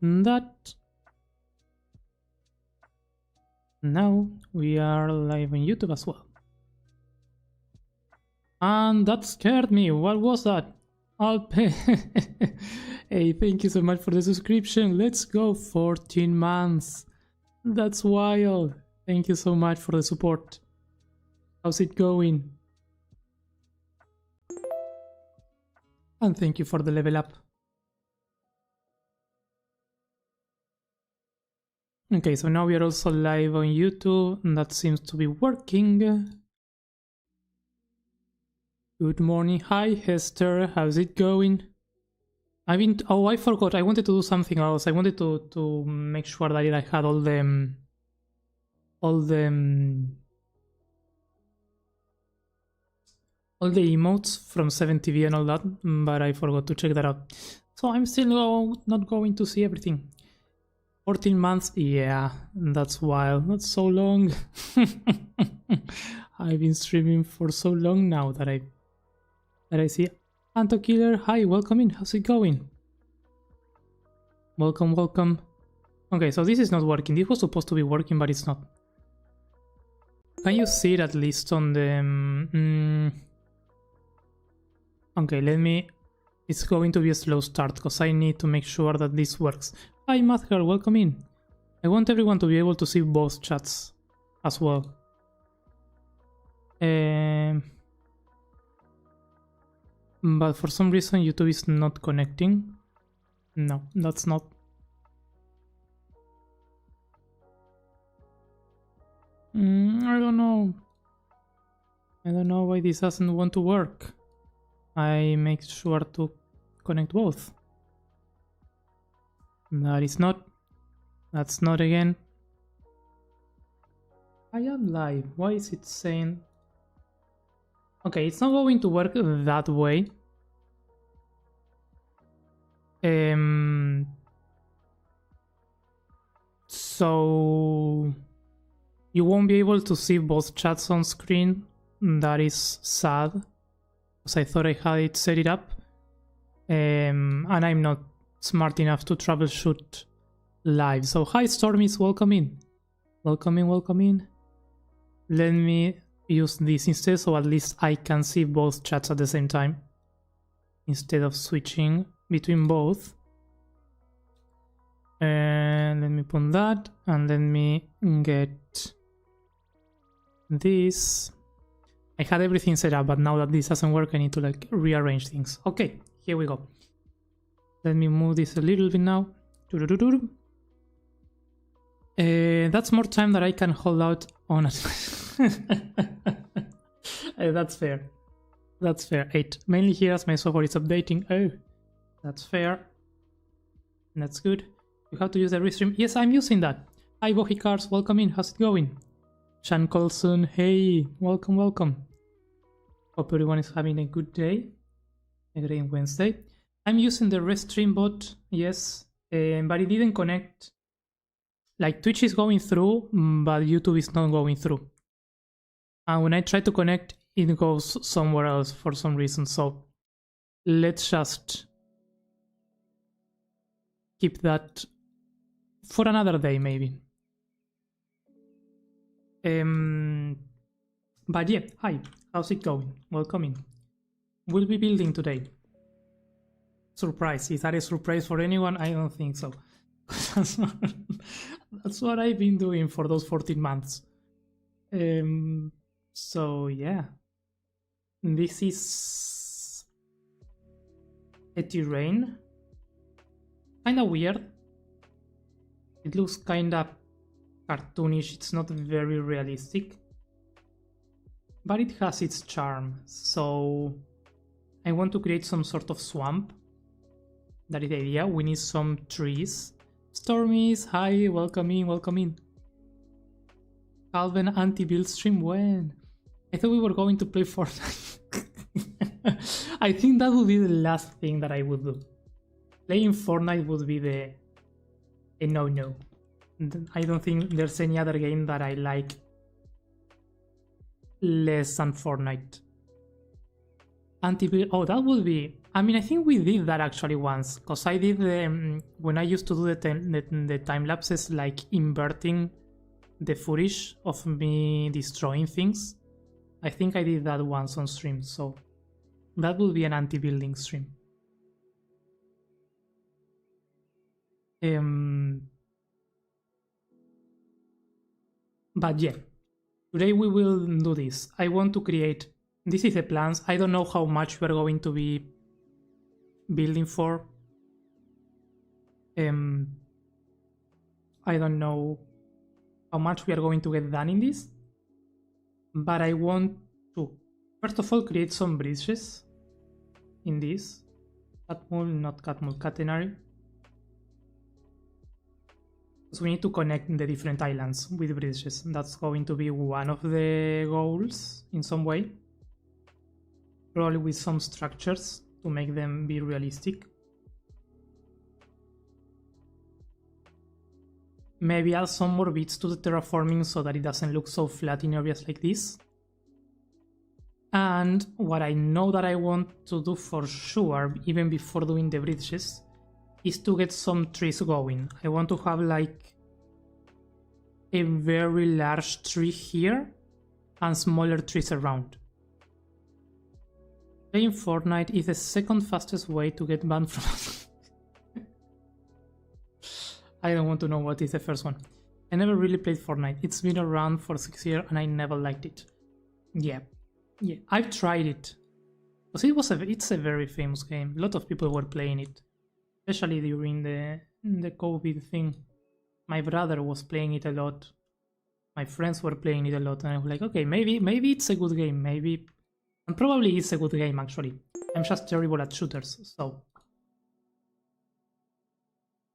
that. Now we are live on YouTube as well. And that scared me. What was that? I'll pay. Hey, thank you so much for the subscription. Let's go, 14 months. That's wild. Thank you so much for the support. How's it going? And thank you for the level up. Okay, so now we are also live on YouTube, and that seems to be working. Good morning. Hi, Hester. How's it going? Oh, I forgot. I wanted to do something else. I wanted to make sure that I had all the emotes from 7TV and all that, but I forgot to check that out. So I'm still not going to see everything. 14 months, yeah, that's wild. That's so long. I've been streaming for so long now that I see. Anto Killer, hi, welcome in. How's it going? Welcome, welcome. Okay, so this is not working. This was supposed to be working, but it's not. Can you see it at least on the... Okay, it's going to be a slow start because I need to make sure that this works. Hi, Mathgar, welcome in. I want everyone to be able to see both chats as well. But for some reason YouTube is not connecting. No, that's not. I don't know. I don't know why this doesn't want to work. I make sure to connect both. That's not again. I am live. Why is it saying... Okay, it's not going to work that way. So you won't be able to see both chats on screen. That is sad, because I thought I had it set it up. And I'm not smart enough to troubleshoot live. So hi Stormies, welcome in. Welcome in, welcome in. Let me use this instead, so at least I can see both chats at the same time instead of switching between both. And let me put that, and let me get this. I had everything set up, but now that this doesn't work, I need to like rearrange things. Okay, here we go. Let me move this a little bit now. That's more time that I can hold out on it. That's fair. That's fair. 8. Mainly here as my software is updating. Oh, that's fair. That's good. You have to use the restream. Yes, I'm using that. Hi, Bohi Cars. Welcome in. How's it going? Sean Colson. Hey, welcome, welcome. Hope everyone is having a good day. A great Wednesday. I'm using the restream bot. Yes, but it didn't connect. Like Twitch is going through, but YouTube is not going through. And when I try to connect, it goes somewhere else for some reason. So let's just keep that for another day, maybe. But yeah, hi, how's it going? Welcome in. We'll be building today. Surprise. Is that a surprise for anyone? I don't think so. That's what I've been doing for those 14 months. So yeah, this is a terrain. Kinda weird. It looks kinda cartoonish. It's not very realistic, but it has its charm. So I want to create some sort of swamp. That is the idea. We need some trees. Stormies, hi, welcome in, welcome in. Calvin anti-build stream, when? I thought we were going to play Fortnite. I think that would be the last thing that I would do. Playing Fortnite would be a no-no. I don't think there's any other game that I like less than Fortnite. Oh, that would be... I mean, I think we did that actually once. Because I did when I used to do the time lapses, like inverting the footage of me destroying things. I think I did that once on stream, so that would be an anti-building stream. But yeah, today we will do this. I want to create... This is the plans. I don't know how much we're going to be building for. I don't know how much we are going to get done in this. But I want to, first of all, create some bridges in this. Catmull, not Catmull, catenary. So we need to connect the different islands with bridges. That's going to be one of the goals in some way. Probably with some structures to make them be realistic. Maybe add some more bits to the terraforming so that it doesn't look so flat in areas like this. And what I know that I want to do for sure, even before doing the bridges, is to get some trees going. I want to have like a very large tree here and smaller trees around. Playing Fortnite is the second fastest way to get banned from... I don't want to know what is the first one. I never really played Fortnite. It's been around for 6 years and I never liked it. Yeah, I've tried it. Because it's a very famous game. A lot of people were playing it, especially during the COVID thing. My brother was playing it a lot. My friends were playing it a lot, and I was like, okay, maybe it's a good game, maybe, and probably it's a good game actually. I'm just terrible at shooters, so.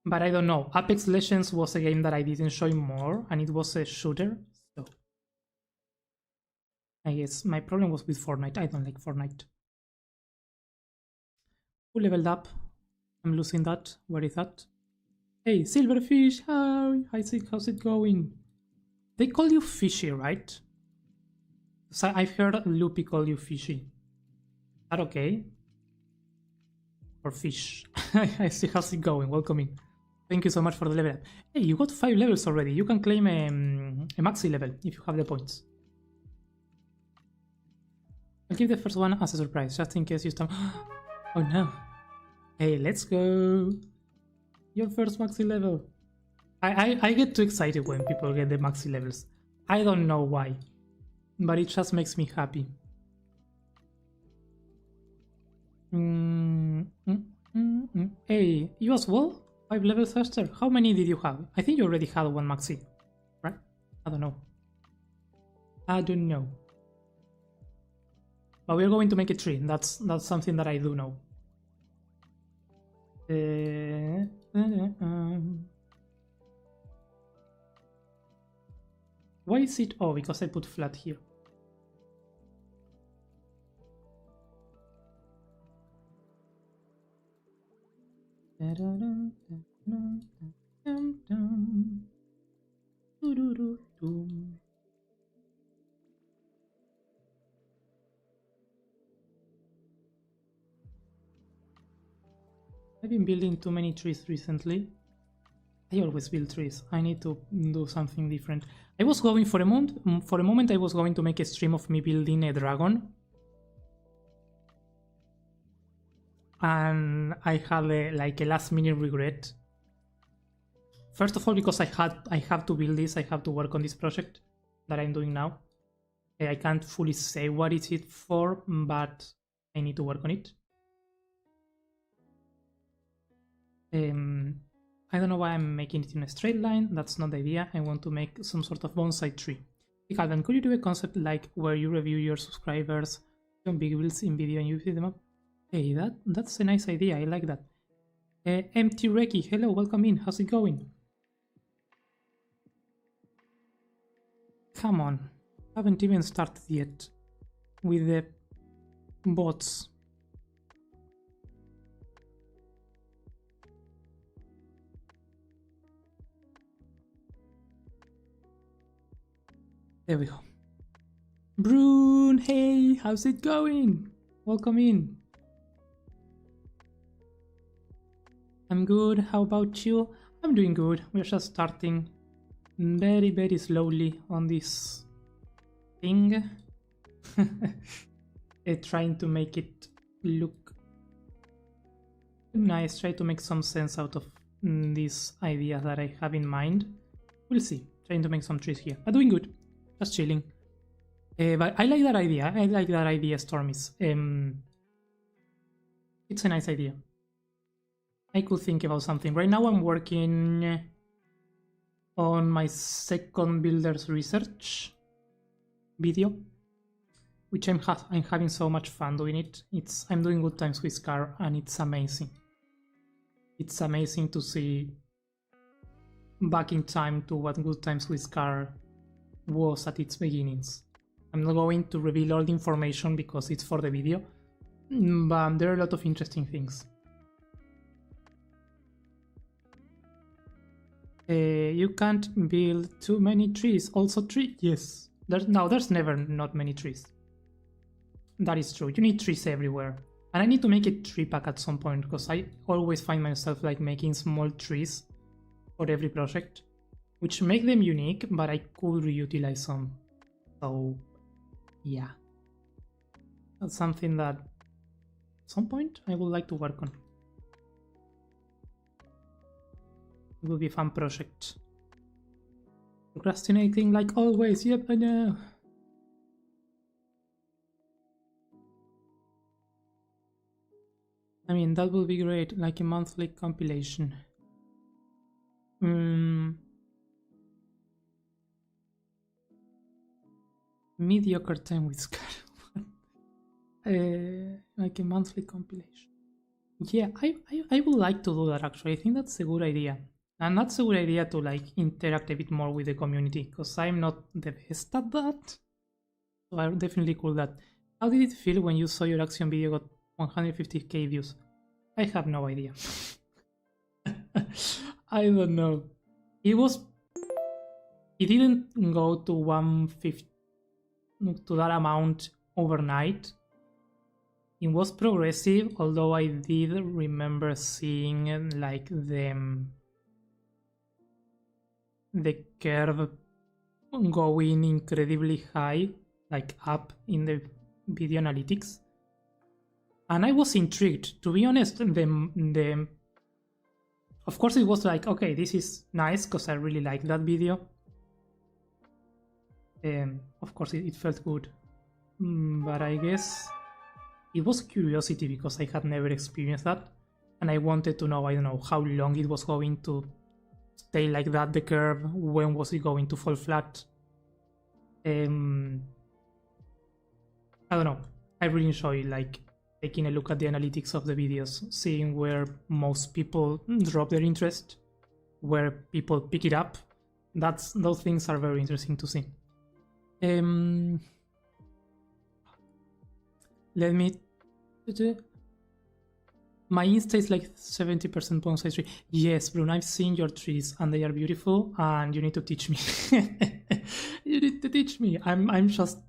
But I don't know. Apex Legends was a game that I did enjoy more, and it was a shooter, so. I guess my problem was with Fortnite. I don't like Fortnite. Who leveled up? I'm losing that. Where is that? Hey, Silverfish! Hi! How's it going? They call you Fishy, right? So I've heard Loopy call you Fishy. Is that okay? Or Fish? I see how's it going. Welcome in. Thank you so much for the level up. Hey, you got 5 levels already. You can claim a maxi level if you have the points. I'll give the first one as a surprise, just in case you stop. Oh no. Hey, let's go. Your first maxi level. I get too excited when people get the maxi levels. I don't know why, but it just makes me happy. Hey, you as well? 5 levels faster? How many did you have? I think you already had one maxi, right? I don't know. But we're going to make a tree. That's something that I do know. Why is it? Oh, because I put flat here. I've been building too many trees recently. I always build trees. I need to do something different. I was going for a moment I was going to make a stream of me building a dragon. And I had like a last minute regret. First of all, because I have to build this, I have to work on this project that I'm doing now. I can't fully say what is it for, but I need to work on it. I don't know why I'm making it in a straight line. That's not the idea. I want to make some sort of bonsai tree. Hey, Calvin, could you do a concept like where you review your subscribers on big builds in video and you feed them up? Hey, that's a nice idea. I like that. Empty Reki, hello, welcome in. How's it going? Come on, haven't even started yet with the bots. There we go. Brune, hey, how's it going? welcome in. I'm good, how about you? I'm doing good, we're just starting very slowly on this thing. Trying to make it look nice, try to make some sense out of this idea that I have in mind. We'll see, trying to make some trees here, but doing good, just chilling. But I like that idea, Stormies. It's a nice idea. I could think about something. Right now I'm working on my second builder's research video, which I'm having so much fun doing it. I'm doing good times with Scar, and it's amazing. It's amazing to see back in time to what good times with Scar was at its beginnings. I'm not going to reveal all the information because it's for the video, but there are a lot of interesting things. You can't build too many trees. Also tree? Yes. There's never not many trees. That is true. You need trees everywhere. And I need to make a tree pack at some point, because I always find myself like making small trees for every project, which make them unique, but I could reutilize some. So yeah. That's something that at some point I would like to work on. It will be a fun project. Procrastinating like always, yep, I know. I mean, that would be great, like a monthly compilation. Mediocre time with Scar. Like a monthly compilation. Yeah, I would like to do that actually. I think that's a good idea. And that's a good idea to like interact a bit more with the community, because I'm not the best at that. So I definitely could that. How did it feel when you saw your Axiom video got 150k views? I have no idea. I don't know. It didn't go to 150 to that amount overnight. It was progressive, although I did remember seeing like the curve going incredibly high, like up in the video analytics. And I was intrigued, to be honest. Of course it was like, okay, this is nice because I really like that video. Of course it felt good, but I guess it was curiosity because I had never experienced that, and I wanted to know, I don't know, how long it was going to stay like that, the curve, when was it going to fall flat. I don't know, I really enjoy like taking a look at the analytics of the videos, seeing where most people drop their interest, where people pick it up. Those things are very interesting to see. Let me... My Insta is like 70% bonsai tree. Yes, Bruno, I've seen your trees and they are beautiful, and you need to teach me. You need to teach me. I'm just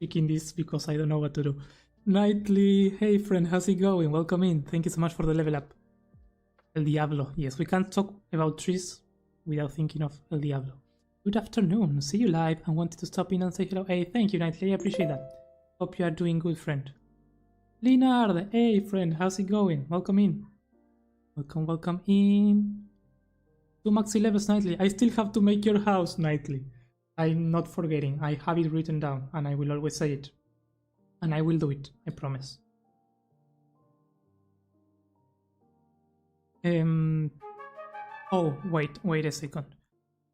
picking this because I don't know what to do. Nightly, hey friend, how's it going? Welcome in. Thank you so much for the level up. El Diablo. Yes, we can't talk about trees without thinking of El Diablo. Good afternoon. See you live and wanted to stop in and say hello. Hey, thank you, Nightly. I appreciate that. Hope you are doing good, friend. Leonard, hey friend, how's it going? Welcome in. Welcome in. 2 maxi levels, Nightly. I still have to make your house, Nightly. I'm not forgetting. I have it written down and I will always say it. And I will do it, I promise. Oh, wait a second.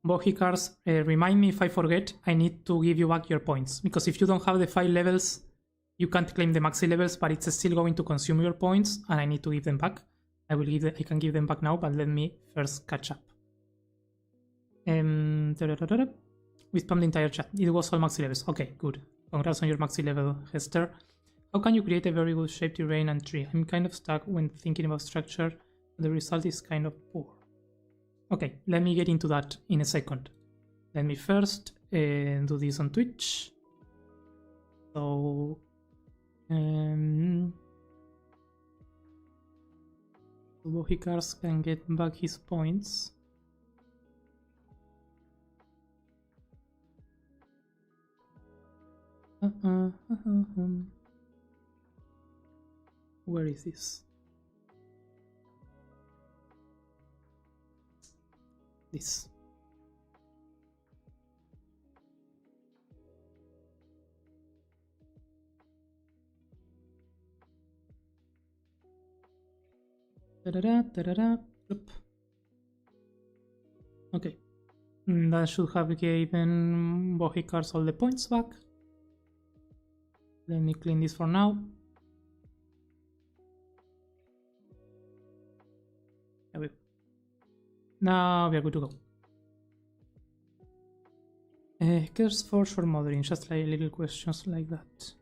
Bohicars, remind me if I forget, I need to give you back your points. Because if you don't have the 5 levels, you can't claim the maxi levels, but it's still going to consume your points, and I need to give them back. I can give them back now, but let me first catch up. We spammed the entire chat. It was all maxi levels. Okay, good. Congrats on your maxi level, Hester. How can you create a very good shape terrain and tree? I'm kind of stuck when thinking about structure. The result is kind of poor. Okay, let me get into that in a second. Let me first do this on Twitch. So Bohicars can get back his points. Where is this? This. Okay, that should have given Bohicars all the points back. Let me clean this for now. There we go. Now we are good to go. Curse for short modeling, just like little questions like that.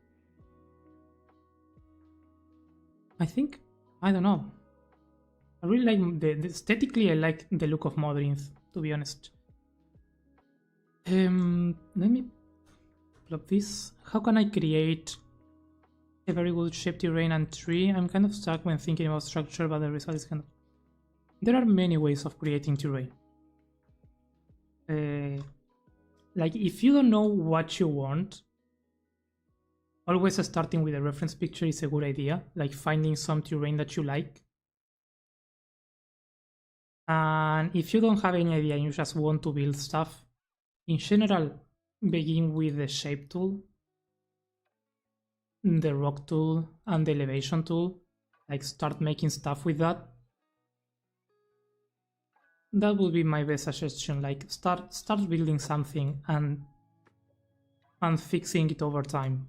I think, I don't know. I really like the aesthetically. I like the look of modeling, to be honest. Let me plop this. How can I create a very good shape, terrain, and tree? I'm kind of stuck when thinking about structure, but the result is kind of. There are many ways of creating terrain. Like if you don't know what you want, always starting with a reference picture is a good idea. Like finding some terrain that you like. And if you don't have any idea and you just want to build stuff, in general, begin with the shape tool, the rock tool, and the elevation tool. Like start making stuff with that. That would be my best suggestion. Like start building something and fixing it over time.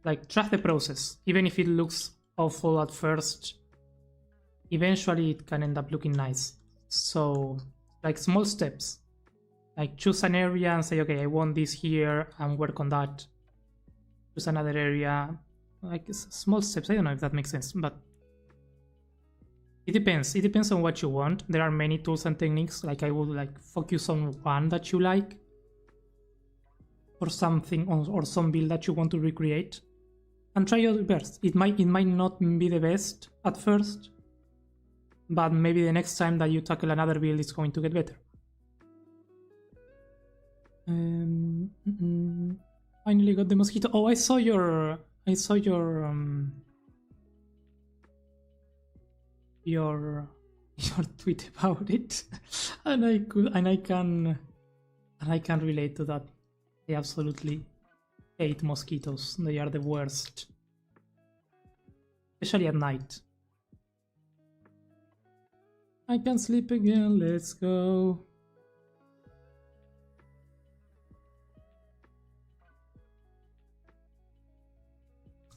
Like trust the process, even if it looks awful at first. Eventually it can end up looking nice. So like small steps, like choose an area and say, okay, I want this here and work on that. Choose another area, like small steps. I don't know if that makes sense, but it depends on what you want. There are many tools and techniques. Like I would like focus on one that you like, or something, or some build that you want to recreate, and try your best. It might not be the best at first, but maybe the next time that you tackle another build, it's going to get better. Finally got the mosquito. Oh, I saw your tweet about it, and I can relate to that. I absolutely hate mosquitoes. They are the worst, especially at night. I can sleep again. Let's go.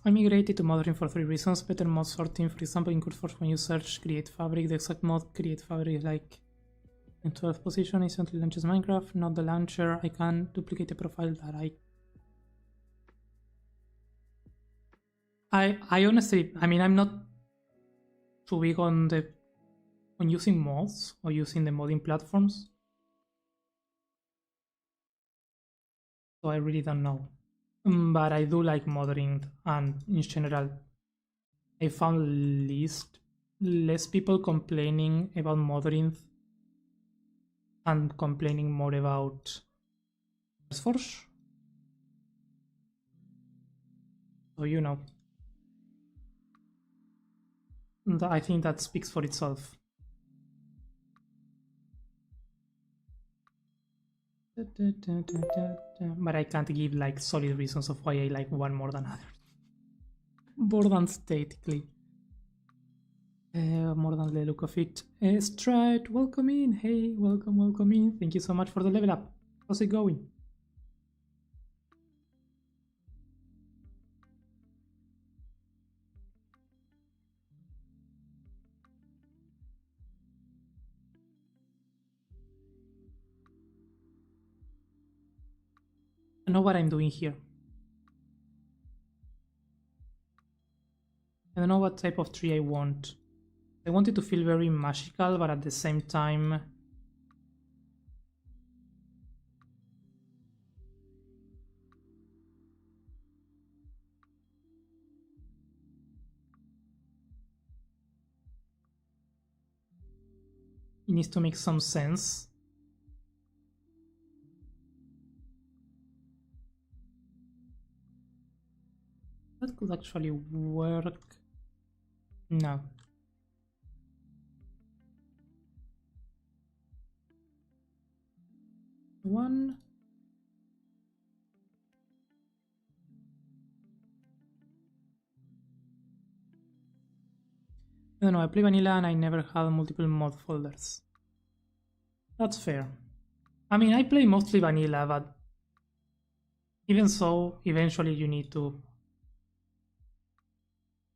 I migrated to modeling for 3 reasons. Better mod sorting, for example, in CodeForge when you search create fabric, the exact mod create fabric is like in 12th position, instantly launches Minecraft, not the launcher. I can duplicate a profile that I honestly, I mean, I'm not too big on using mods or using the modding platforms, so I really don't know. But I do like modding, and in general, I found less people complaining about modding and complaining more about Forge. So you know, I think that speaks for itself. But I can't give like solid reasons of why I like one more than others. More than statically. More than the look of it. Stride, welcome in. Hey, welcome in. Thank you so much for the level up. How's it going? I know what I'm doing here. I don't know what type of tree I want. I want it to feel very magical, but at the same time, It needs to make some sense. That could actually work. No. One. I don't know, I play vanilla and I never had multiple mod folders. That's fair. I mean, I play mostly vanilla, but even so, eventually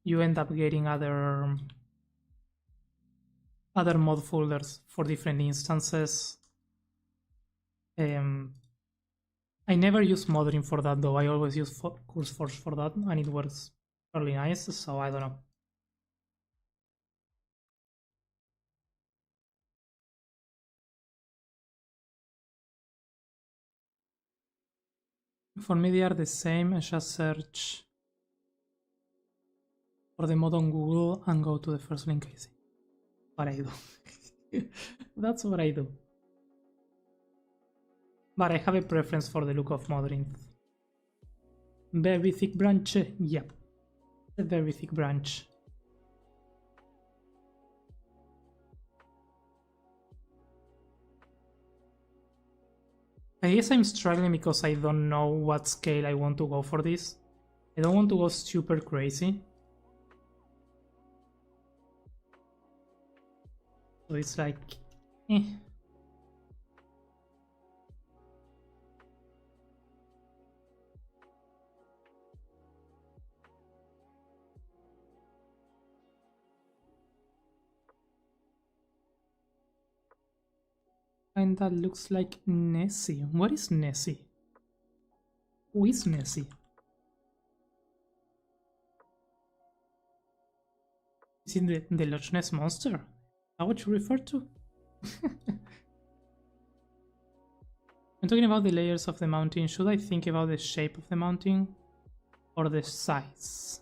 you end up getting other mod folders for different instances. I never use Modrin for that though. I always use CurseForge for that, and it works fairly nice, so I don't know. For me they are the same. I just search for the mod on Google and go to the first link I see. What I do. That's what I do. But I have a preference for the look of Modrin. Very thick branch, yep. A very thick branch. I guess I'm struggling because I don't know what scale I want to go for this. I don't want to go super crazy. So it's like, eh. And that looks like Nessie. What is Nessie? Who is Nessie? Is it the Loch Ness monster? Is that what you refer to? I'm talking about the layers of the mountain. Should I think about the shape of the mountain or the size?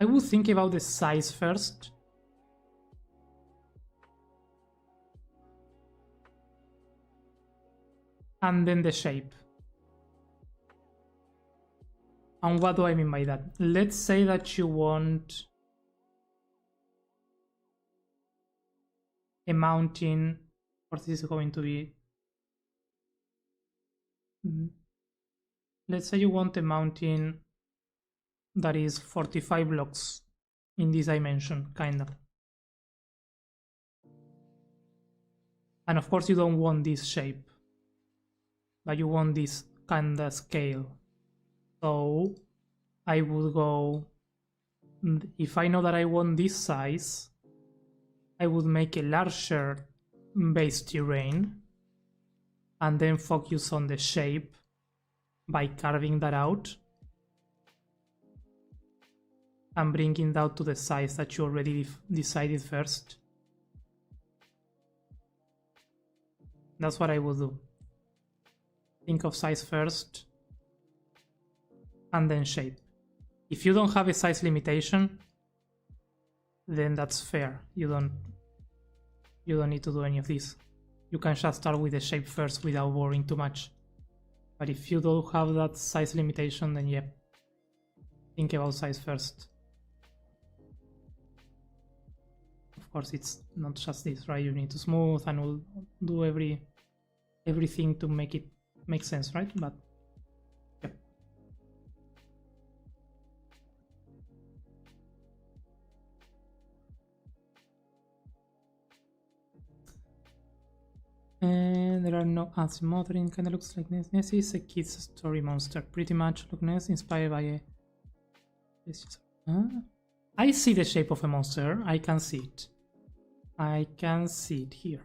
I would think about the size first. And then the shape. And what do I mean by that? Let's say that you want a mountain, or this is going to be... Let's say you want a mountain that is 45 blocks in this dimension, kinda. And of course you don't want this shape, but you want this kinda scale. So I would go, if I know that I want this size, I would make a larger base terrain and then focus on the shape by carving that out and bringing that to the size that you already decided first. That's what I would do. Think of size first and then shape. If you don't have a size limitation, then that's fair. You don't need to do any of this. You can just start with the shape first without worrying too much. But if you don't have that size limitation, then yeah, think about size first. Of course, it's not just this, right? You need to smooth and we'll do everything to make it make sense, right? But yeah. And there are no Axiom modeling. Kinda looks like Ness. Ness is a kid's story monster, pretty much. Look, Ness inspired by a... I see the shape of a monster. I can see it. I can see it here.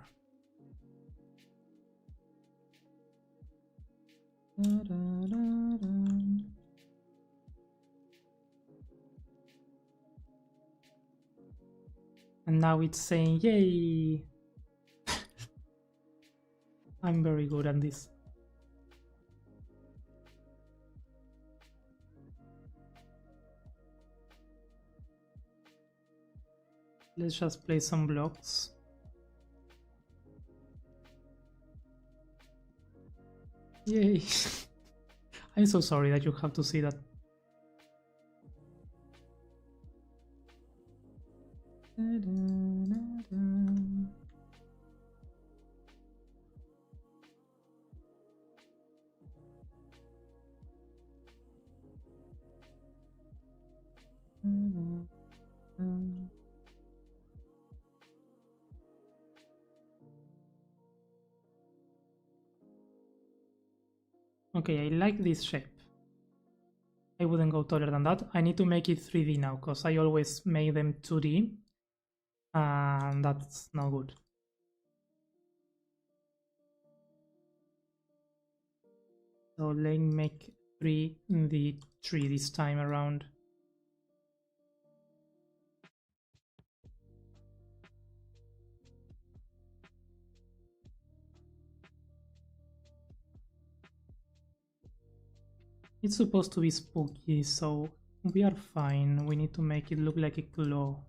And now it's saying, yay! I'm very good at this. Let's just place some blocks. Yay! I'm so sorry that you have to see that. Okay, I like this shape. I wouldn't go taller than that. I need to make it 3D now, because I always make them 2D. And that's not good. So let me make 3D tree this time around. It's supposed to be spooky, so we are fine. We need to make it look like a claw.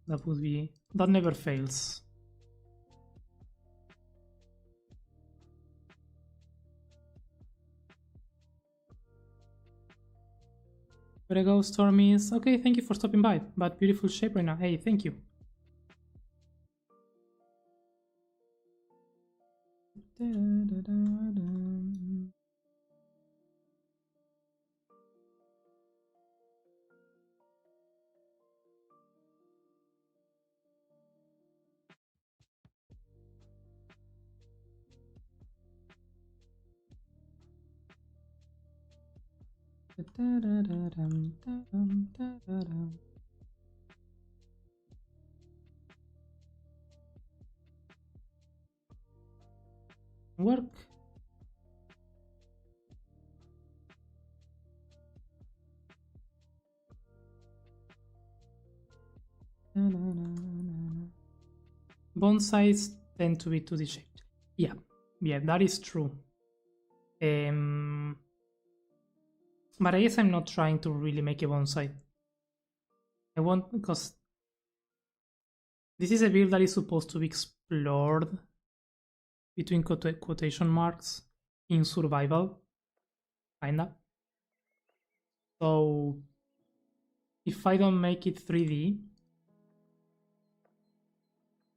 That never fails. Where I go, Stormies. Okay, thank you for stopping by. But beautiful shape right now. Hey, thank you. Work. Bonsais tend to be 2D shaped. Yeah, that is true. But I guess I'm not trying to really make a bonsai. I want, because this is a build that is supposed to be explored between quotation marks in survival, kinda. So if I don't make it 3D,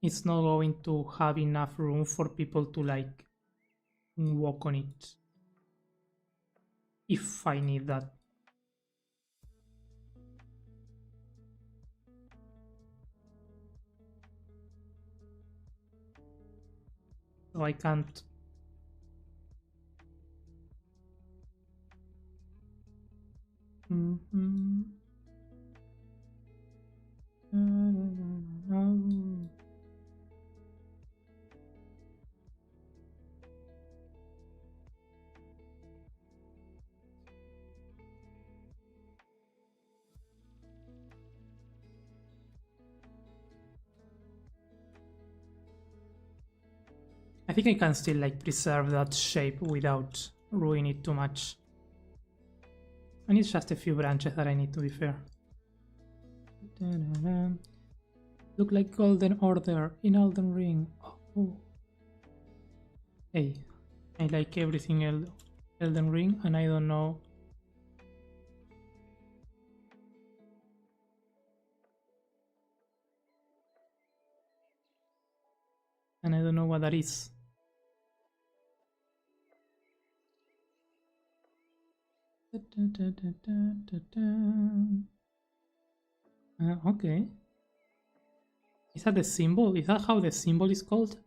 it's not going to have enough room for people to like walk on it if I need that. So I can't. I think I can still like preserve that shape without ruining it too much. And it's just a few branches that I need, to be fair. Look like Golden Order in Elden Ring. Oh. Hey, I like everything Elden Ring, and I don't know. And I don't know what that is. Okay. Is that the symbol? Is that how the symbol is called?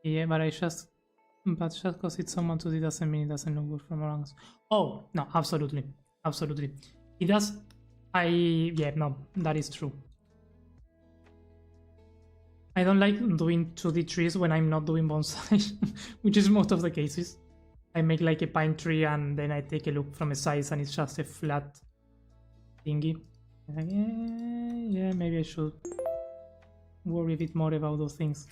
Yeah, but just because it's someone to do doesn't mean it doesn't look good from around. Oh, no, absolutely. Absolutely. It does. Yeah, no, that is true. I don't like doing 2D trees when I'm not doing bonsai, which is most of the cases. I make like a pine tree and then I take a look from a side and it's just a flat thingy. Like, yeah, maybe I should worry a bit more about those things.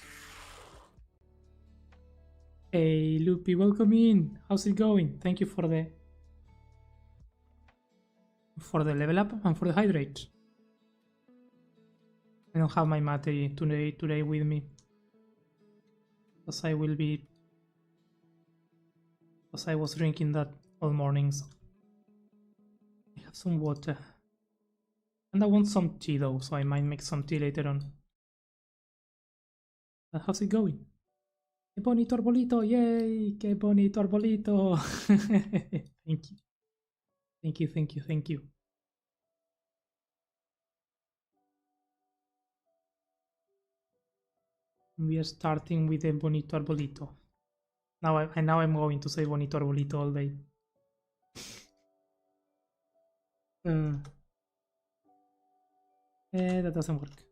Hey, Loopy, welcome in. How's it going? Thank you for the for the level up and for the hydrate. I don't have my mattery today with me, because I was drinking that all mornings. I have some water. And I want some tea though, so I might make some tea later on. But how's it going? ¡Qué bonito arbolito! ¡Yay! ¡Qué bonito arbolito! Thank you. Thank you, thank you, thank you. We are starting with a bonito arbolito. Now I'm going to say bonito arbolito all day. That doesn't work.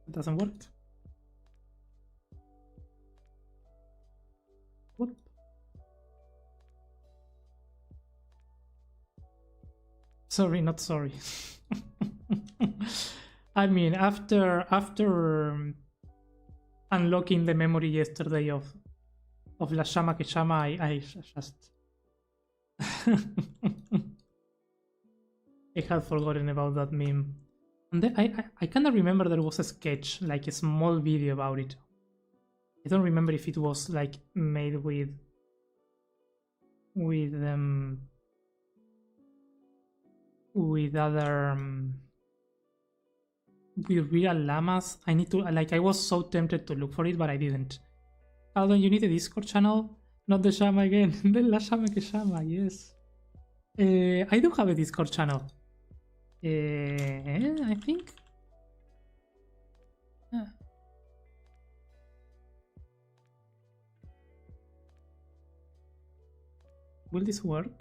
It doesn't work. Whoop. Sorry, not sorry. I mean, after unlocking the memory yesterday of La Llama que Llama, I just I had forgotten about that meme. And then I kind of remember there was a sketch, like a small video about it. I don't remember if it was like made with other with real llamas. I need to, like, I was so tempted to look for it, but I didn't. Aldo, you need a Discord channel? Not the Llama again. The La Llama que Llama, yes. I do have a Discord channel. I think. Will this work?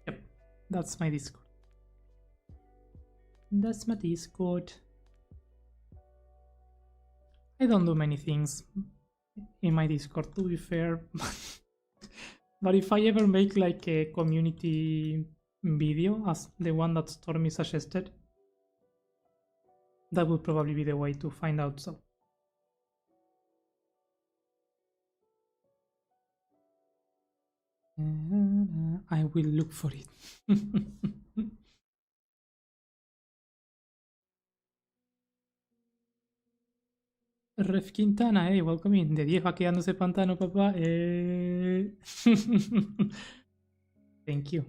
Yep, that's my Discord. That's my Discord. I don't do many things in my Discord, to be fair. But if I ever make like a community video, as the one that Stormy suggested, that would probably be the way to find out. So I will look for it. Ref Quintana, hey, welcome in. De 10 va quedándose pantano, papá. Thank you.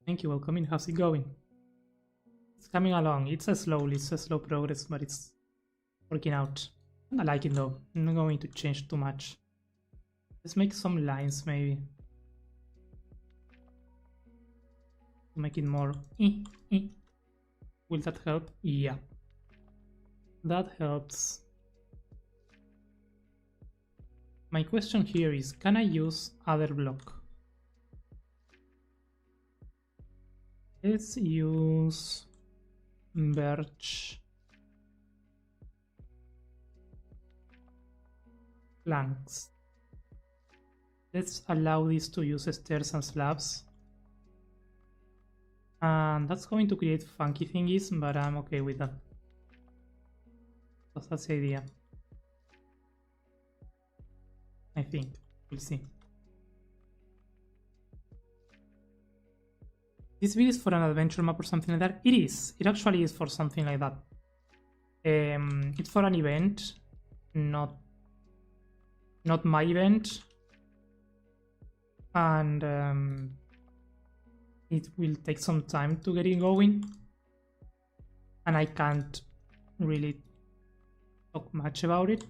Thank you, welcome in. How's it going? It's coming along. It's a slow progress, but it's working out. I like it though. I'm not going to change too much. Let's make some lines maybe. To make it more. Will that help? Yeah. That helps. My question here is, can I use other block? Let's use birch planks. Let's allow this to use stairs and slabs. And that's going to create funky thingies, but I'm okay with that. That's the idea. I think. We'll see. This video is for an adventure map or something like that? It is. It actually is for something like that. It's for an event, not my event. And it will take some time to get it going. And I can't really talk much about it.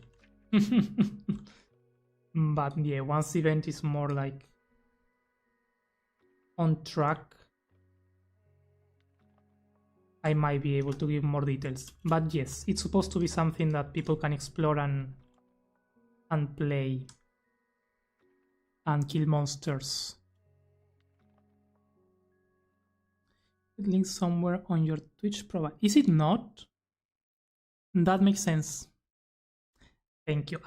But yeah, once the event is more like on track, I might be able to give more details. But yes, it's supposed to be something that people can explore and play and kill monsters. Link somewhere on your Twitch profile. Is it not? That makes sense. Thank you.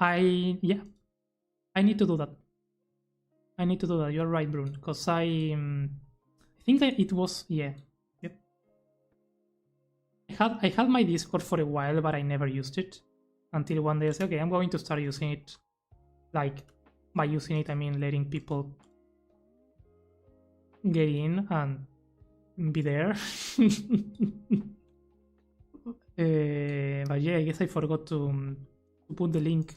I need to do that. I need to do that. You're right, Brune. Because I think that it was, yeah. Yep. I had my Discord for a while, but I never used it. until one day I say, okay, I'm going to start using it. Like, by using it, I mean letting people get in and be there. But yeah, I guess I forgot to put the link.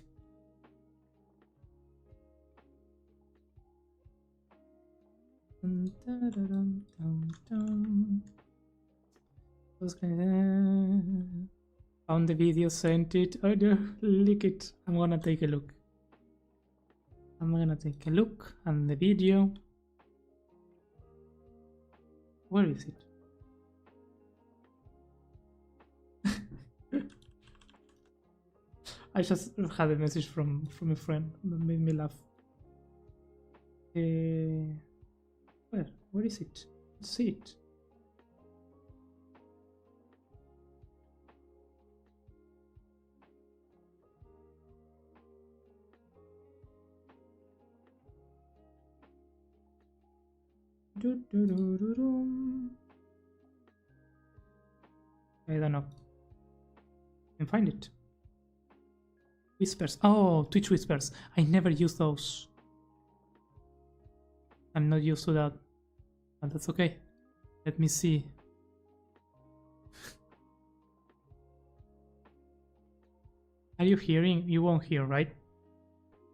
Found the video, sent it. Oh no, leak it. I'm gonna take a look. I'm gonna take a look at the video. Where is it? I just had a message from a friend that made me laugh. Where is it? Let's see it. I don't know. I can find it. Whispers. Oh, Twitch Whispers. I never use those. I'm not used to that. But that's okay. Let me see. Are you hearing? You won't hear, right?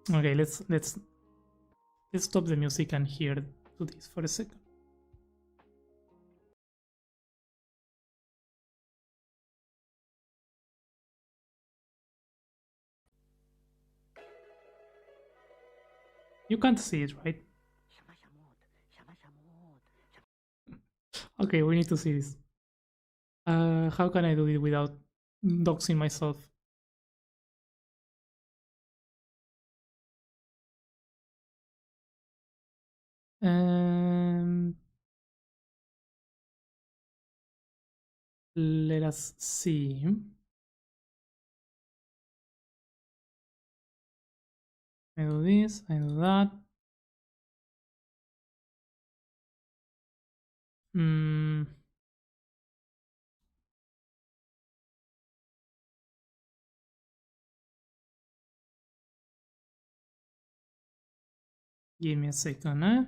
Okay, let's stop the music and hear to this for a second. You can't see it, right? Okay, we need to see this. How can I do it without doxing myself? Let us see. I do this, I do that. Give me a second, eh?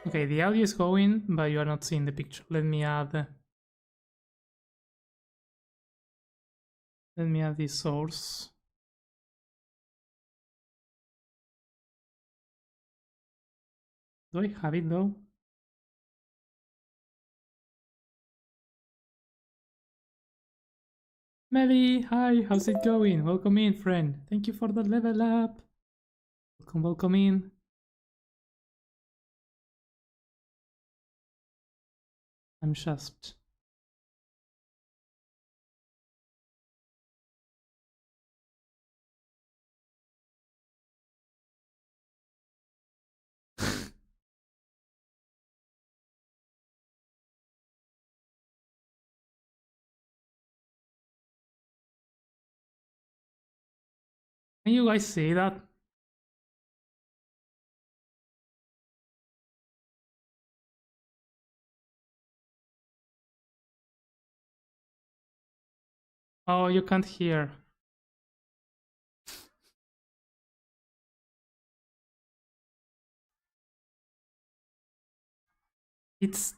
Okay, the audio is going, but you are not seeing the picture. Let me add the source. Do I have it though? Melly, hi, how's it going? Welcome in, friend. Thank you for the level up. Welcome in. I'm just... Can you guys see that? Oh, you can't hear. It's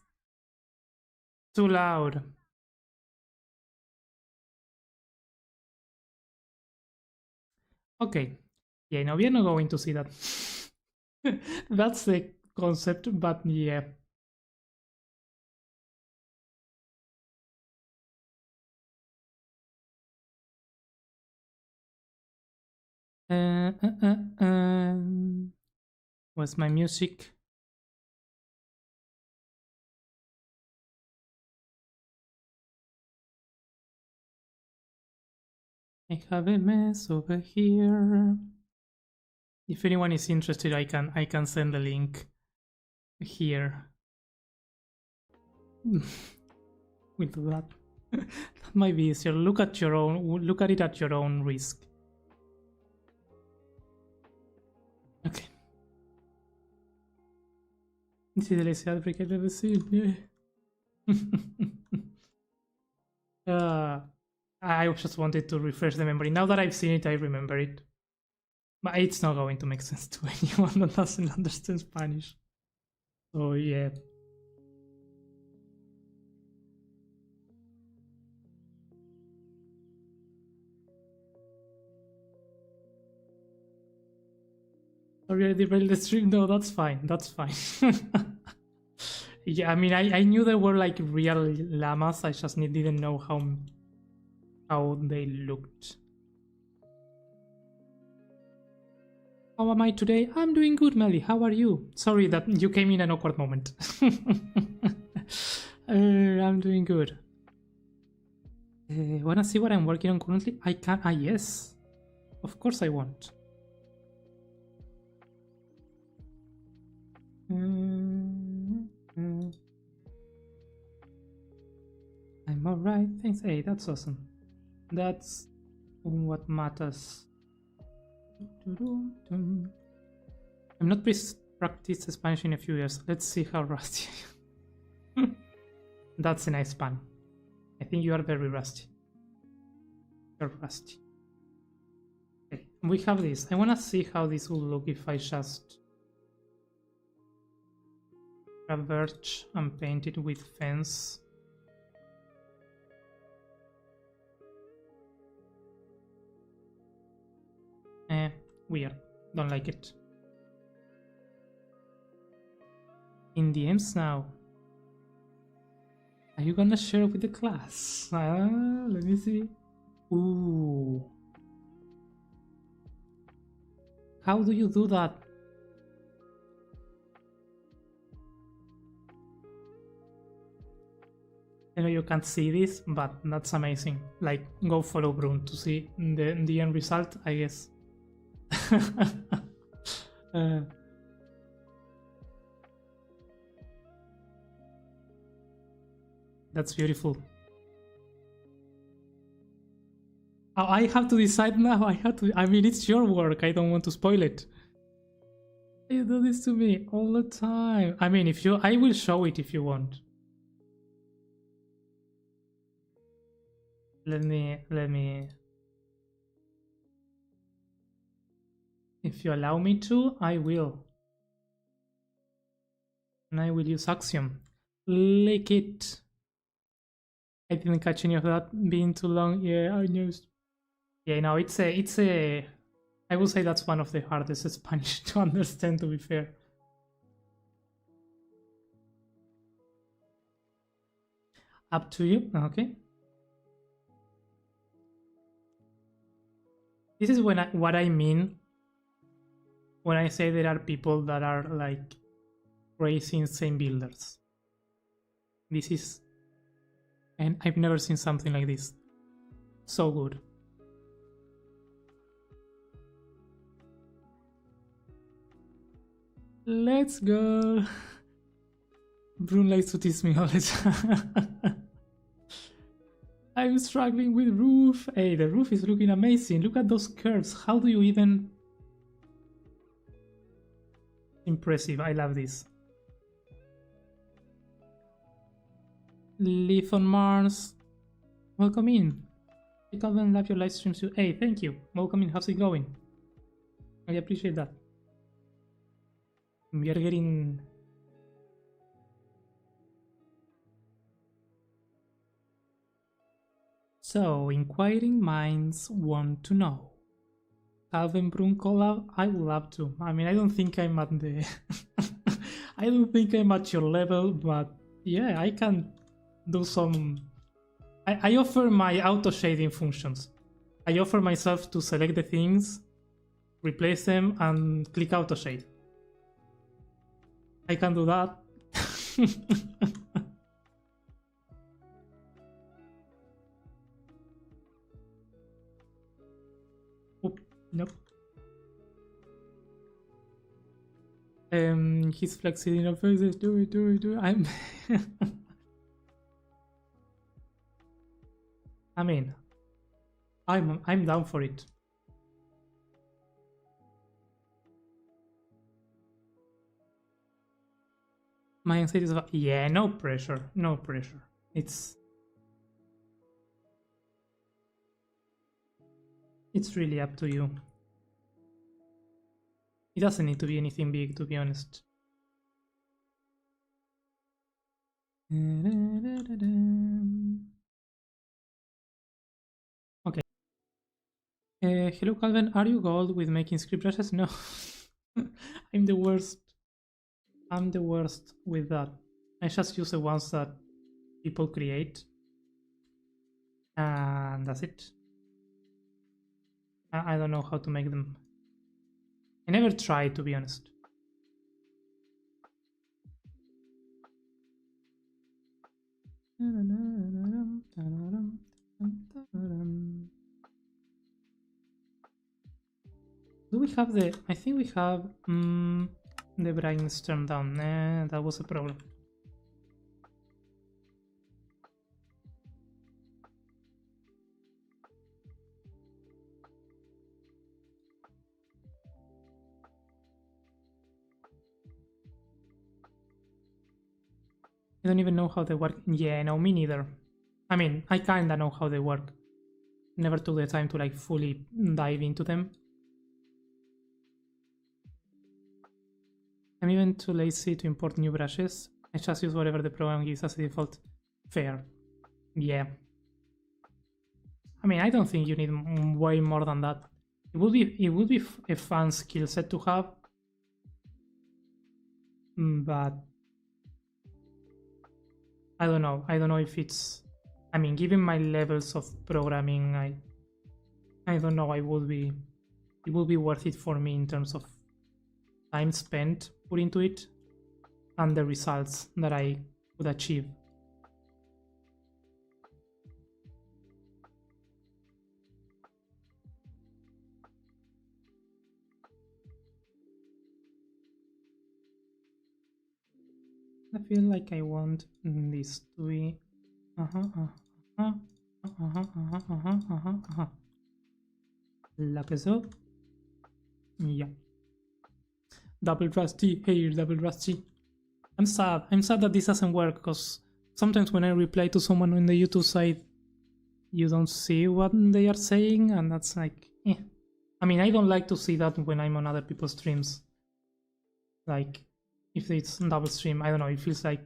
too loud. Okay. Yeah, no, we are not going to see that. That's the concept, but yeah. What's my music? I have a mess over here. If anyone is interested, I can send the link here. We'll do that. That might be easier. Look at it at your own risk. Okay. This is the lazy outbreak I've ever seen. Yeah. I just wanted to refresh the memory. Now that I've seen it, I remember it. But it's not going to make sense to anyone that doesn't understand Spanish. So yeah. Sorry, I derailed the stream. No, that's fine. That's fine. Yeah, I mean, I knew there were like real llamas. I just didn't know how they looked. How am I today? I'm doing good, Melly. How are you? Sorry that you came in an awkward moment. I'm doing good. Wanna see what I'm working on currently? I can. Ah, yes. Of course I want. I'm alright, thanks. Hey, that's awesome. That's what matters. I'm not practiced Spanish in a few years. Let's see how rusty I am. That's a nice pun. I think you are very rusty. You're rusty. Okay, we have this. I want to see how this will look if I just traverse and paint it with fence. Weird. Don't like it. In DMs now. Are you gonna share with the class? Let me see. Ooh. How do you do that? I know you can't see this, but that's amazing. Like, go follow Brun to see the end result, I guess. That's beautiful. Oh, I have to decide now. I mean, it's your work. I don't want to spoil it. You do this to me all the time. I mean, I will show it if you want. Let me. If you allow me to, I will. And I will use Axiom. Lick it. I didn't catch any of that being too long. Yeah, I know. Yeah, no, it's a. I will say that's one of the hardest Spanish to understand, to be fair. Up to you. Okay. This is what I mean when I say there are people that are like crazy insane builders. This is, and I've never seen something like this. So good. Let's go. Brun likes to tease me all the time. I'm struggling with roof. Hey, the roof is looking amazing. Look at those curves. How do you even... Impressive. I love this. Live on Mars. Welcome in. I can't love your live streams too. Hey, thank you. Welcome in. How's it going? I appreciate that. We are getting... So, inquiring minds want to know. Calvin Brun collab? I would love to. I mean, I don't think I'm at the... I don't think I'm at your level, but yeah, I can do some... I offer my auto-shading functions. I offer myself to select the things, replace them, and click auto-shade. I can do that. Oop, nope. He's flexing in our faces. Do it. I mean, I'm down for it. My anxiety is yeah, no pressure, no pressure. It's really up to you. It doesn't need to be anything big, to be honest. Okay. Hello Calvin, are you gold with making script brushes? No. I'm the worst. I'm the worst with that. I just use the ones that people create. And that's it. I don't know how to make them. I never tried, to be honest. Do we have the... I think we have the brightness turned down. Nah, that was a problem. I don't even know how they work. Yeah, no, me neither. I mean, I kinda know how they work. Never took the time to like fully dive into them. I'm even too lazy to import new brushes. I just use whatever the program gives as a default. Fair. Yeah. I mean, I don't think you need way more than that. It would be a fun skill set to have, but I don't know. I don't know if it's. I mean, given my levels of programming, I don't know. It would be worth it for me in terms of time spent put into it and the results that I would achieve. I feel like I want this to be like so. Yeah. Double rusty, hey, double rusty. I'm sad. I'm sad that this doesn't work because sometimes when I reply to someone on the YouTube side, you don't see what they are saying, and that's like, eh. I mean, I don't like to see that when I'm on other people's streams. Like, if it's double stream, I don't know, it feels like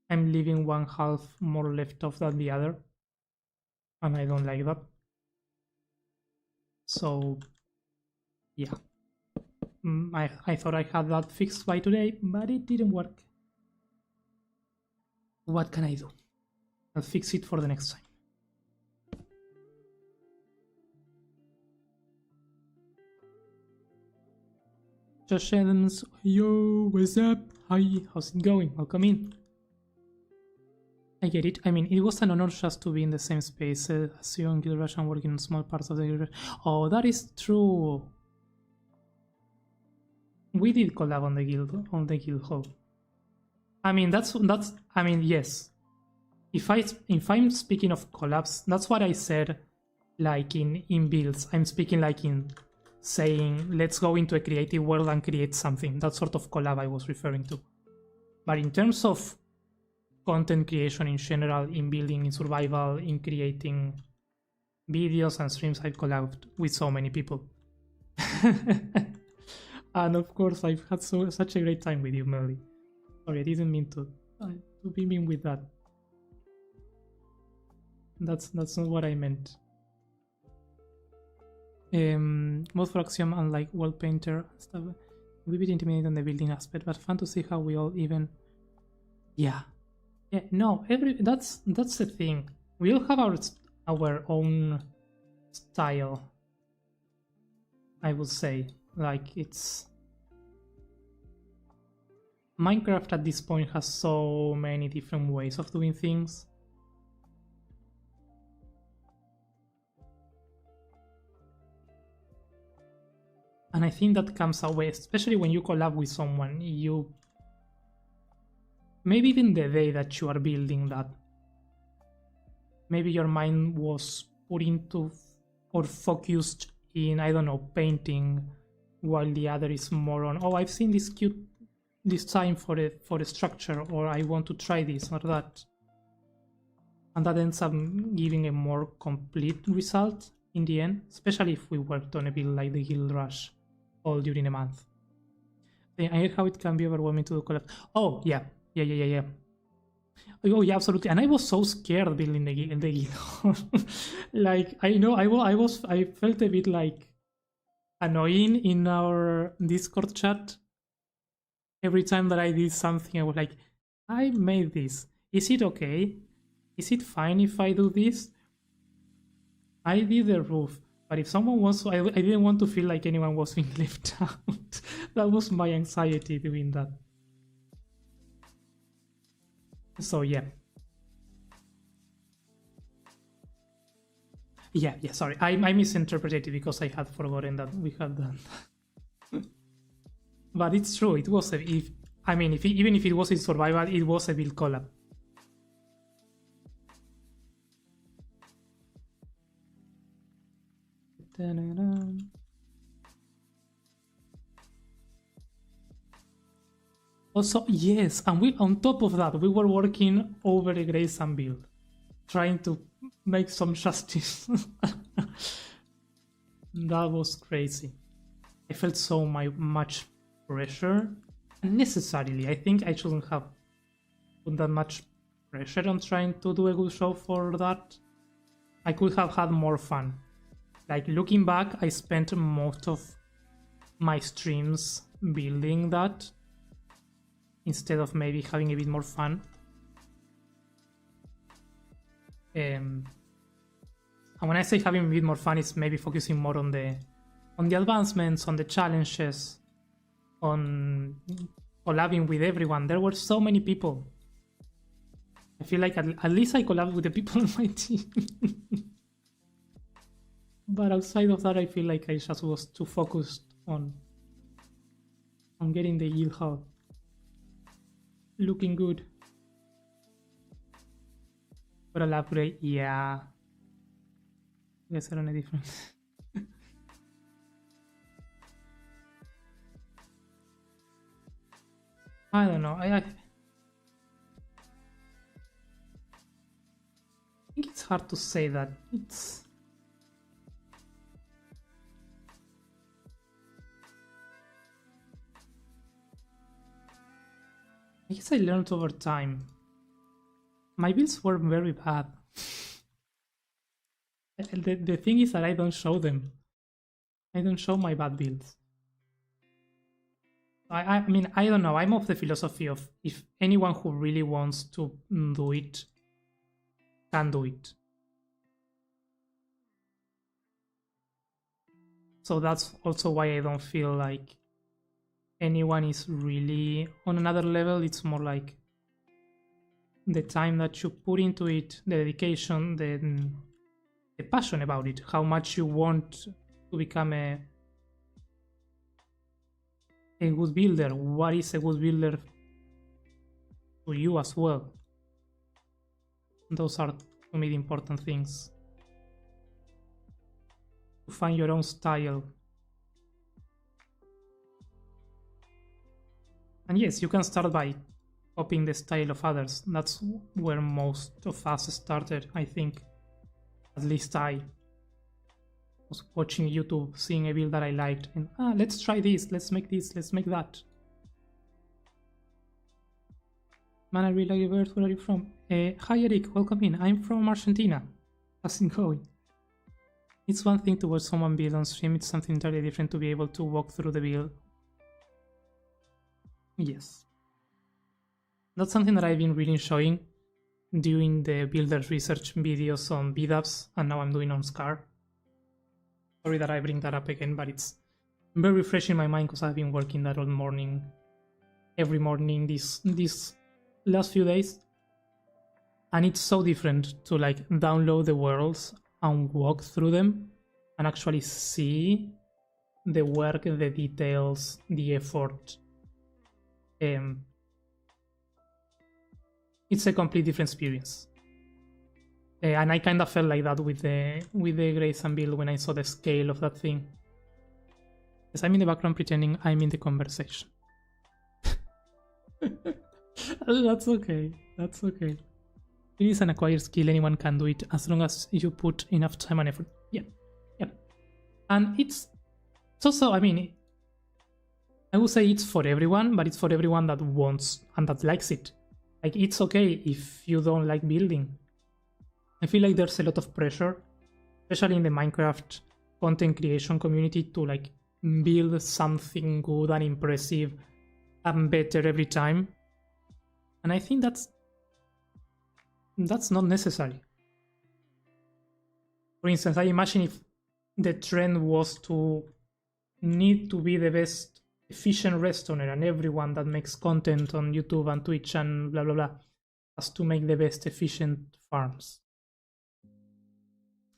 I'm leaving one half more left off than the other, and I don't like that. So, yeah. I thought I had that fixed by today, but it didn't work. What can I do? I'll fix it for the next time. Josh Adams, yo, what's up? Hi, how's it going? Welcome in. I get it. I mean, it was an honor just to be in the same space as you and Guild Rush and working on small parts of the Guild Rush. Oh, that is true. We did collab on the guild hall. I mean, that's. I mean, yes. If I'm speaking of collabs, that's what I said. Like in builds, I'm speaking like in saying let's go into a creative world and create something. That sort of collab I was referring to. But in terms of content creation in general, in building, in survival, in creating videos and streams, I've collabed with so many people. And of course, I've had such a great time with you, Melly. Sorry, I didn't mean to be mean with that. That's not what I meant. Both for Axiom and like wall painter stuff, a bit intimidating on the building aspect, but fun to see how we all even. Yeah, no, that's the thing. We all have our own style. I would say, like, it's Minecraft at this point has so many different ways of doing things. And I think that comes away, especially when you collab with someone, you maybe even the day that you are building that, maybe your mind was put into or focused in, I don't know, painting, while the other is more on, oh, I've seen this cute this time for a structure, or I want to try this or that, and that ends up giving a more complete result in the end, especially if we worked on a build like the Guild Rush all during a month. I hear how it can be overwhelming to do collab. Oh yeah. Oh yeah, absolutely. And I was so scared building the guild. Like I felt a bit like annoying in our Discord chat. Every time that I did something, I was like, I made this. Is it okay? Is it fine if I do this? I did the roof, but if someone wants to, I didn't want to feel like anyone was being left out. That was my anxiety doing that. So yeah. Yeah, sorry. I misinterpreted it because I had forgotten that we had that. But it's true, it was even if it was in survival, it was a build collab. Also, yes, and we on top of that, we were working over a Grayson build, trying to make some justice. That was crazy. I felt so much pressure unnecessarily. I think I shouldn't have put that much pressure on trying to do a good show for that. I could have had more fun. Like, looking back, I spent most of my streams building that instead of maybe having a bit more fun. And when I say having a bit more fun, it's maybe focusing more on the advancements, on the challenges, on collabing with everyone. There were so many people. I feel like at least I collabed with the people on my team. But outside of that, I feel like I just was too focused on getting the guild hub looking good. But I'll upgrade, yeah. I guess I don't know different. I don't know. I think it's hard to say that. I guess I learned over time. My builds were very bad. The thing is that I don't show them. I don't show my bad builds. I mean, I don't know. I'm of the philosophy of if anyone who really wants to do it can do it. So that's also why I don't feel like anyone is really on another level. It's more like the time that you put into it, the dedication, the passion about it, how much you want to become a good builder. What is a good builder to you as well? Those are, to me, the important things. To find your own style. And yes, you can start by copying the style of others. That's where most of us started, I think. At least I was watching YouTube, seeing a build that I liked, and let's try this, let's make that. Man, I really like your bird. Where are you from? Hi Eric, welcome in. I'm from Argentina. How's it going? It's one thing to watch someone build on stream, it's something entirely different to be able to walk through the build. Yes. That's something that I've been really enjoying doing the builders research videos on BDAPs, and now I'm doing on Scar. Sorry that I bring that up again, but it's very refreshing in my mind because I've been working that all morning, every morning these last few days. And it's so different to like download the worlds and walk through them and actually see the work, the details, the effort. It's a complete different experience. And I kind of felt like that with the Grayson build when I saw the scale of that thing. Yes, I'm in the background pretending I'm in the conversation. That's okay. That's okay. It is an acquired skill. Anyone can do it as long as you put enough time and effort. Yeah. Yeah. And it's also, I mean, I would say it's for everyone, but it's for everyone that wants and that likes it. Like, it's okay if you don't like building. I feel like there's a lot of pressure, especially in the Minecraft content creation community, to like build something good and impressive and better every time. And I think that's not necessary. For instance, I imagine if the trend was to need to be the best efficient restaurant, and everyone that makes content on YouTube and Twitch and blah blah blah has to make the best efficient farms.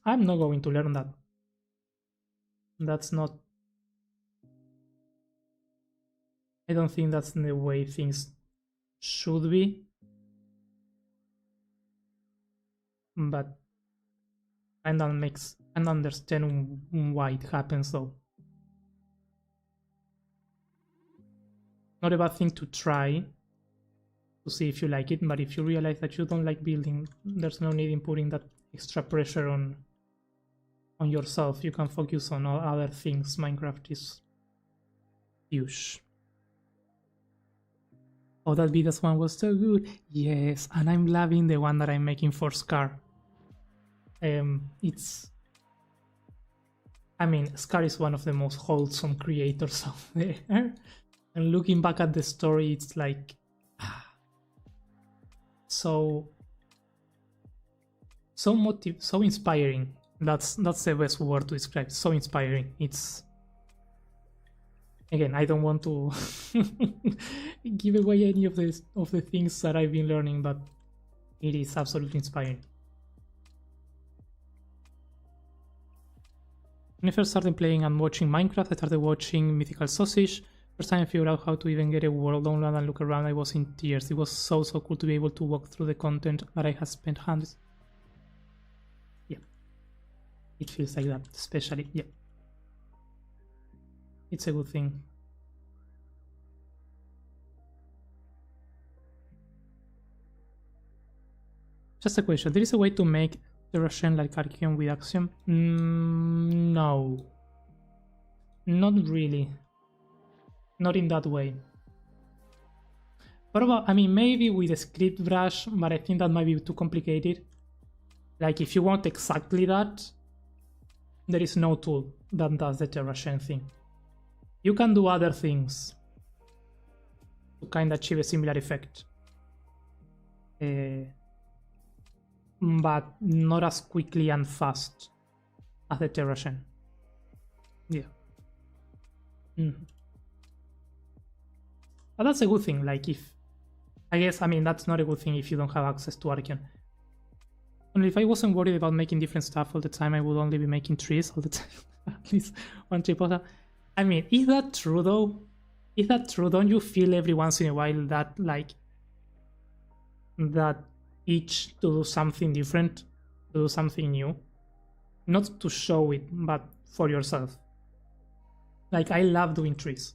I'm not going to learn that. That's not... I don't think that's the way things should be. But I understand why it happens though. Not a bad thing to try to see if you like it, but if you realize that you don't like building, there's no need in putting that extra pressure on yourself. You can focus on all other things. Minecraft is huge. Oh, that Vidas one was so good. Yes, and I'm loving the one that I'm making for Scar. It's... I mean, Scar is one of the most wholesome creators out there. And looking back at the story, it's like... so inspiring. That's the best word to describe. So inspiring. It's... Again, I don't want to give away any of the things that I've been learning, but it is absolutely inspiring. When I first started playing and watching Minecraft, I started watching Mythical Sausage. First time I figured out how to even get a world download and look around, I was in tears. It was so cool to be able to walk through the content that I had spent hundreds. Yeah, it feels like that, especially, yeah. It's a good thing. Just a question, there is a way to make Terraforming like Axiom with Axiom? No. Not really. Not in that way. But about, I mean, maybe with a script brush, but I think that might be too complicated. Like, if you want exactly that, there is no tool that does the Terraforming thing. You can do other things to kind of achieve a similar effect. But not as quickly and fast as the Terraforming. Yeah. But that's a good thing, like if... I guess, I mean, that's not a good thing if you don't have access to Axiom. Only if I wasn't worried about making different stuff all the time, I would only be making trees all the time. At least one tree pot. I mean, is that true though? Is that true? Don't you feel every once in a while that, like, that itch to do something different, to do something new? Not to show it, but for yourself. Like, I love doing trees.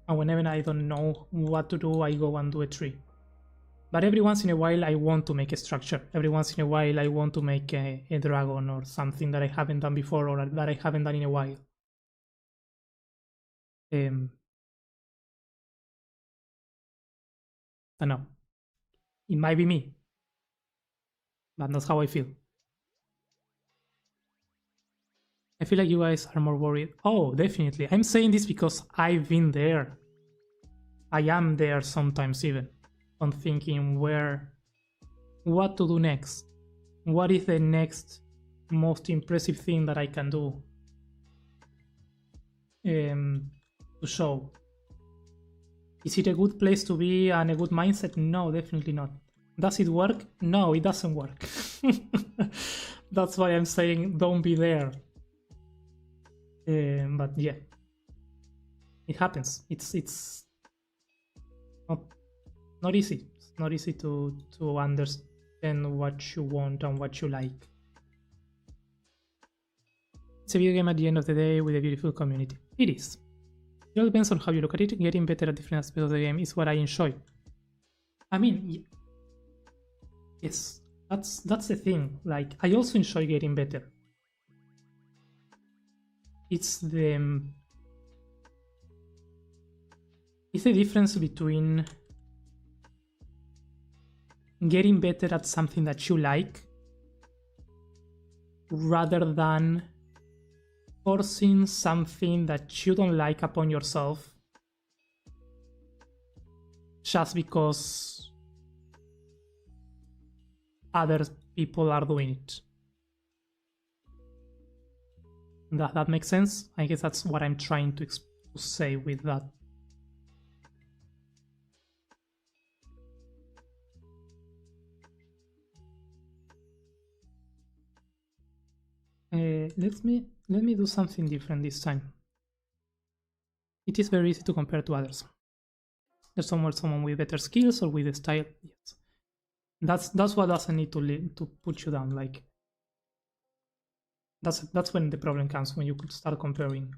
And whenever I don't know what to do, I go and do a tree. But every once in a while, I want to make a structure. Every once in a while, I want to make a dragon or something that I haven't done before or that I haven't done in a while. I don't know. It might be me, but that's how I feel. I feel like you guys are more worried. Oh, definitely. I'm saying this because I've been there. I am there sometimes even. On thinking what to do next. What is the next most impressive thing that I can do to show? Is it a good place to be and a good mindset? No, definitely not. Does it work? No, it doesn't work. That's why I'm saying don't be there. But yeah, it happens. It's not easy. It's not easy to understand what you want and what you like. It's a video game at the end of the day with a beautiful community. It is. It all depends on how you look at it. Getting better at different aspects of the game is what I enjoy. I mean, yes, that's the thing. Like, I also enjoy getting better. It's the difference between getting better at something that you like rather than forcing something that you don't like upon yourself just because other people are doing it. Does that make sense? I guess that's what I'm trying to say with that. Let me do something different this time. It is very easy to compare to others. There's someone with better skills or with a style. Yes, that's what doesn't need to put you down. Like, that's when the problem comes, when you could start comparing.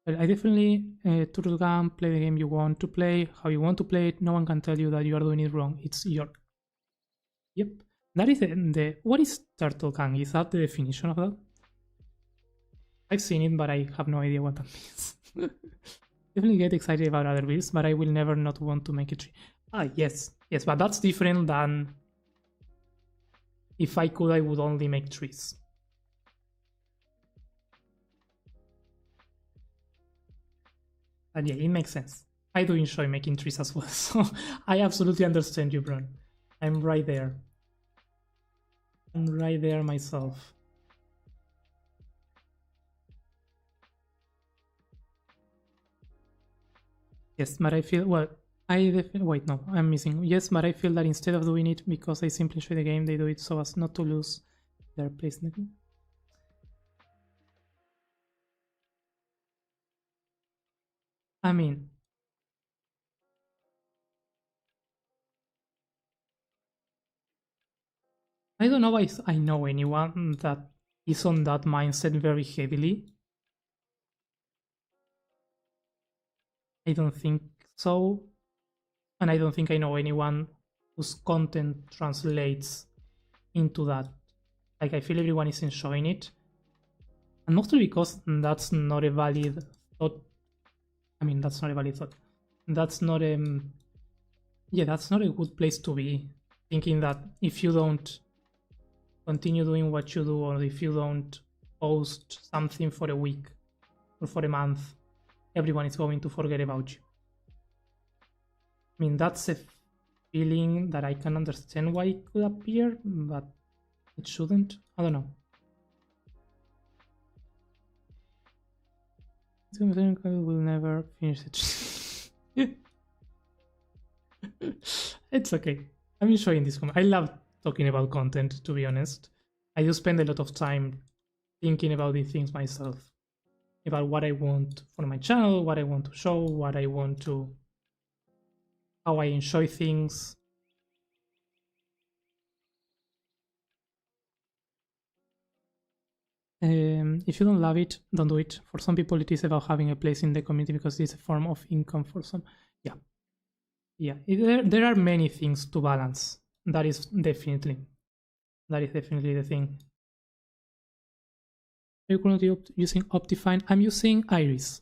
But I definitely turtle gun, play the game you want to play, how you want to play it. No one can tell you that you are doing it wrong. It's your. Yep. That is the what is turtle gun? Is that the definition of that? I've seen it, but I have no idea what that means. Definitely get excited about other builds, but I will never not want to make a tree. Ah, yes, but that's different than if I could, I would only make trees. And yeah, it makes sense. I do enjoy making trees as well, so I absolutely understand you, Bron. I'm right there. I'm right there myself. Yes, but I feel, well, I definitely, wait, no, I'm missing. Yes, but I feel that instead of doing it because they simply enjoy the game, they do it so as not to lose their place in the game. I mean, I don't know if I know anyone that is on that mindset very heavily. I don't think so. And I don't think I know anyone whose content translates into that. Like, I feel everyone is enjoying it. And mostly because that's not a valid thought. I mean, that's not a valid thought. That's not yeah, that's not a good place to be. Thinking that if you don't continue doing what you do, or if you don't post something for a week or for a month, everyone is going to forget about you. I mean, that's a feeling that I can understand why it could appear, but it shouldn't. I don't know. Will never finish it. It's okay. I'm enjoying this comment. I love talking about content, to be honest. I do spend a lot of time thinking about these things myself. About what I want for my channel, what I want to show, what I want to... how I enjoy things. If you don't love it, don't do it. For some people, it is about having a place in the community because it's a form of income for some. Yeah. There are many things to balance. That is definitely the thing. Are you currently using Optifine? I'm using Iris.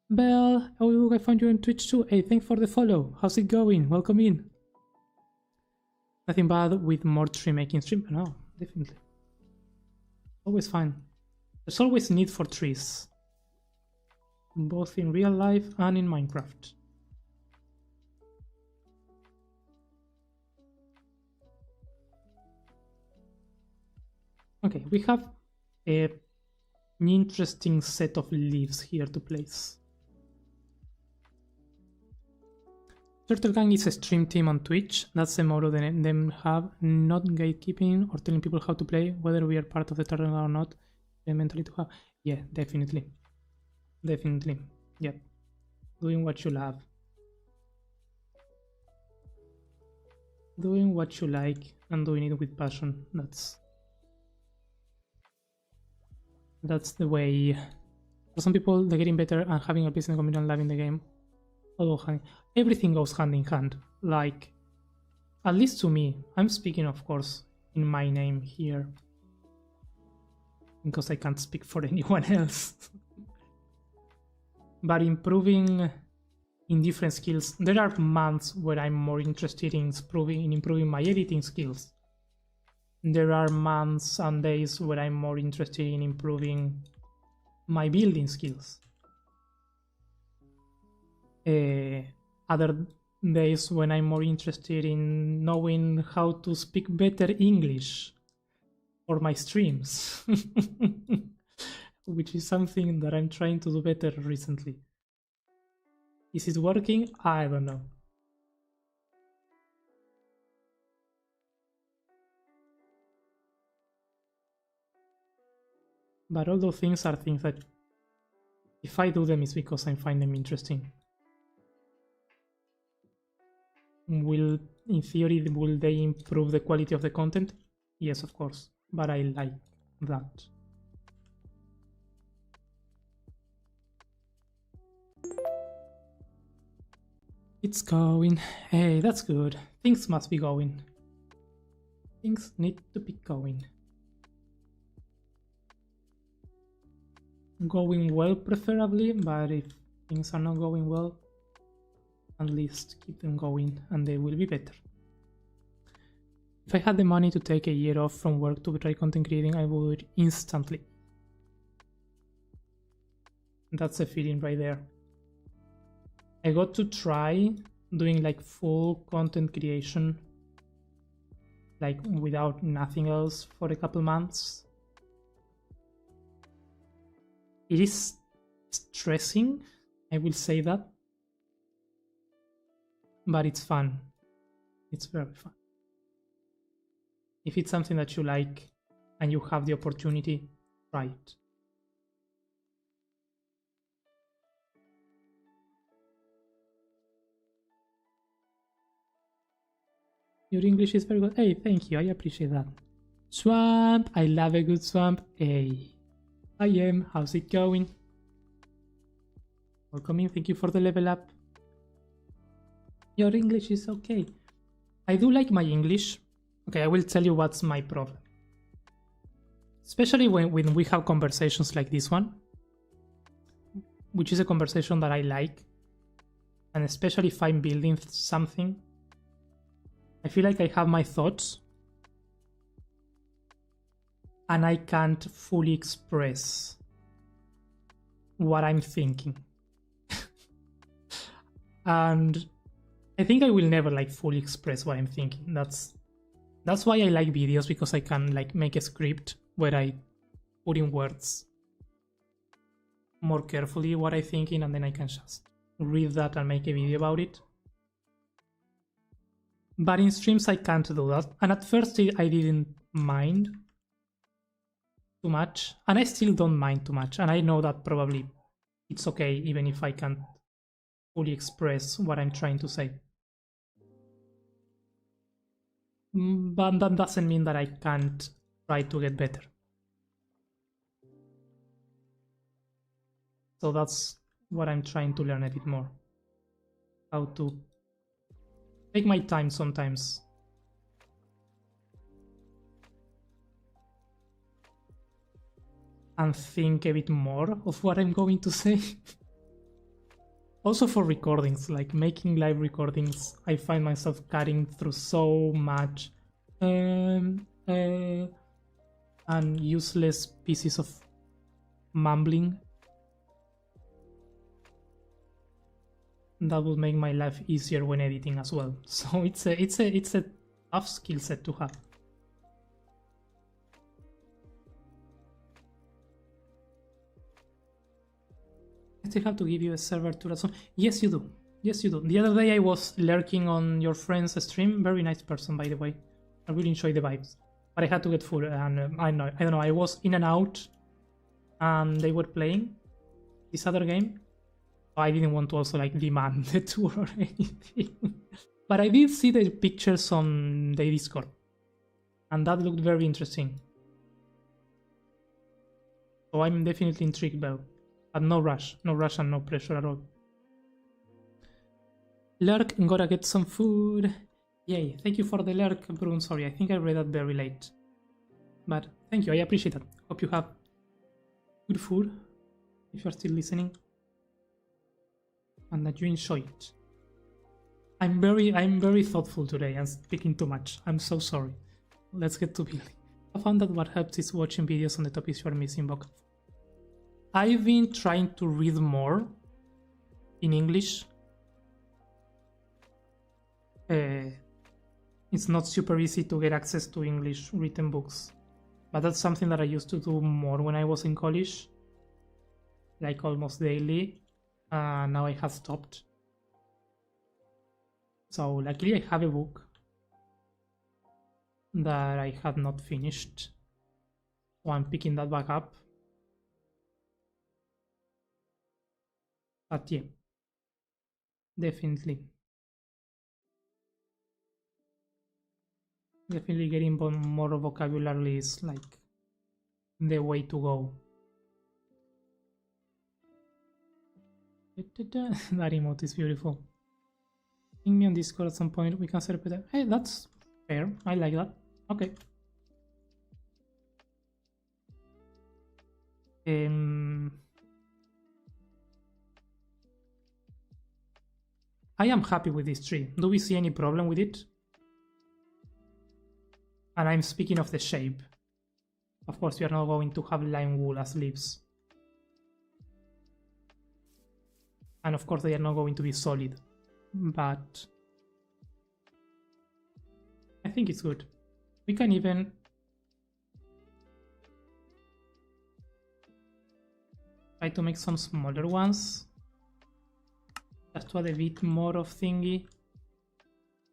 Belle, oh look, I found you on Twitch too. Hey, thanks for the follow. How's it going? Welcome in. Nothing bad with more tree making stream. No, definitely. Always fine. There's always need for trees. Both in real life and in Minecraft. Okay, we have an interesting set of leaves here to place. Turtle Gang is a stream team on Twitch. That's the motto them have. Not gatekeeping or telling people how to play, whether we are part of the Turtle Gang or not. Mentally to have. Yeah, definitely. Yeah. Doing what you love. Doing what you like and doing it with passion. That's the way For some people, they're getting better and having a business community and loving the game. Although everything goes hand in hand. Like, at least to me, I'm speaking, of course, in my name here, because I can't speak for anyone else. But improving in different skills, there are months where I'm more interested in improving my editing skills. There are months and days where I'm more interested in improving my building skills. Other days when I'm more interested in knowing how to speak better English for my streams, which is something that I'm trying to do better recently. Is it working? I don't know. But all those things are things that if I do them, it's because I find them interesting. In theory, will they improve the quality of the content? Yes, of course, but I like that. It's going. Hey, that's good. Things must be going. Things need to be going. Going well, preferably, but if things are not going well, at least keep them going and they will be better. If I had the money to take a year off from work to try content creating, I would instantly. That's a feeling right there. I got to try doing like full content creation, like without nothing else, for a couple months. It is stressing, I will say that, but it's fun. It's very fun. If it's something that you like and you have the opportunity, try it. Your English is very good. Hey, thank you. I appreciate that. Swamp. I love a good swamp. Hey. I am. How's it going? Welcome in. Thank you for the level up. Your English is okay. I do like my English. Okay, I will tell you what's my problem. Especially when we have conversations like this one, which is a conversation that I like. And especially if I'm building something, I feel like I have my thoughts and I can't fully express what I'm thinking. And I think I will never like fully express what I'm thinking. That's why I like videos, because I can like make a script where I put in words more carefully what I'm thinking, and then I can just read that and make a video about it. But in streams I can't do that, and at first I didn't mind too much, and I still don't mind too much, and I know that probably it's okay even if I can't fully express what I'm trying to say. But that doesn't mean that I can't try to get better. So that's what I'm trying to learn a bit more. How to take my time sometimes. And think a bit more of what I'm going to say. Also for recordings, like making live recordings, I find myself cutting through so much and useless pieces of mumbling. That will make my life easier when editing as well. So it's a tough skill set to have. I still have to give you a server tour. Yes, you do. Yes, you do. The other day I was lurking on your friend's stream. Very nice person, by the way. I really enjoy the vibes. But I had to get full, and I don't know. I was in and out, and they were playing this other game. I didn't want to also like demand the tour or anything. But I did see the pictures on the Discord, and that looked very interesting. So I'm definitely intrigued, Belle. But no rush and no pressure at all. Lurk, gotta get some food. Yay, thank you for the lurk, Brune. Sorry, I think I read that very late. But thank you, I appreciate that. Hope you have good food, if you're still listening. And that you enjoy it. I'm very thoughtful today and speaking too much. I'm so sorry. Let's get to building. I found that what helps is watching videos on the topics you are missing, Book. I've been trying to read more in English. It's not super easy to get access to English written books, but that's something that I used to do more when I was in college, like almost daily. Now I have stopped. So luckily I have a book that I had not finished, so I'm picking that back up. But yeah, definitely getting more vocabulary is like the way to go. That emote is beautiful. Ping me on Discord at some point, we can set up with that. Hey, that's fair, I like that. Okay. I am happy with this tree. Do we see any problem with it? And I'm speaking of the shape. Of course, we are not going to have lime wool as leaves. And of course, they are not going to be solid. But I think it's good. We can even try to make some smaller ones. Just to add a bit more of thingy.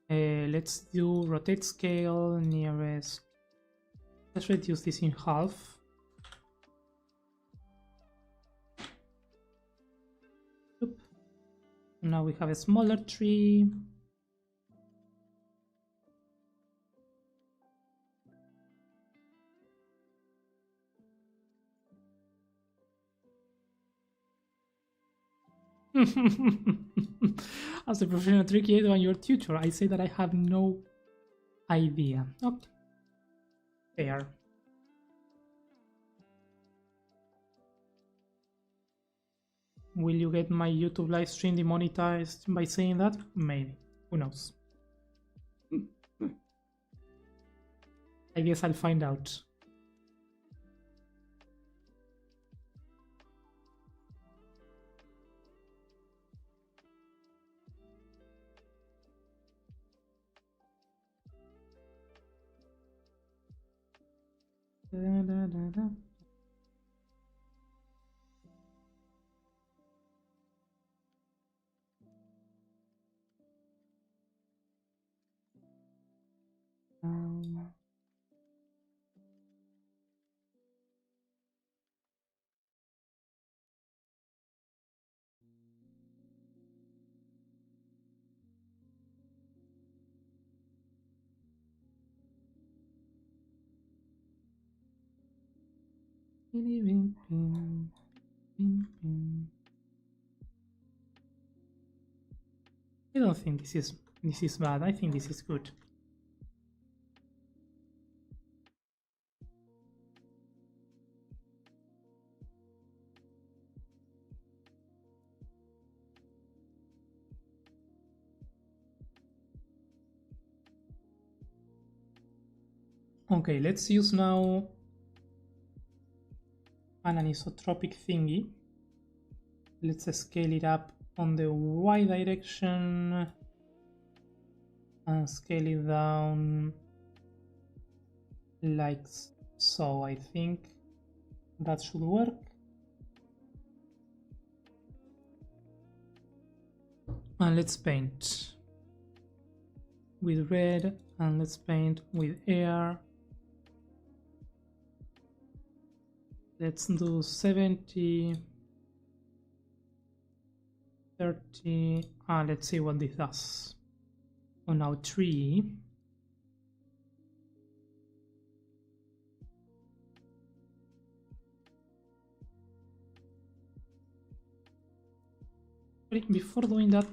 Let's do rotate scale nearest. Let's reduce this in half. Oop. Now we have a smaller tree. As a professional tree creator and your tutor, I say that I have no idea. Okay. Fair. Will you get my YouTube live stream demonetized by saying that? Maybe. Who knows? I guess I'll find out. Da, da, da, da. I don't think this is bad. I think this is good. Okay, let's use now an anisotropic thingy. Let's scale it up on the Y direction and scale it down like so. I think that should work. And let's paint with red and let's paint with air. Let's do 70, 30. Let's see what this does. Oh, now 3. Before doing that,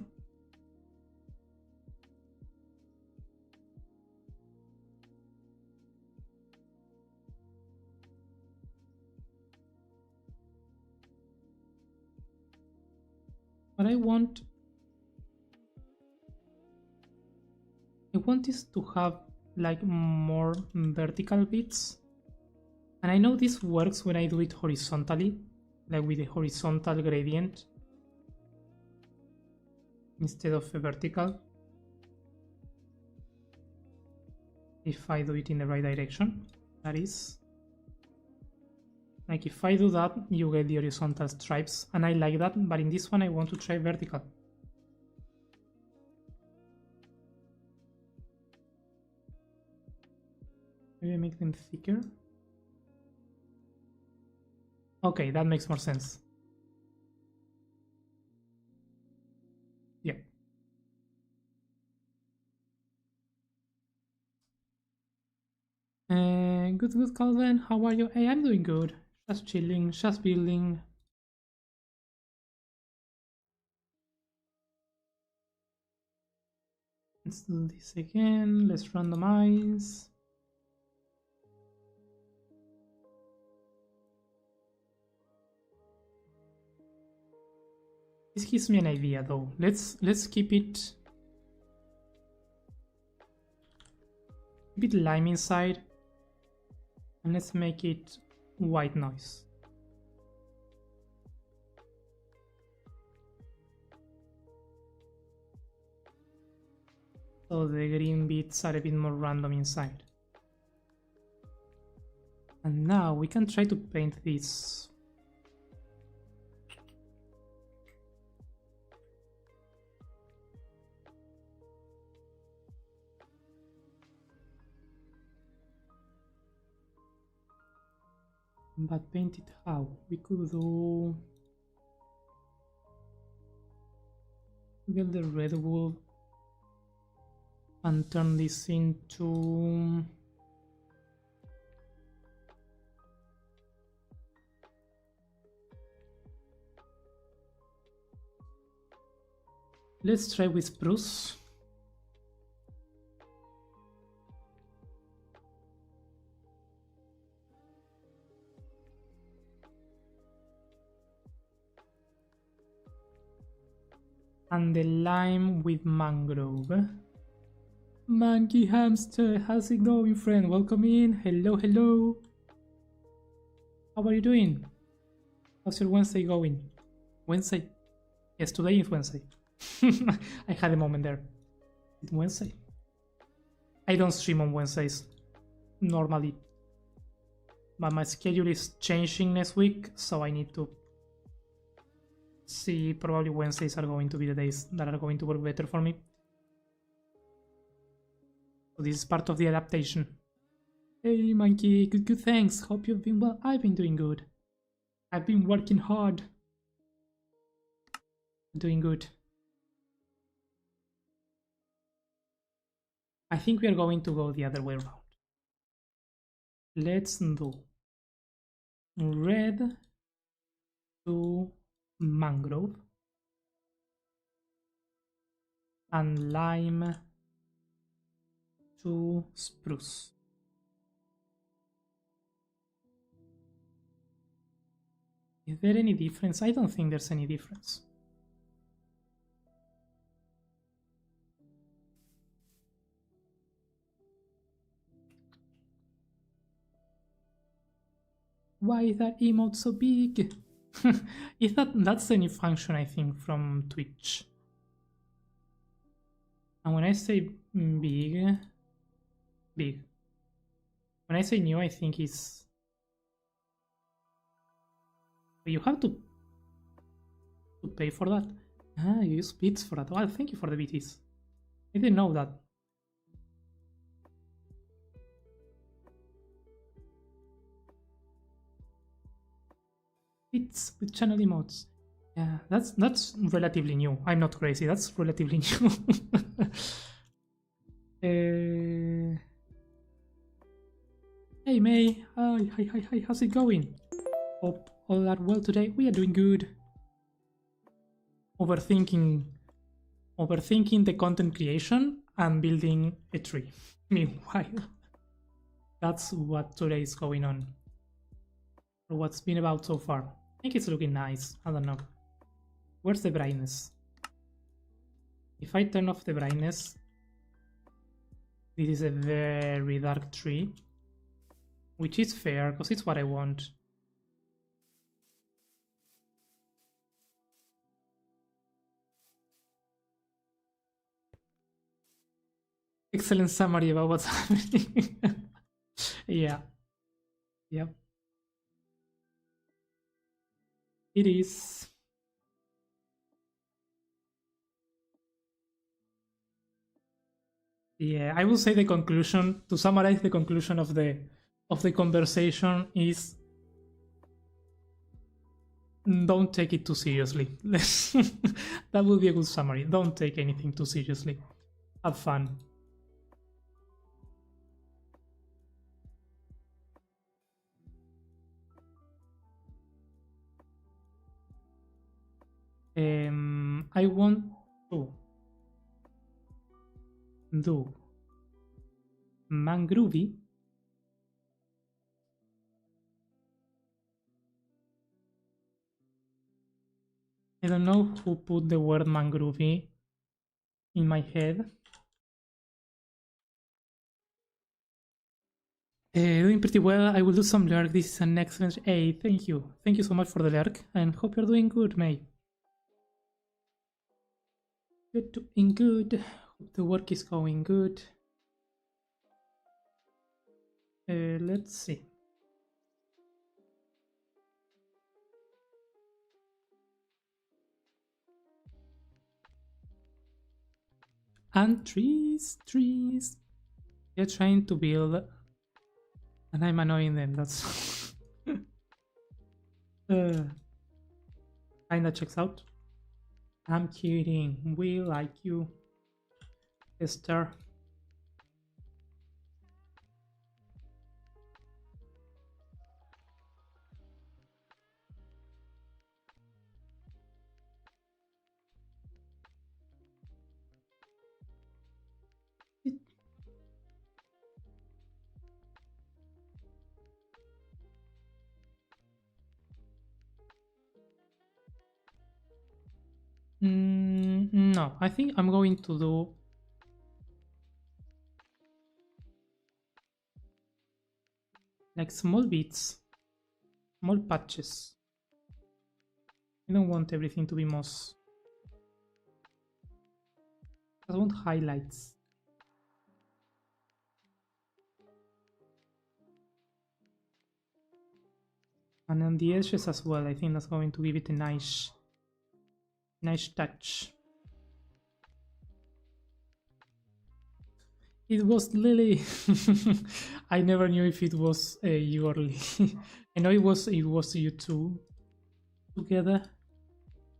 what I want this to have like more vertical bits, and I know this works when I do it horizontally, like with a horizontal gradient instead of a vertical, if I do it in the right direction. That is, like if I do that, you get the horizontal stripes, and I like that, but in this one I want to try vertical. Maybe I make them thicker. Okay, that makes more sense. Yeah. Good, Calvin. How are you? Hey, I'm doing good. Just chilling, just building. Let's do this again. Let's randomize. This gives me an idea though. Let's keep it lime inside, and let's make it white noise. So the green bits are a bit more random inside. And now we can try to paint this. But paint it how? We could do... get the red wool and turn this into... Let's try with spruce. And the lime with mangrove. Monkey Hamster, how's it going, friend? Welcome in. Hello, hello. How are you doing? How's your Wednesday going? Wednesday? Yes, today is Wednesday. I had a moment there. It's Wednesday. I don't stream on Wednesdays normally, but my schedule is changing next week, so I need to see. Probably Wednesdays are going to be the days that are going to work better for me. So this is part of the adaptation. Hey monkey, good, thanks. Hope you've been well. I've been doing good. I've been working hard. Doing good. I think we are going to go the other way around. Let's do red to mangrove and lime to spruce. Is there any difference? I don't think there's any difference. Why is that emote so big? That's the new function, I think, from Twitch. And when I say big. When I say new, I think it's... You have to pay for that. Ah, you use bits for that. Well, thank you for the BTs. I didn't know that. Bits with channel emotes. Yeah, that's relatively new. I'm not crazy. That's relatively new. Hey May, hi, how's it going? Hope all are well today. We are doing good. overthinking the content creation and building a tree. Meanwhile, that's what today is going on, or what's been about so far. I think it's looking nice. I don't know. Where's the brightness? If I turn off the brightness, this is a very dark tree, which is fair because it's what I want. Excellent summary about what's happening. Yeah. Yep. It is. Yeah, I will say the conclusion, to summarize the conclusion of the conversation is don't take it too seriously. That will be a good summary. Don't take anything too seriously. Have fun. I want to do mangroovy. I don't know who put the word mangroovy in my head. Doing pretty well. I will do some lurk. This is an excellent. Hey, thank you. Thank you so much for the lurk, and hope you're doing good, mate. You're doing good. Hope the work is going good. Let's see. And trees. They're trying to build, and I'm annoying them. That's kinda checks out. I'm kidding. We like you, Esther. No, I think I'm going to do like small bits, small patches. I don't want everything to be moss. I want highlights. And on the edges as well. I think that's going to give it a nice touch. It was Lily. I never knew if it was you or Lily. I know it was you two together,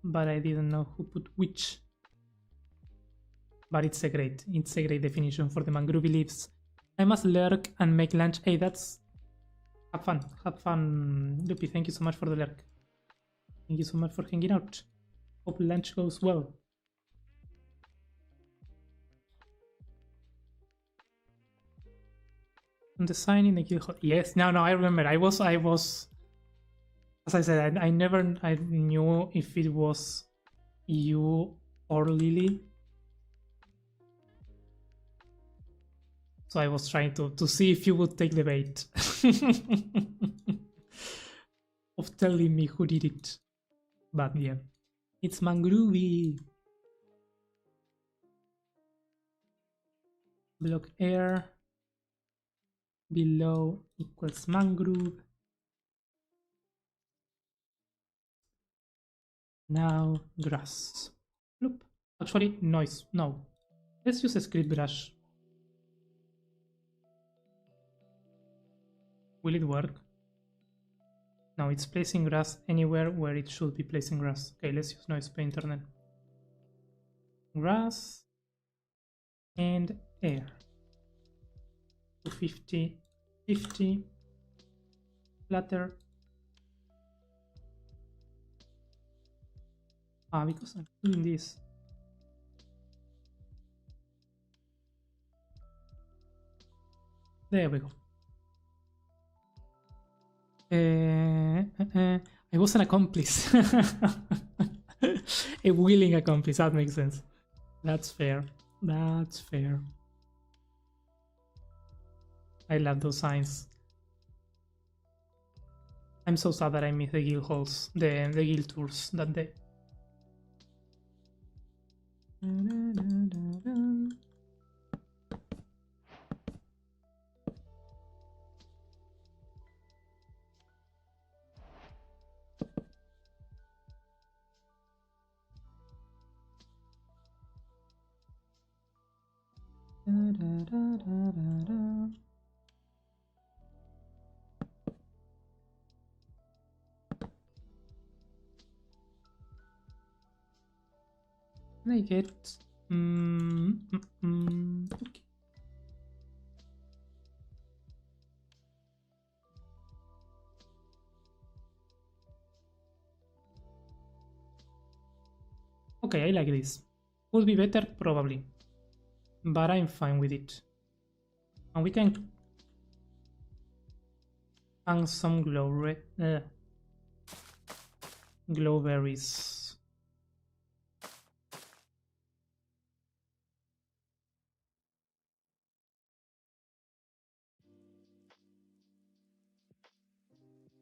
but I didn't know who put which. But it's a great definition for the mangrove leaves. I must lurk and make lunch. Hey, that's have fun, Loopy. Thank you so much for the lurk. Thank you so much for hanging out. Hope lunch goes well. I'm designing the guild. Yes, no, I remember. I was. As I said, I never knew if it was you or Lily. So I was trying to see if you would take the bait of telling me who did it. But yeah, it's mangroovy. Block air below equals mangrove. Now grass. Loop. Actually, noise. No. Let's use a script brush. Will it work? No, it's placing grass anywhere where it should be placing grass. Okay, let's use noise painter then. Grass and air. 250, 50, flatter. Ah, because I'm doing this. There we go. I was an accomplice. A willing accomplice, that makes sense. That's fair. That's fair. I love those signs. I'm so sad that I missed the guild halls, the guild tours that day. Can I get... okay. Okay, I like this. Would be better, probably. But I'm fine with it. And we can hang some glowberries.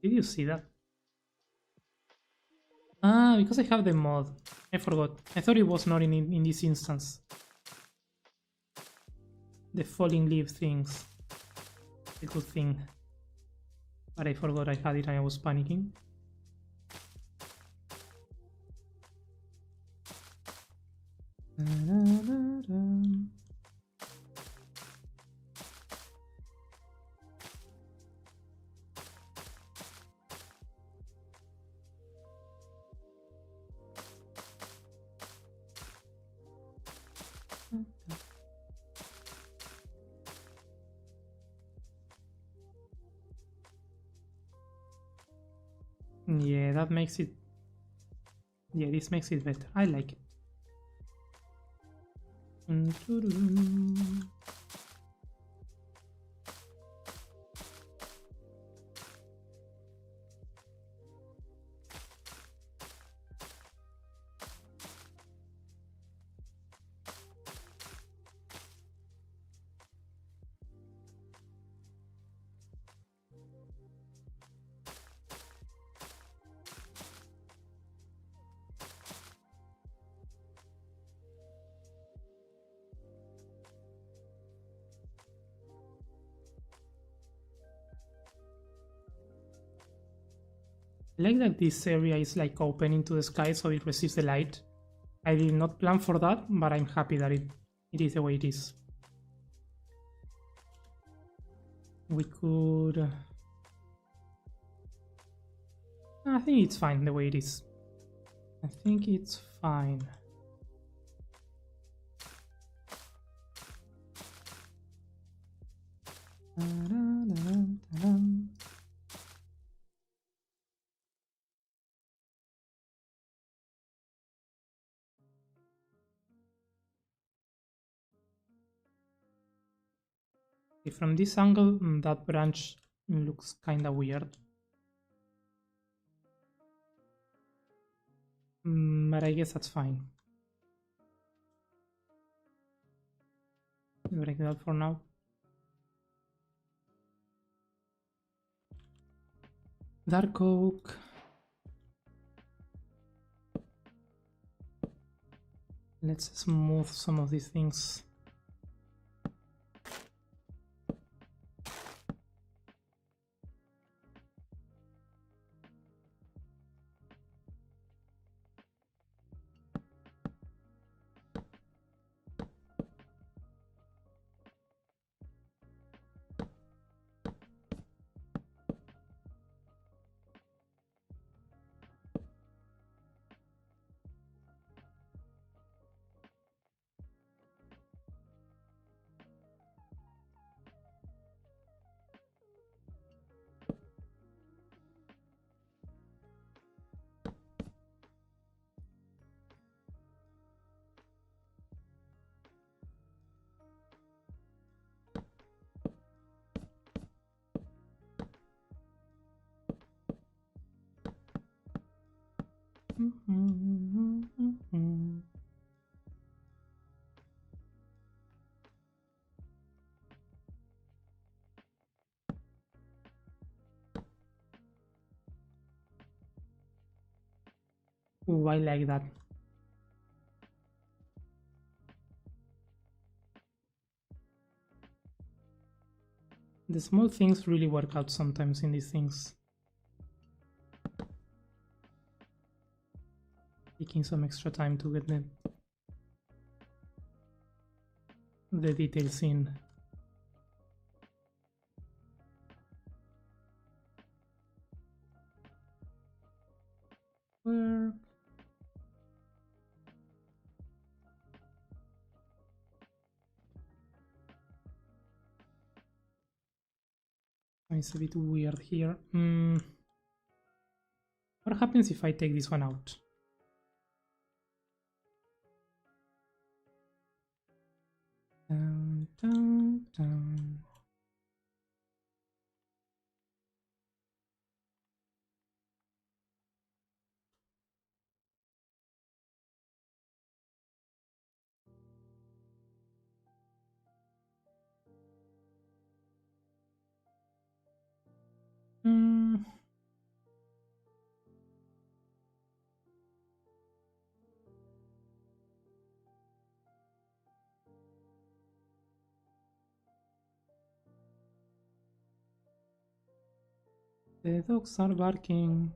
Did you see that? Ah, because I have the mod. I forgot. I thought it was not in this instance. The falling leaf things. A good thing. But I forgot I had it and I was panicking. Yeah, that makes it... yeah, this makes it better. I like it. I like that this area is like open into the sky so it receives the light. I did not plan for that, but I'm happy that it is the way it is. We could... I think it's fine the way it is. I think it's fine. From this angle, that branch looks kinda weird. But I guess that's fine. Break that for now. Dark oak. Let's smooth some of these things. Ooh, I like that. The small things really work out sometimes in these things. Taking some extra time to get the details in. Work. It's a bit weird here. What happens if I take this one out? Down, down, down. The dogs are barking.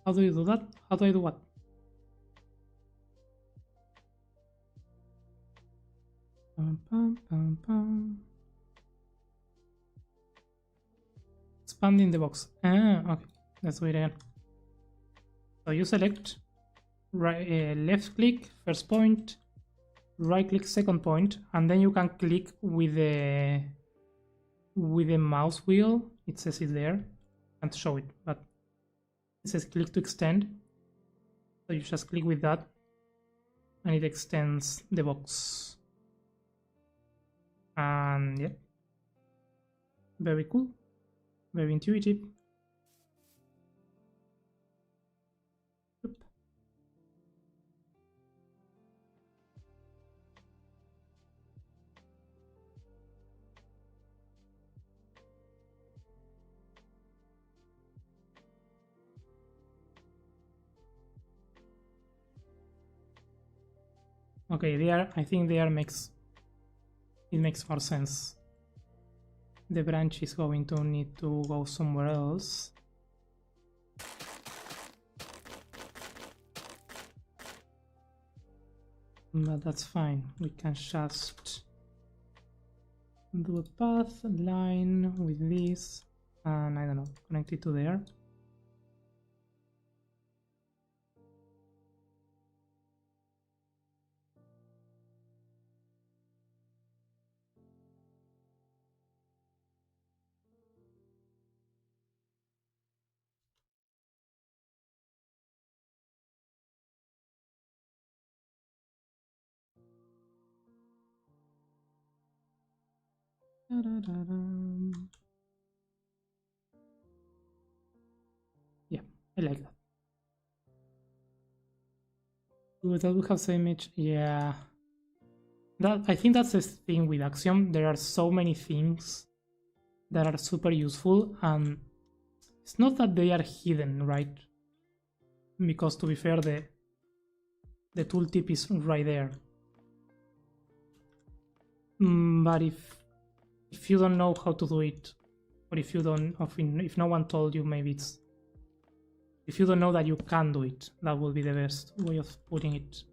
How do you do that? How do I do what? Pum, pum, pum, pum. Expanding the box. Ah, okay. That's what I am. So you select right, left click, first point, right click, second point, and then you can click with the mouse wheel. It says it there. Can't show it, but it says click to extend. So you just click with that, and it extends the box. And yeah, very cool, very intuitive. Oop. Okay, there. I think there makes more sense. The branch is going to need to go somewhere else. But that's fine. We can just do a path line with this, and I don't know, connect it to there. Yeah, I like that. Good, that we have the image. Yeah, that I think that's the thing with Axiom. There are so many things that are super useful, and it's not that they are hidden, right? Because to be fair, the tooltip is right there. But if you don't know how to do it, or if you don't, if no one told you, maybe it's, if you don't know that you can do it, that will be the best way of putting it.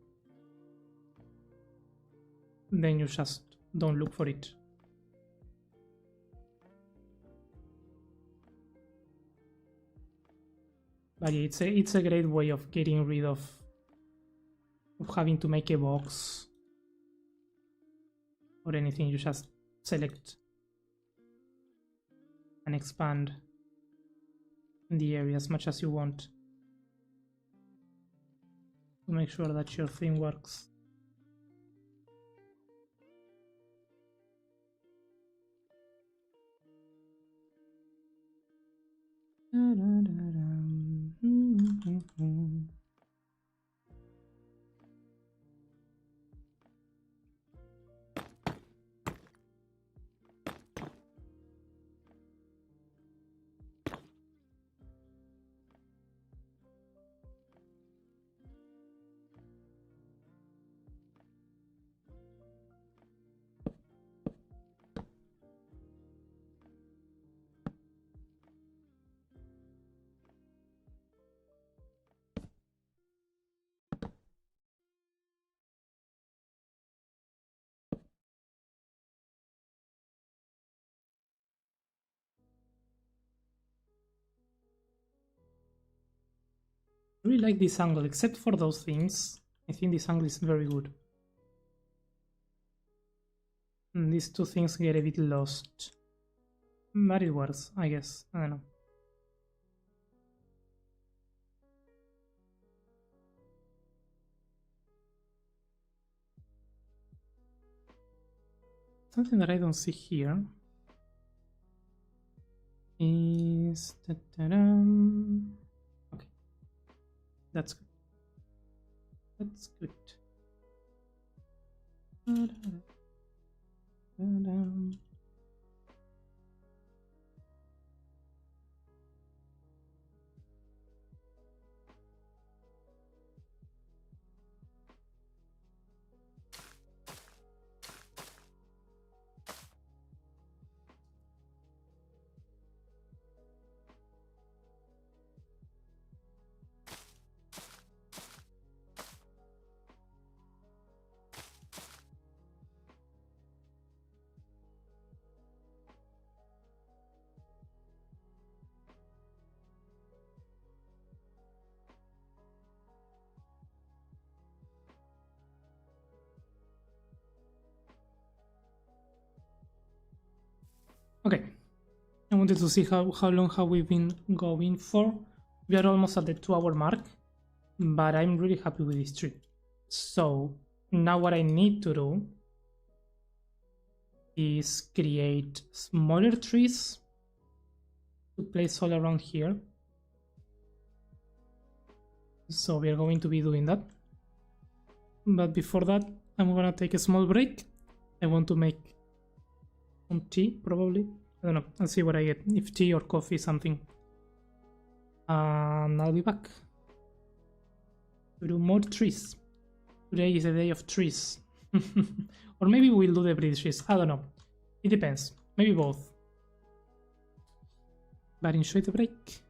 Then you just don't look for it. But yeah, it's a great way of getting rid of having to make a box or anything. You just select and expand the area as much as you want to make sure that your thing works. I really like this angle, except for those things. I think this angle is very good. And these two things get a bit lost. But it works, I guess. I don't know. Something that I don't see here is... Okay. That's good. That's good. Okay, I wanted to see how long have we been going for. We are almost at the 2-hour mark, but I'm really happy with this tree. So now what I need to do is create smaller trees to place all around here. So we are going to be doing that. But before that, I'm gonna take a small break. I want to make some tea, probably. I don't know. I'll see what I get. If tea or coffee, something. And I'll be back to do more trees. Today is a day of trees. Or maybe we'll do the bridges. I don't know. It depends. Maybe both. But enjoy the break.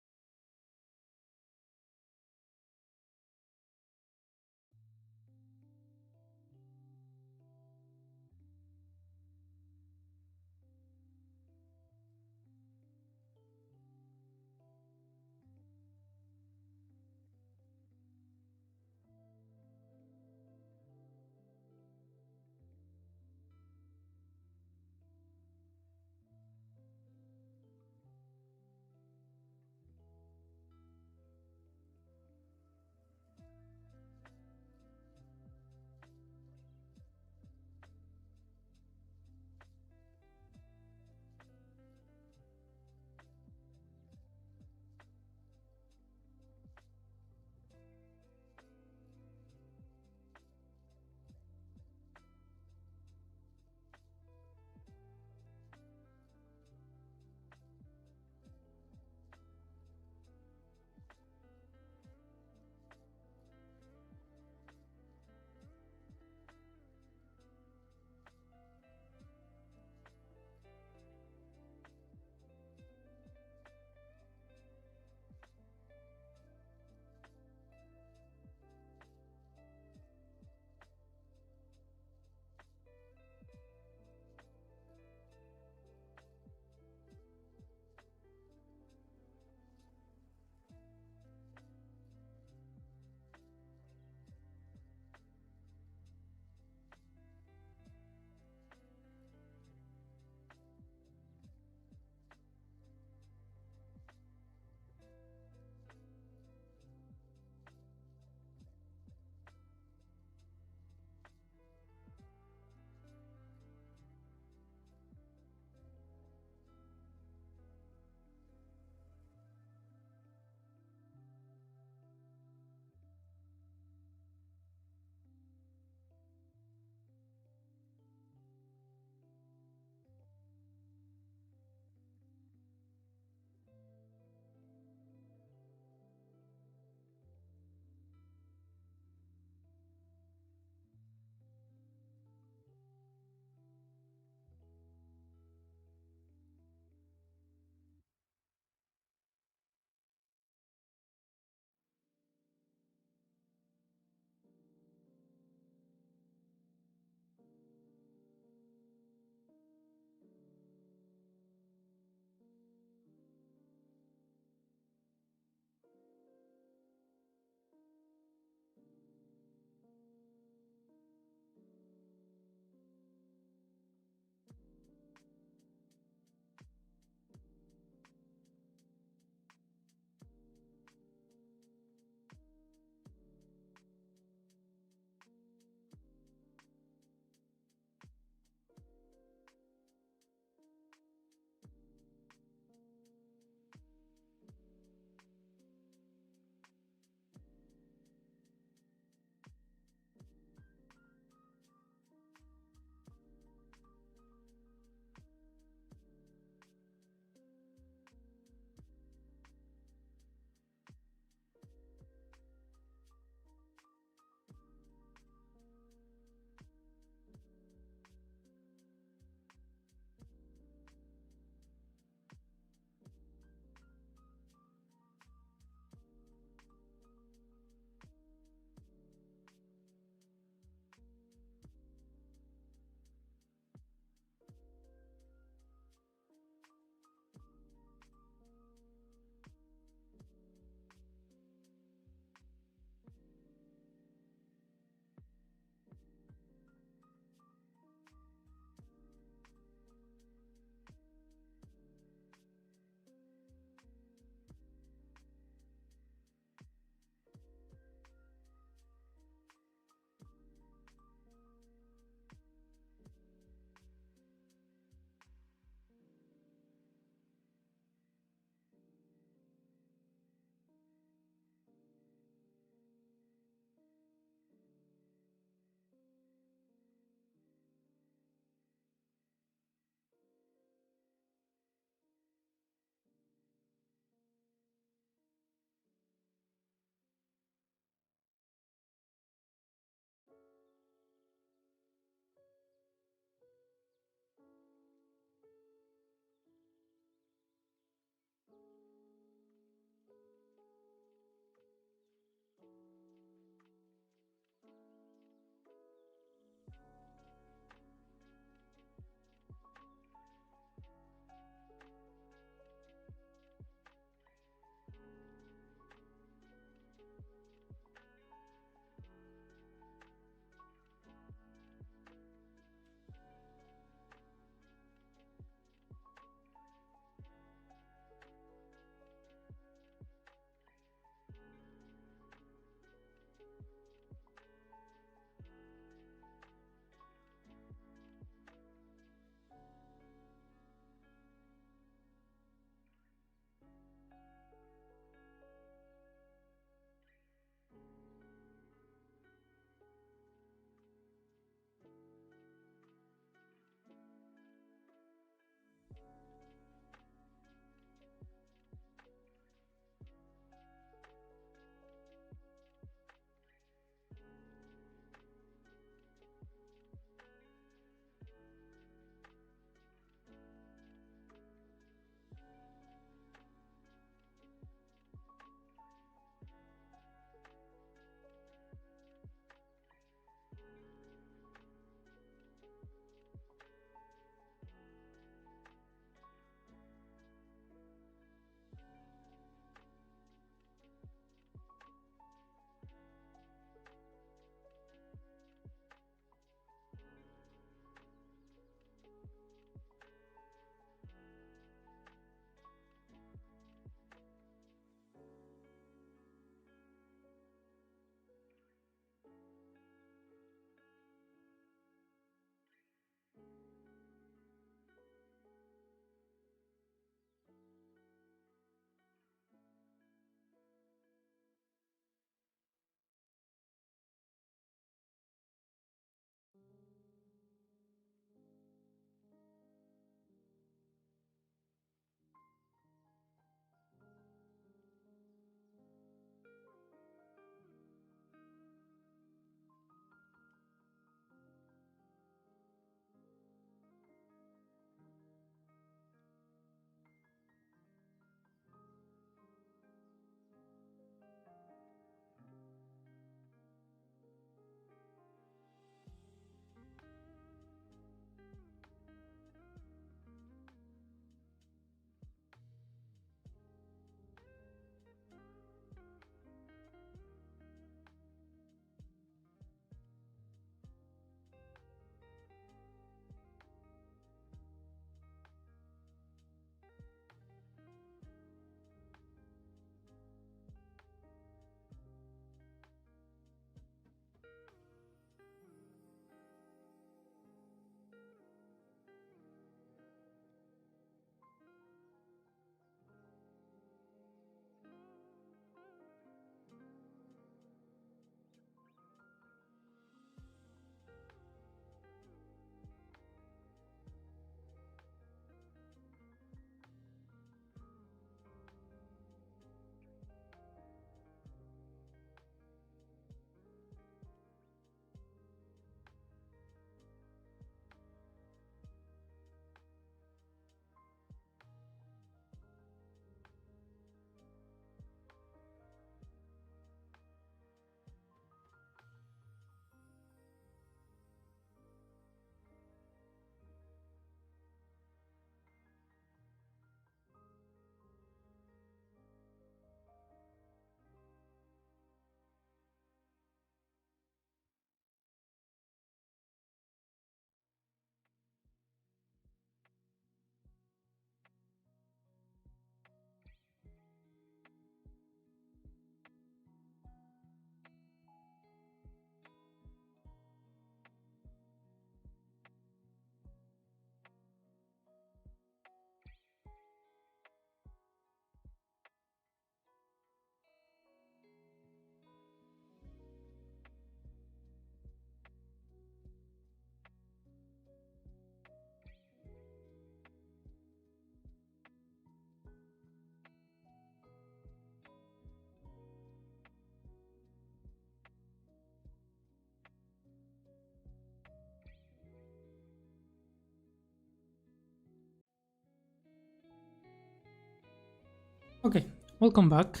Okay, welcome back.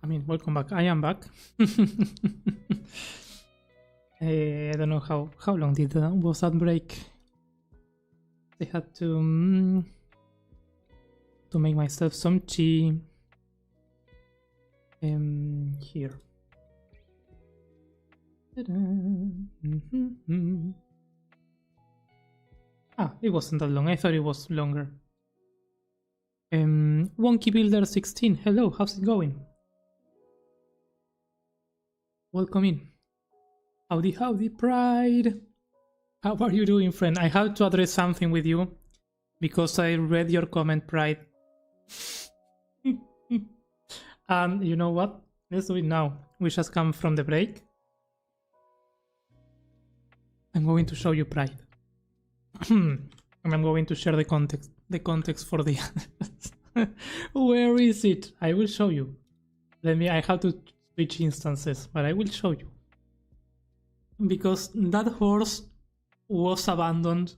I mean, welcome back. I am back. I don't know how long was that break. I had to make myself some tea. Here. Ah, it wasn't that long. I thought it was longer. Wonky Builder 16. Hello, how's it going? Welcome in. Howdy, Pride. How are you doing, friend? I have to address something with you because I read your comment, Pride. And you know what? Let's do it now. We just come from the break. I'm going to show you Pride. And I'm going to share the context for the others. Where is it? I will show you. I have to switch instances, but I will show you. Because that horse was abandoned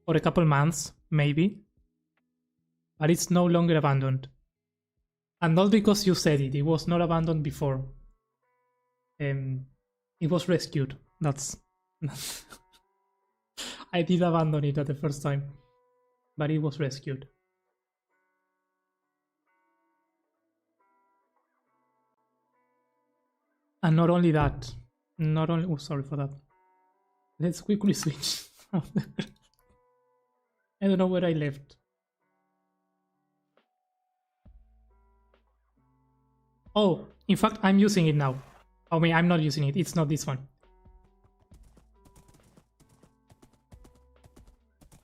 for a couple months, maybe. But it's no longer abandoned. And not because you said it, it was not abandoned before. It was rescued. That's I did abandon it at the first time, but it was rescued. And not only that, oh, sorry for that. Let's quickly switch. I don't know where I left. Oh, in fact, I'm using it now. I mean, I'm not using it. It's not this one.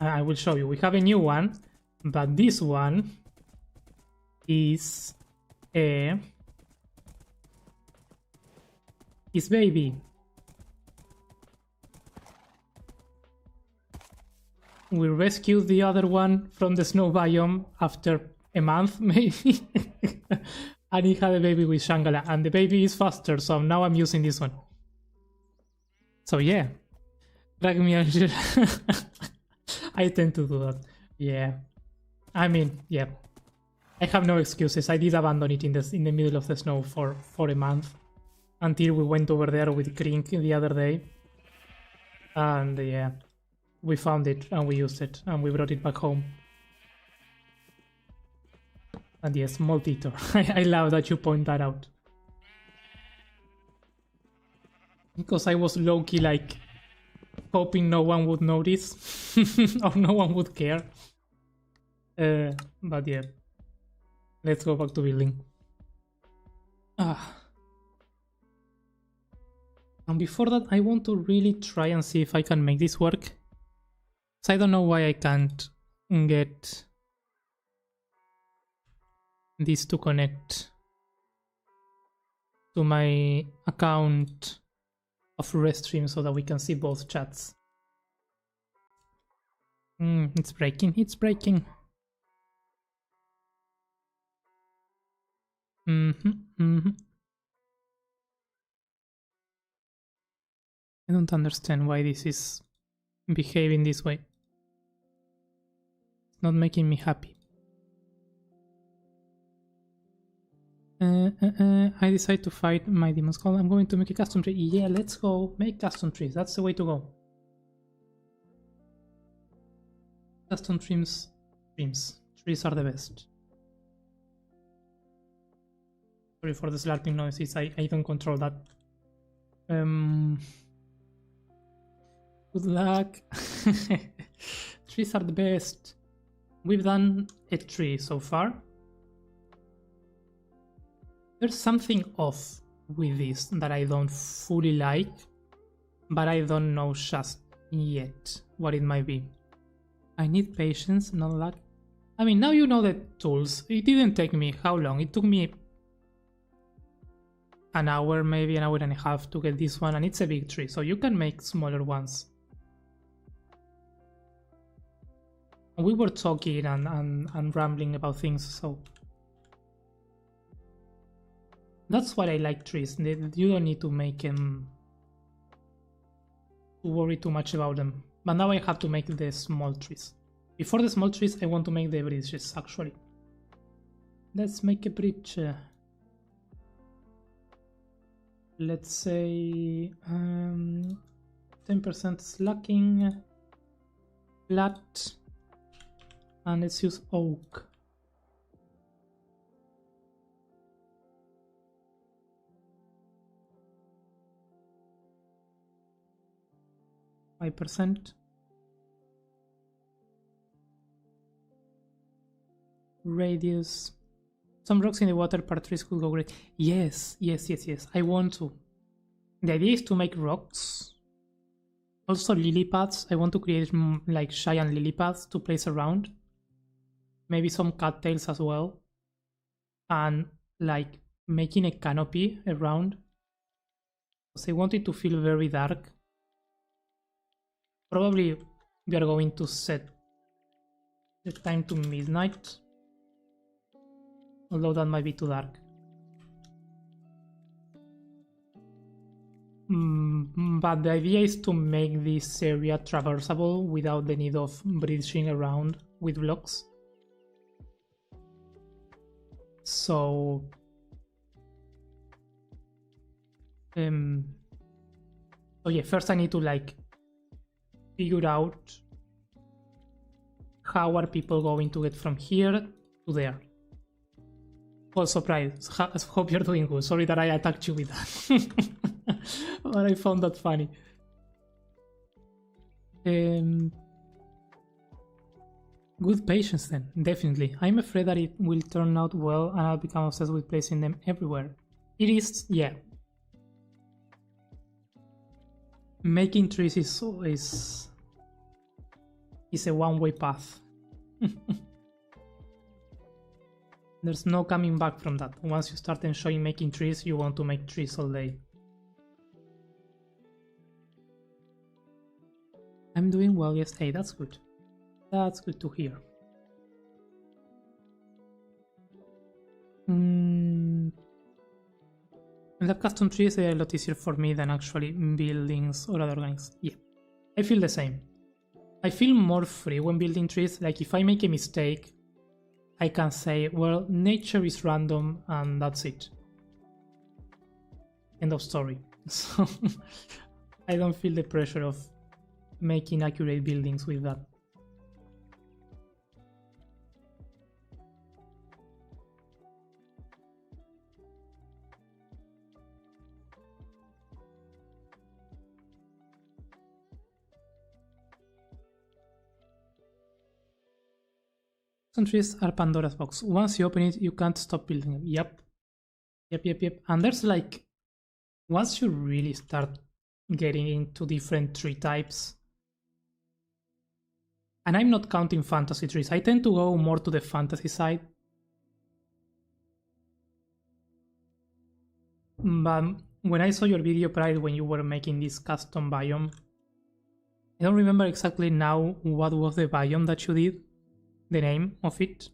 I will show you. We have a new one, but this one is baby. We rescued the other one from the snow biome after a month, maybe. And he had a baby with Shangala, and the baby is faster, so now I'm using this one. So yeah. Drag me I tend to do that. Yeah. I mean, yeah. I have no excuses. I did abandon it in the middle of the snow for a month. Until we went over there with Krink the other day. And yeah. We found it and we used it and we brought it back home. And yes, Multitor. I love that you point that out. Because I was low-key like hoping no one would notice or no one would care. But yeah. Let's go back to building. And before that, I want to really try and see if I can make this work. So I don't know why I can't get this to connect to my account of Restream so that we can see both chats. It's breaking. I don't understand why this is behaving this way. It's not making me happy. I decide to fight my demon's call. I'm going to make a custom tree. Yeah, let's go make custom trees. That's the way to go. Custom trees are the best. Sorry for the slurping noises. I don't control that. Good luck. Trees are the best. We've done a tree so far. There's something off with this that I don't fully like, but I don't know just yet what it might be. I need patience, not luck. I mean, now you know the tools. It didn't take me how long? It took me an hour, maybe an hour and a half to get this one, and it's a big tree, so you can make smaller ones. We were talking and rambling about things, so that's why I like trees. You don't need to make them to worry too much about them. But now I have to make the small trees. Before the small trees, I want to make the bridges, actually. Let's make a bridge. Let's say 10% slacking, flat, and let's use oak. %. Radius. Some rocks in the water part trees could go great. Yes. I want to. The idea is to make rocks. Also lily pads. I want to create like giant lily pads to place around. Maybe some cattails as well. And like making a canopy around. Because I want it to feel very dark. Probably we are going to set the time to midnight. Although that might be too dark. But the idea is to make this area traversable without the need of bridging around with blocks. So yeah, first I need to like figure out how are people going to get from here to there. Oh, surprise. Hope you're doing good. Sorry that I attacked you with that. But I found that funny. Good patience then, definitely. I'm afraid that it will turn out well and I'll become obsessed with placing them everywhere. It is, yeah. Making trees is a one-way path. There's no coming back from that. Once you start enjoying making trees, you want to make trees all day. I'm doing well, yes. Hey, that's good. That's good to hear. Lab custom trees are a lot easier for me than actually buildings or other things. Yeah, I feel the same. I feel more free when building trees. Like if I make a mistake, I can say, well, nature is random and that's it. End of story. So I don't feel the pressure of making accurate buildings with that. Some trees are Pandora's box. Once you open it, you can't stop building them. Yep. And there's like, once you really start getting into different tree types, and I'm not counting fantasy trees, I tend to go more to the fantasy side. But when I saw your video, Pride, when you were making this custom biome, I don't remember exactly now what was the biome that you did, the name of it,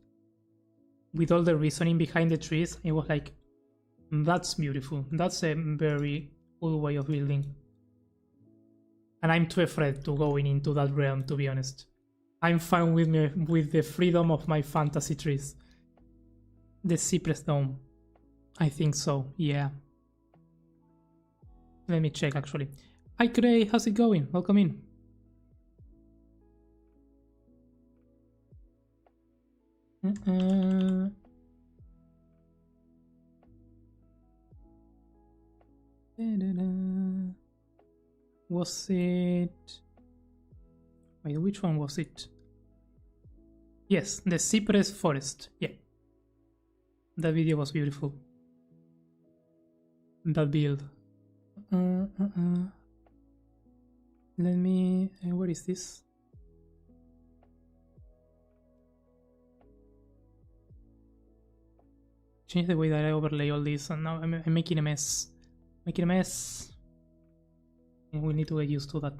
with all the reasoning behind the trees. It was like, that's beautiful. That's a very cool way of building. And I'm too afraid to going into that realm, to be honest. I'm fine with the freedom of my fantasy trees. The Cypress Dome. I think so, yeah. Let me check actually. Hi Gray, how's it going? Welcome in. Was it... Wait, which one was it? Yes, the Cypress Forest. Yeah. That video was beautiful. That build. Let me... where is this? Change the way that I overlay all this, and now I'm making a mess. Making a mess. And we need to get used to that.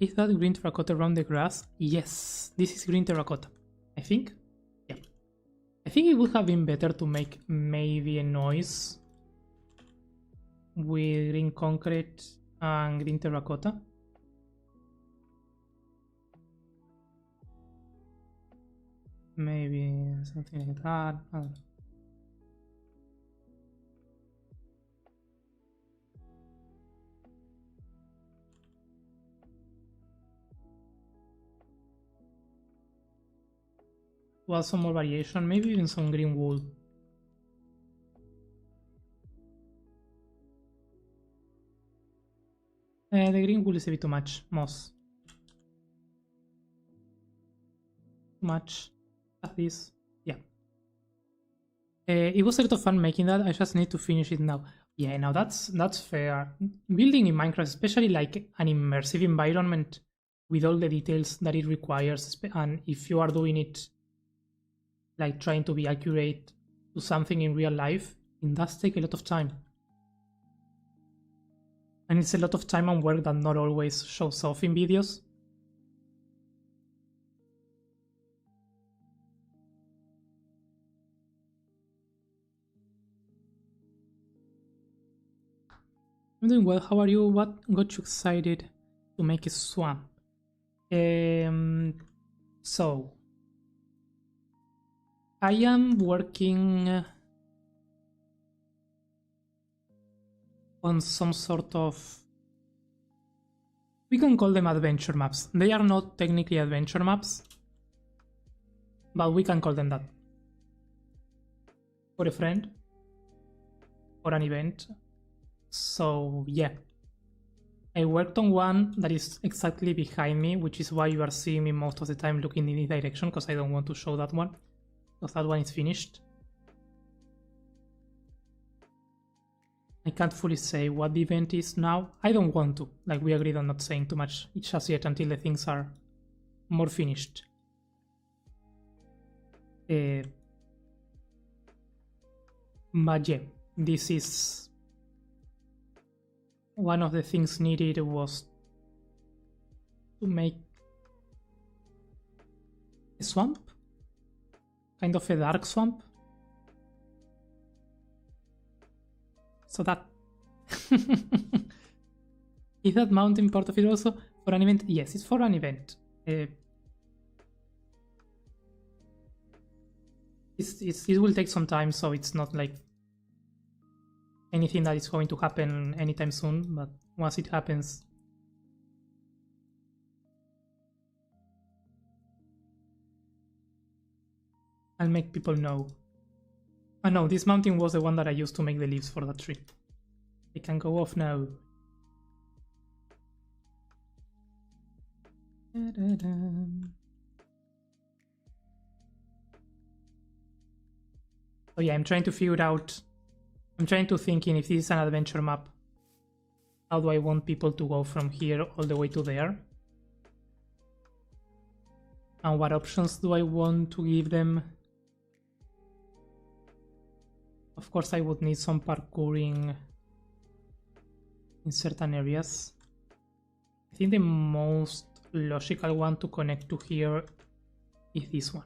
Is that green terracotta around the grass? Yes, this is green terracotta. I think. Yeah. I think it would have been better to make maybe a noise with green concrete and green terracotta. Maybe something like that. I don't know. Well, some more variation, maybe even some green wool. The green wool is a bit too much. Moss. Too much. At this. Yeah. It was a lot of fun making that. I just need to finish it now. Yeah, now that's fair. Building in Minecraft, especially like an immersive environment with all the details that it requires, and if you are doing it like trying to be accurate to something in real life, it does take a lot of time. And it's a lot of time and work that not always shows off in videos. I'm doing well. How are you? What got you excited to make a swamp? So I am working on some sort of, we can call them adventure maps. They are not technically adventure maps, but we can call them that. For a friend, for an event. So yeah, I worked on one that is exactly behind me, which is why you are seeing me most of the time looking in this direction, because I don't want to show that one, because that one is finished. I can't fully say what the event is now. I don't want to. Like, we agreed on not saying too much just yet until the things are more finished. But yeah, this is one of the things needed was to make a swamp, kind of a dark swamp. So that is that mountain part of it also for an event? Yes, it's for an event. It will take some time, so it's not like anything that is going to happen anytime soon, but once it happens, I'll make people know. Oh no, this mountain was the one that I used to make the leaves for that tree. They can go off now. So yeah, I'm trying to figure out, I'm trying to think in if this is an adventure map, how do I want people to go from here all the way to there? And what options do I want to give them? Of course, I would need some parkouring in certain areas. I think the most logical one to connect to here is this one.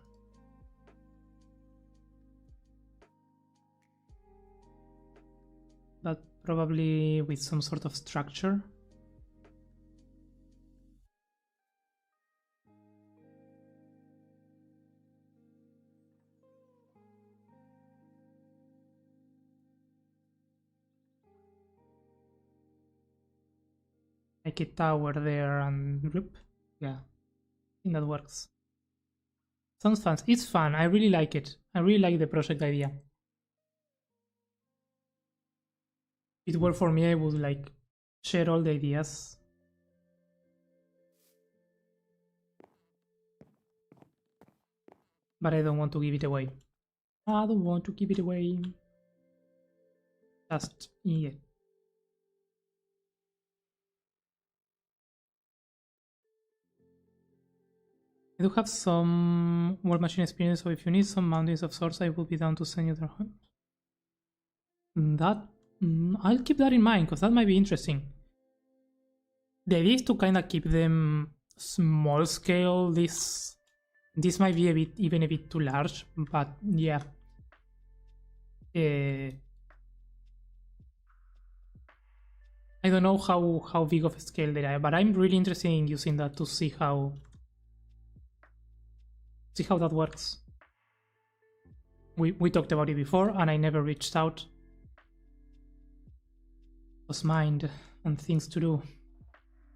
But probably with some sort of structure. Like a tower there and group. Yeah, I think that works. Sounds fun. It's fun. I really like it. I really like the project idea. If it were for me, I would like share all the ideas. But I don't want to give it away. I don't want to give it away. Just yet. I do have some War Machine experience, so if you need some mountains of sorts, I will be down to send you their homes. That I'll keep that in mind, because that might be interesting. The idea is to kind of keep them small scale. This might be a bit, even a bit too large, but yeah. I don't know how big of a scale they are, but I'm really interested in using that to see how that works. We talked about it before, and I never reached out. Was mind and things to do.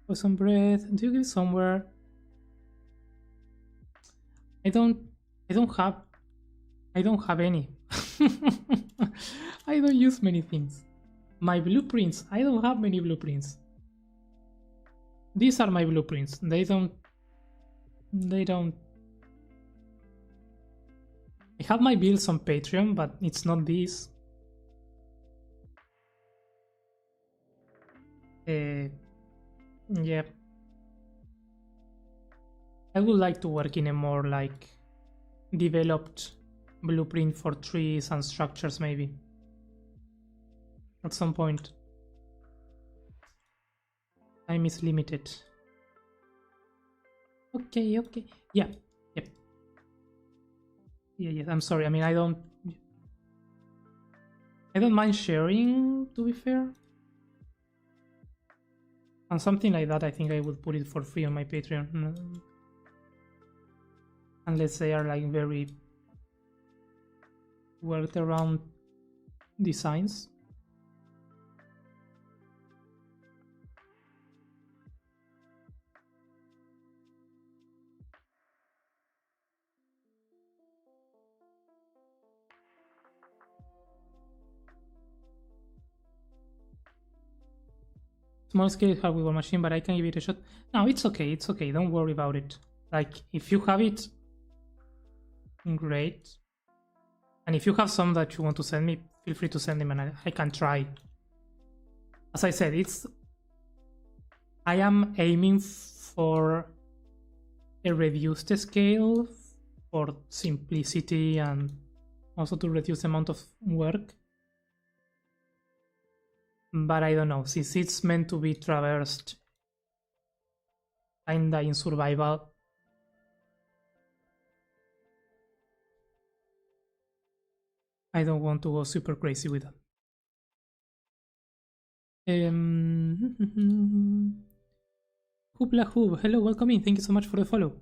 For some bread. Do you give somewhere? I don't have any. I don't use many things. My blueprints. I don't have many blueprints. These are my blueprints. They don't. I have my builds on Patreon, but it's not these. Yeah. I would like to work in a more like developed blueprint for trees and structures, maybe at some point. Time is limited. Okay. Yeah. Yep. Yeah. I'm sorry. I mean, I don't mind sharing, to be fair. And something like that, I think I would put it for free on my Patreon. Unless they are like very worked around designs. Small scale hardware machine, but I can give it a shot. No, it's okay. Don't worry about it. Like, if you have it, great. And if you have some that you want to send me, feel free to send them and I can try. As I said, I am aiming for a reduced scale for simplicity and also to reduce the amount of work. But I don't know, since it's meant to be traversed kinda in survival, I don't want to go super crazy with that. Hoopla Hoop, hello, welcome in, thank you so much for the follow.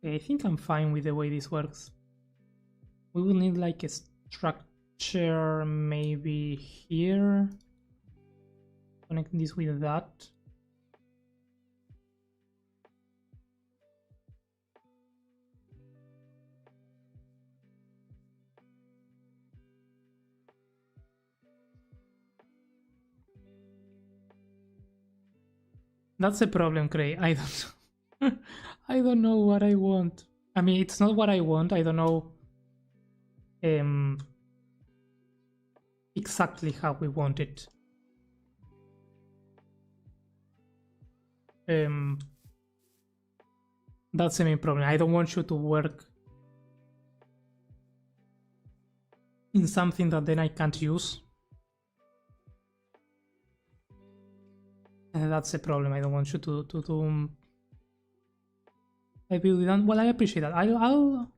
I think I'm fine with the way this works. We will need like a structure maybe here. Connect this with that. That's the problem, Cray. I don't know what I want. I mean, it's not what I want. I don't know exactly how we want it. That's the main problem. I don't want you to work in something that then I can't use. That's the problem. I don't want you to well, I appreciate that. I'll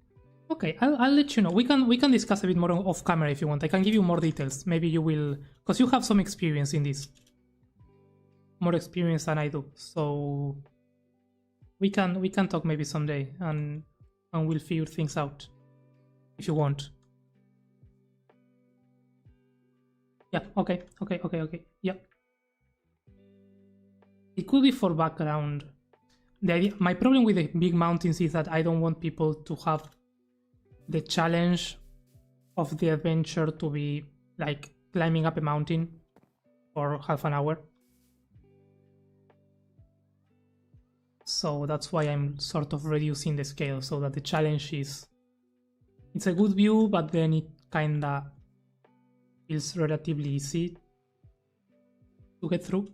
let you know. We can discuss a bit more off camera if you want. I can give you more details. Maybe you will, because you have some experience in this, more experience than I do. So we can talk maybe someday and we'll figure things out if you want. Yeah. Okay. Yeah. It could be for background. The idea, my problem with the big mountains is that I don't want people to have the challenge of the adventure to be like climbing up a mountain for half an hour. So that's why I'm sort of reducing the scale so that the challenge is, it's a good view, but then it kinda feels relatively easy to get through.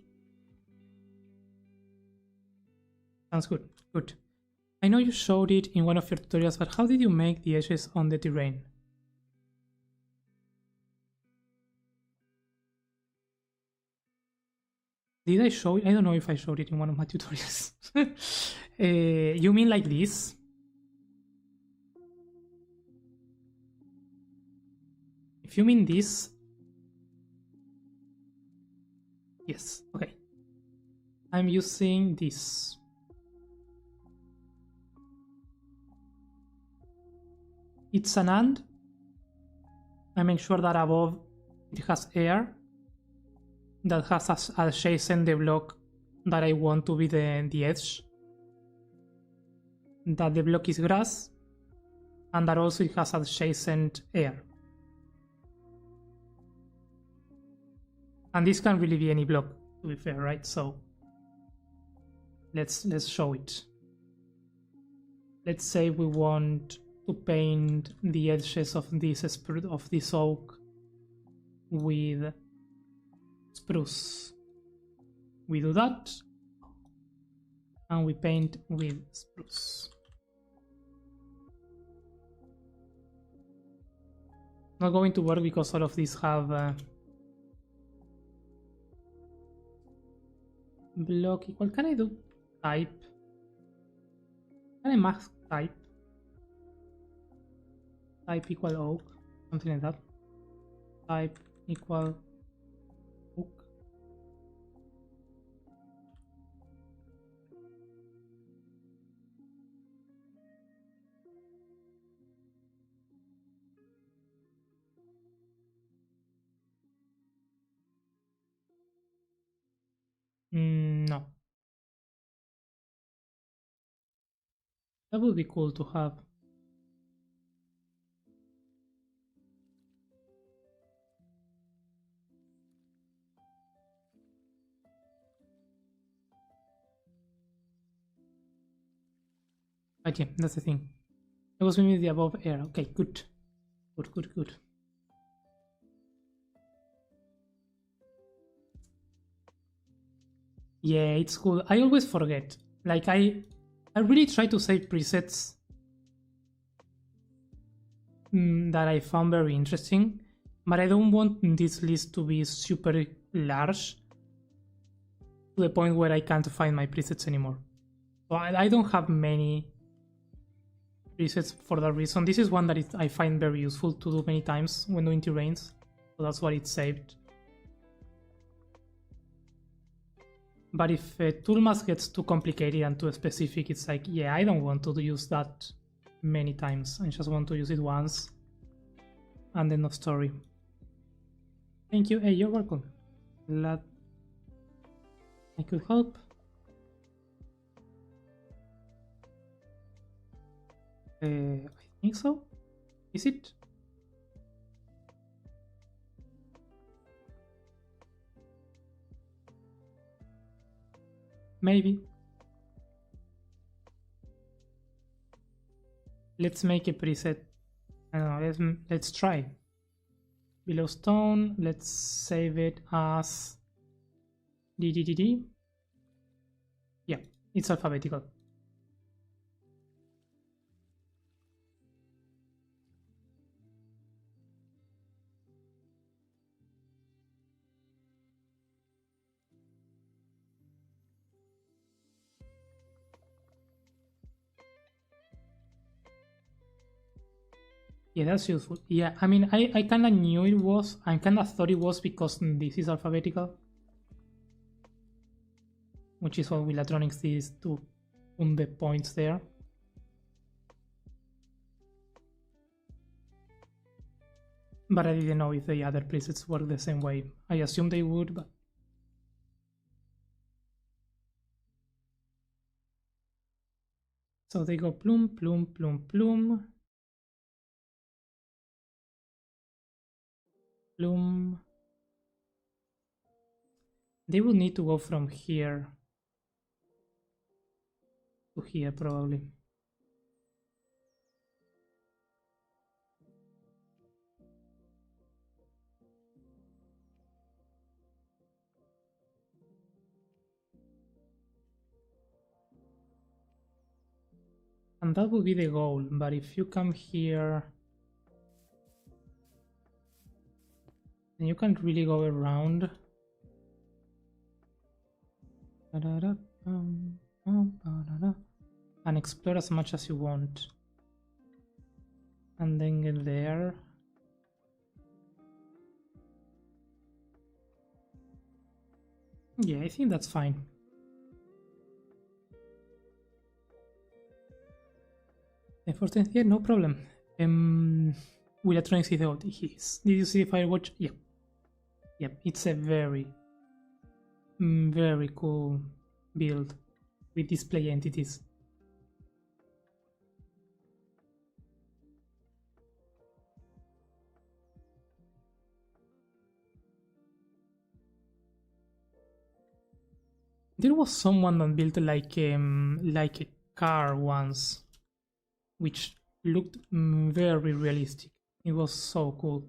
Sounds good. I know you showed it in one of your tutorials, but how did you make the edges on the terrain? Did I show it? I don't know if I showed it in one of my tutorials. You mean like this? If you mean this... Yes, okay. I'm using this. It's an and. I make sure that above it has air that has adjacent the block that I want to be the edge. That the block is grass and that also it has adjacent air. And this can really be any block, to be fair, right? So let's show it. Let's say we want to paint the edges of this oak with spruce. We do that and we paint with spruce. Not going to work because all of these have block equal. Can I do type? Can I max type? Type equal oak, something like that. Type equal oak. No. That would be cool to have. But yeah, that's the thing. It was maybe the above air. Okay, good. Good. Yeah, it's cool. I always forget. Like I really try to save presets that I found very interesting, but I don't want this list to be super large to the point where I can't find my presets anymore. So I don't have many presets for that reason. This is one that I find very useful to do many times when doing terrains, so that's why it's saved. But if a toolmask gets too complicated and too specific, it's like, yeah, I don't want to use that many times. I just want to use it once and end of story. Thank you. Hey, you're welcome. Glad I could help. I think so. Is it? Maybe. Let's make a preset. I don't know, let's try. Below stone, let's save it as DDDD. Yeah, it's alphabetical. Yeah, that's useful. Yeah, I mean, I kind of knew it was. I kind of thought it was because this is alphabetical, which is what Willatronics is to put the points there. But I didn't know if the other presets work the same way. I assumed they would, but... So they go plume, plume, plume, plume. Plume. They will need to go from here to here, probably. And that would be the goal, but if you come here, then you can't really go around. And explore as much as you want. And then get there. Yeah, I think that's fine. Unfortunately, yeah, no problem. Willatronics is the old. Did you see the Firewatch? Yep. Yep, it's a very, very cool build with display entities. There was someone that built like a car once, which looked very realistic. It was so cool.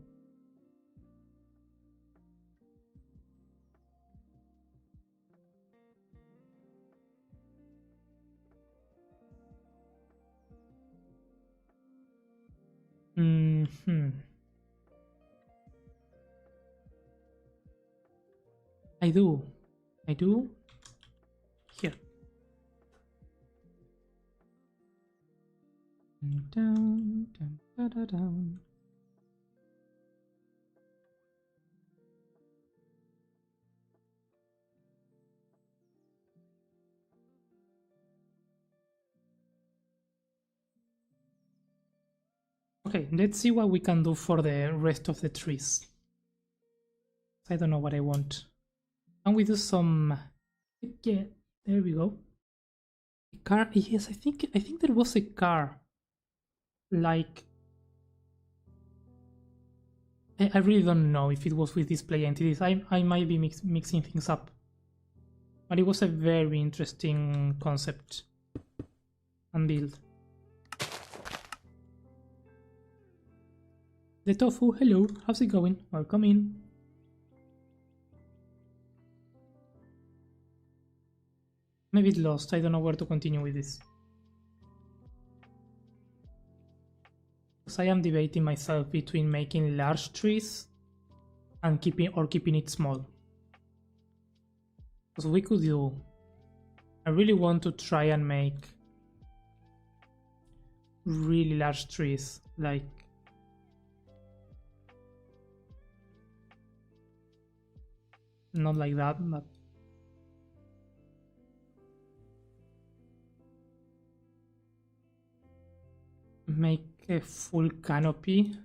I do. Here. Down, down, da, da, down. Okay, let's see what we can do for the rest of the trees. I don't know what I want. Can we do some... Yeah, there we go. A car, yes, I think there was a car. Like... I really don't know if it was with display entities. I might be mixing things up. But it was a very interesting concept and build. The tofu, hello, how's it going? Welcome in. I'm a bit lost, I don't know where to continue with this. Because I am debating myself between making large trees and keeping it small. Because we could do... I really want to try and make really large trees, like... Not like that, but... Make a full canopy.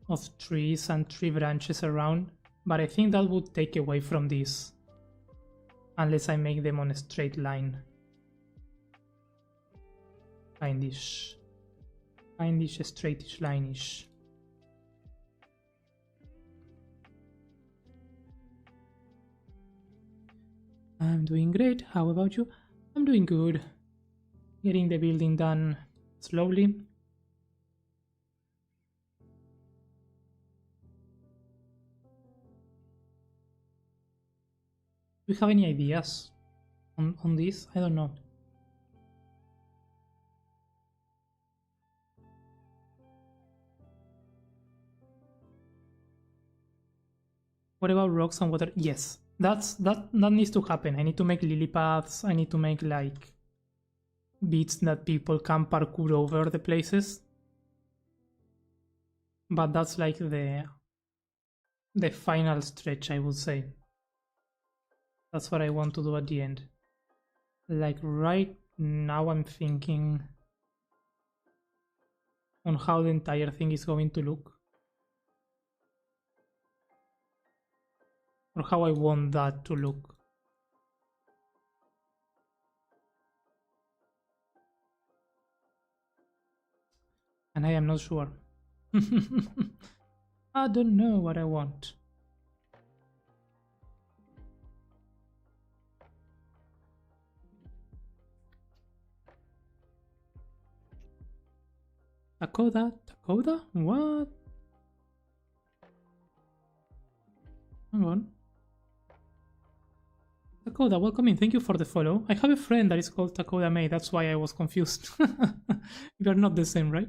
Of trees and tree branches around, but I think that would take away from this. Unless I make them on a straight line. Kindish, straightish, line-ish. I'm doing great. How about you? I'm doing good. Getting the building done slowly. Do you have any ideas on this? I don't know. What about rocks and water? Yes, that needs to happen. I need to make lily paths. I need to make like bits that people can parkour over the places. But that's like the final stretch, I would say. That's what I want to do at the end. Like right now I'm thinking on how the entire thing is going to look. Or how I want that to look. And I am not sure. I don't know what I want. Takoda? What? Hang on. Takoda, welcome in. Thank you for the follow. I have a friend that is called Takoda May. That's why I was confused. We are not the same, right?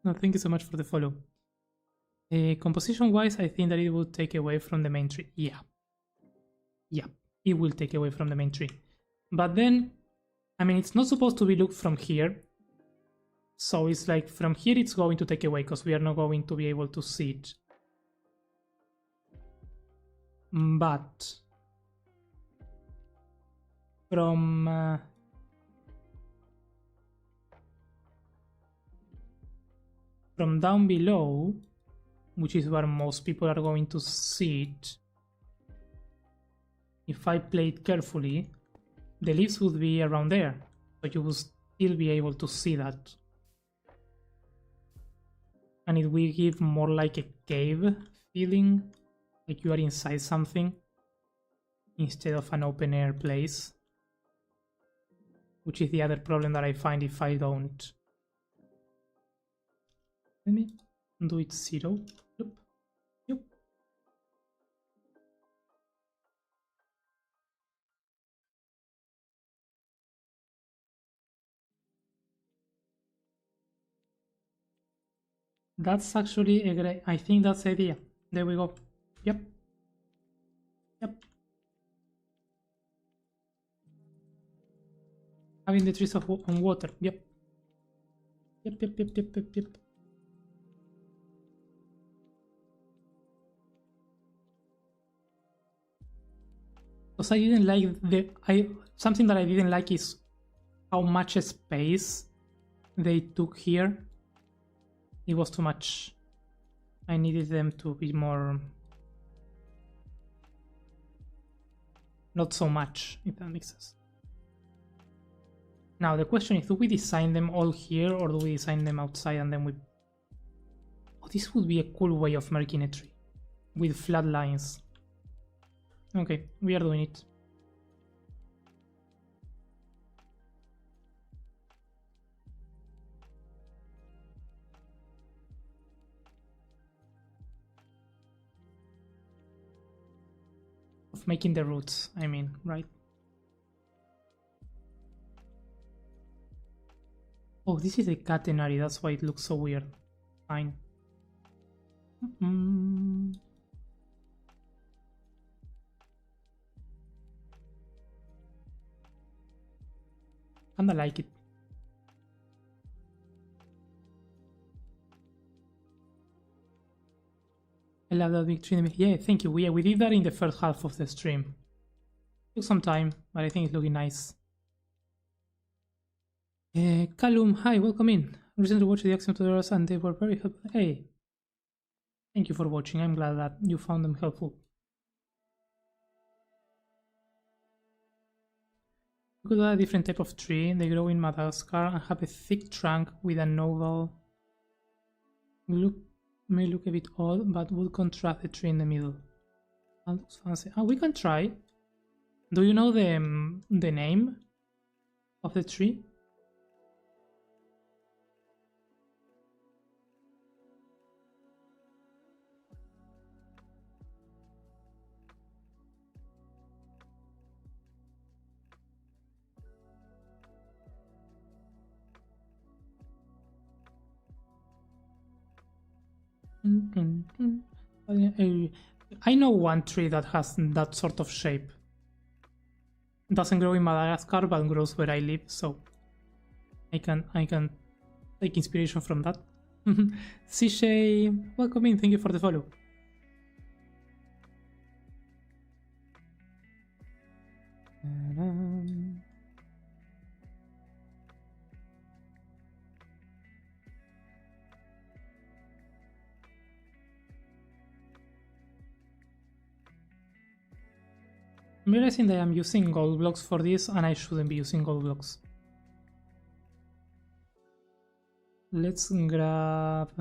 No, thank you so much for the follow. Composition-wise, I think that it will take away from the main tree. Yeah. Yeah, it will take away from the main tree. But then, I mean, it's not supposed to be looked from here. So it's like from here it's going to take away because we are not going to be able to see it. But from down below, which is where most people are going to see it, if I play it carefully, the leaves would be around there, so you will still be able to see that. And it will give more like a cave feeling, like you are inside something, instead of an open air place, which is the other problem that I find if I don't. Let me do it 0. Yep. Yep. That's actually a great, I think that's the idea. There we go. Yep. Yep. Having the trees on water. Yep. Yep, yep, yep, yep, yep, yep. Because I didn't like something that I didn't like is how much space they took here. It was too much. I needed them to be more, not so much, if that makes sense. Now the question is, do we design them all here or do we design them outside and then we... Oh, this would be a cool way of marking a tree with flat lines. Okay, we are doing it. Of making the roots, I mean, right? Oh, this is a catenary, that's why it looks so weird. Fine. Kinda like it. I love that big tree. Yeah, thank you. We did that in the first half of the stream. Took some time, but I think it's looking nice. Callum, hi, welcome in. Recently watched the Axiom tutorials and they were very helpful. Hey, thank you for watching. I'm glad that you found them helpful. You could add a different type of tree. They grow in Madagascar and have a thick trunk with a novel. May look a bit odd, but would contrast the tree in the middle. That looks fancy. Oh, we can try. Do you know the name of the tree? I know one tree that has that sort of shape. It doesn't grow in Madagascar, but grows where I live, so I can take inspiration from that. Sishay, welcome in. Thank you for the follow. I'm realizing that I'm using gold blocks for this and I shouldn't be using gold blocks. Let's grab...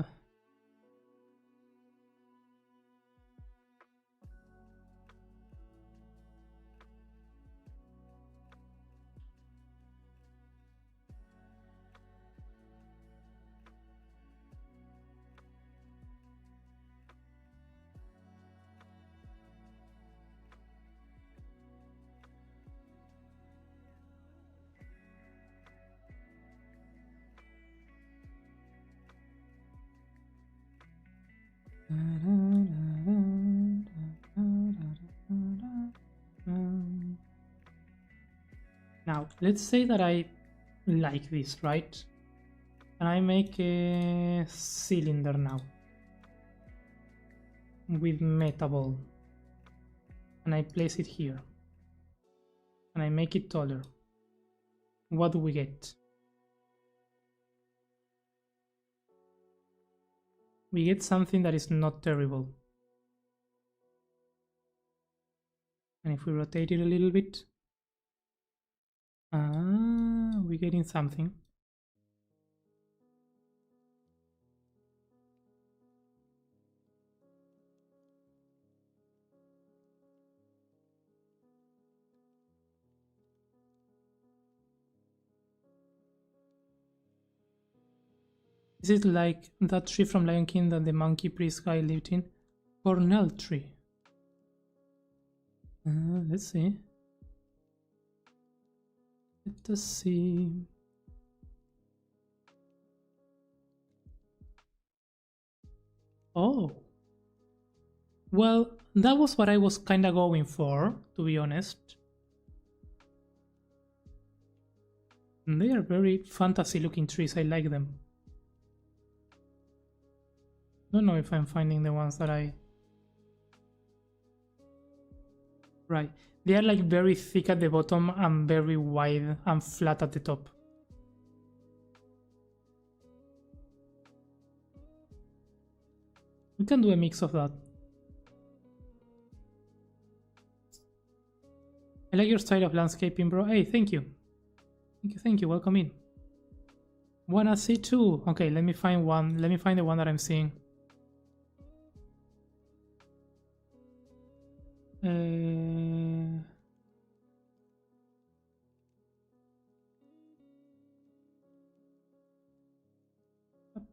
Now, let's say that I like this, right? And I make a cylinder now with metaball. And I place it here. And I make it taller. What do we get? We get something that is not terrible. And if we rotate it a little bit, we're getting something. This is like that tree from Lion King that the monkey priest guy lived in. Cornell tree. Let's see. Let us see. Oh. Well, that was what I was kind of going for, to be honest. And they are very fantasy looking trees, I like them. Don't know if I'm finding the ones that I... Right. They are like very thick at the bottom and very wide and flat at the top. We can do a mix of that. I like your style of landscaping, bro. Hey, thank you. Thank you. Welcome in. Wanna see two? Okay, let me find one. Let me find the one that I'm seeing.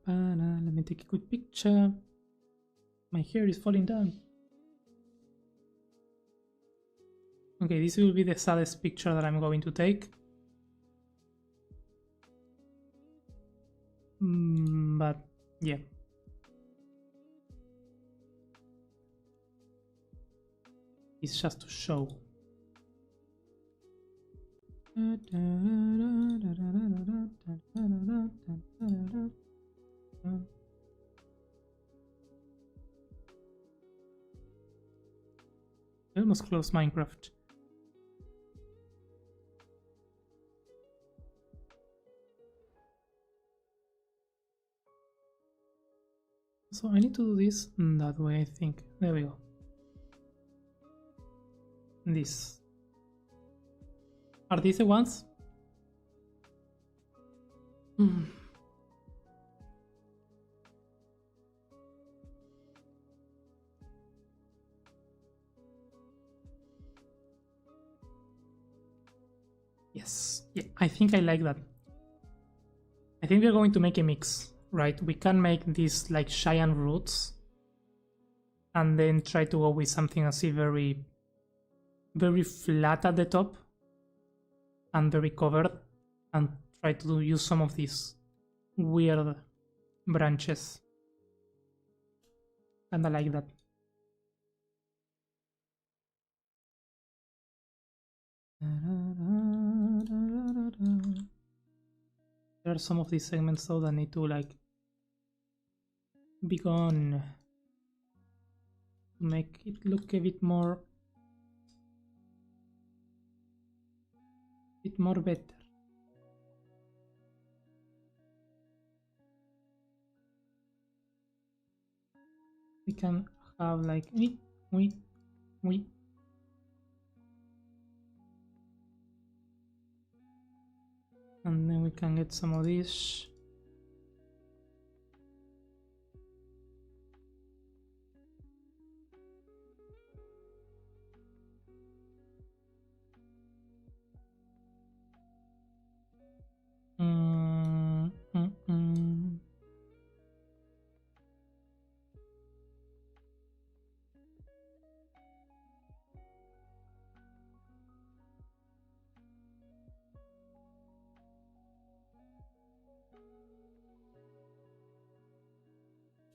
Let me take a quick picture. My hair is falling down. Okay, this will be the saddest picture that I'm going to take. But yeah. It's just to show. I almost closed Minecraft. So I need to do this that way, I think. There we go. This. Are these the ones? Yes. Yeah, I think I like that. I think we're going to make a mix, right? We can make these like giant roots and then try to go with something I see very flat at the top and very covered, and try to use some of these weird branches. Kinda like that. There are some of these segments though that need to like be gone to make it look a bit more better. We can have like we and then we can get some of these.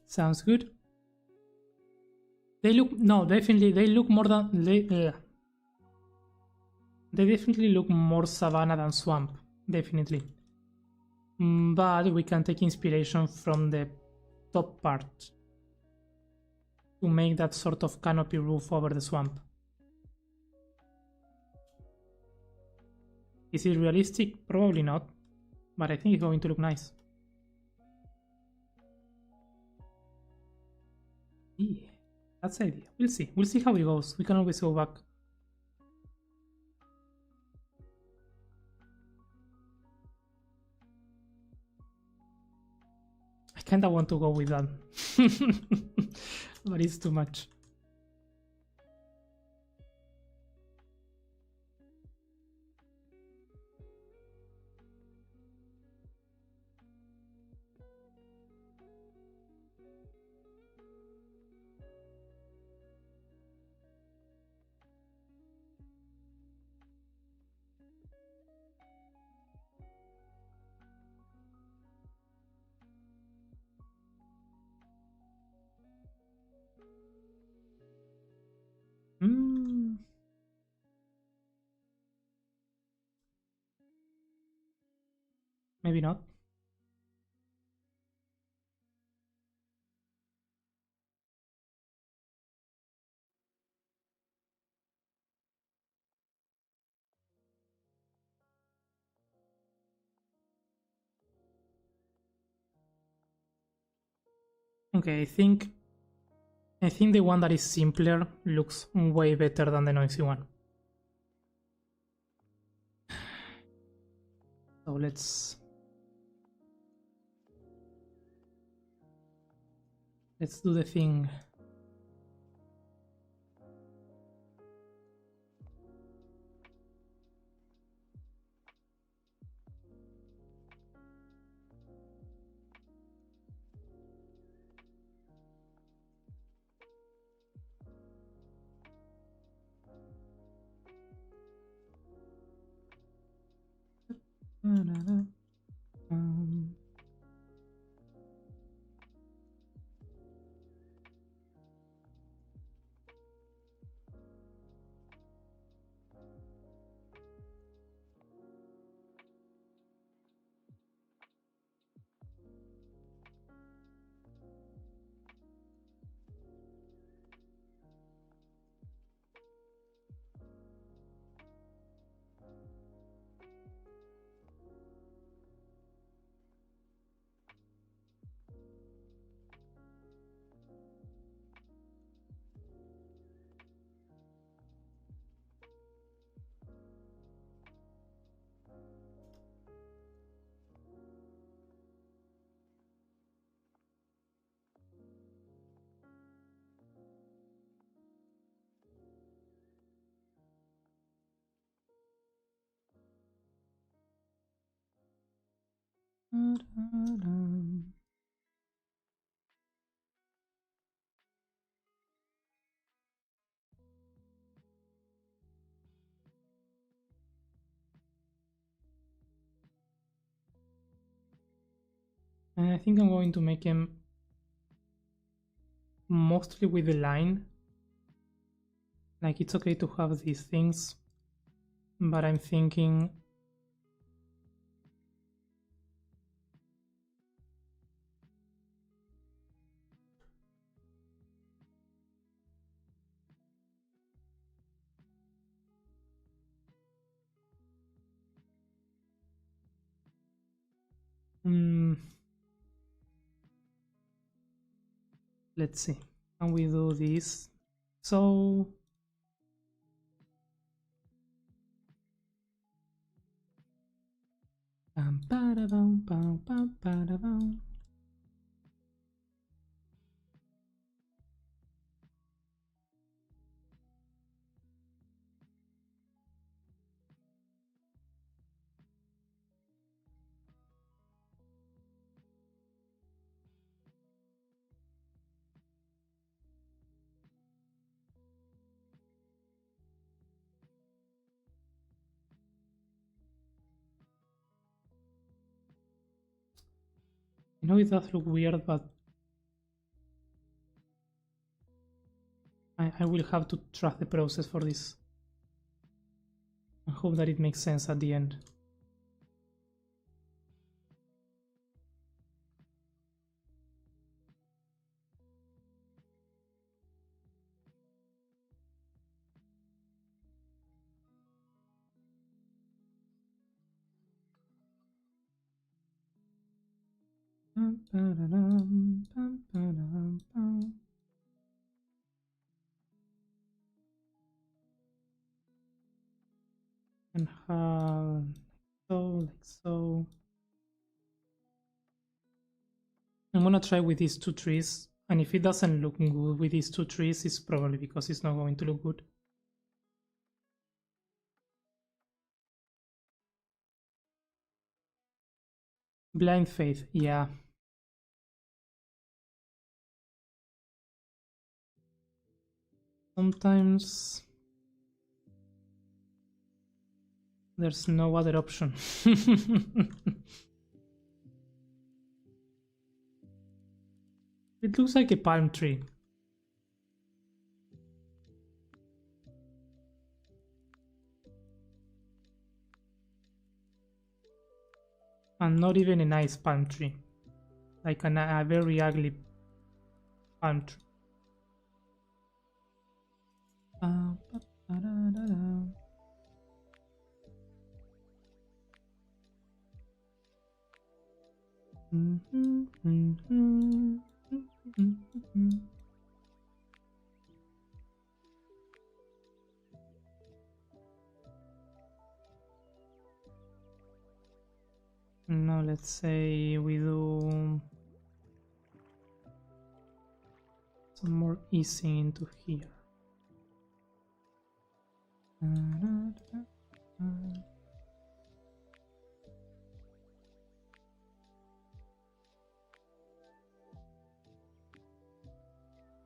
Sounds good. They look, no, definitely, they look more than, they definitely look more savanna than swamp, definitely. But we can take inspiration from the top part to make that sort of canopy roof over the swamp. Is it realistic? Probably not, but I think it's going to look nice. Yeah, that's the idea. We'll see. We'll see how it goes. We can always go back. I kinda want to go with that. But it's too much. Maybe not. Okay, I think the one that is simpler looks way better than the noisy one. So let's do the thing. And I think I'm going to make him mostly with the line. Like, it's okay to have these things, but I'm thinking let's see. Can we do this? So I know it does look weird, but I will have to trust the process for this. I hope that it makes sense at the end. And have like so. I'm gonna try with these two trees, and if it doesn't look good with these two trees, it's probably because it's not going to look good. Blind faith, yeah. Sometimes there's no other option. It looks like a palm tree. And not even a nice palm tree. Like a very ugly palm tree. Now let's say we do some more easing into here.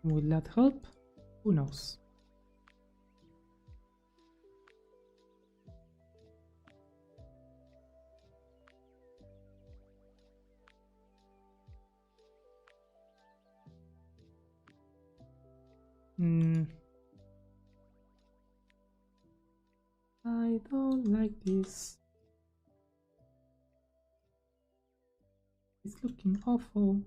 Will that help? Who knows? I don't like this. It's looking awful.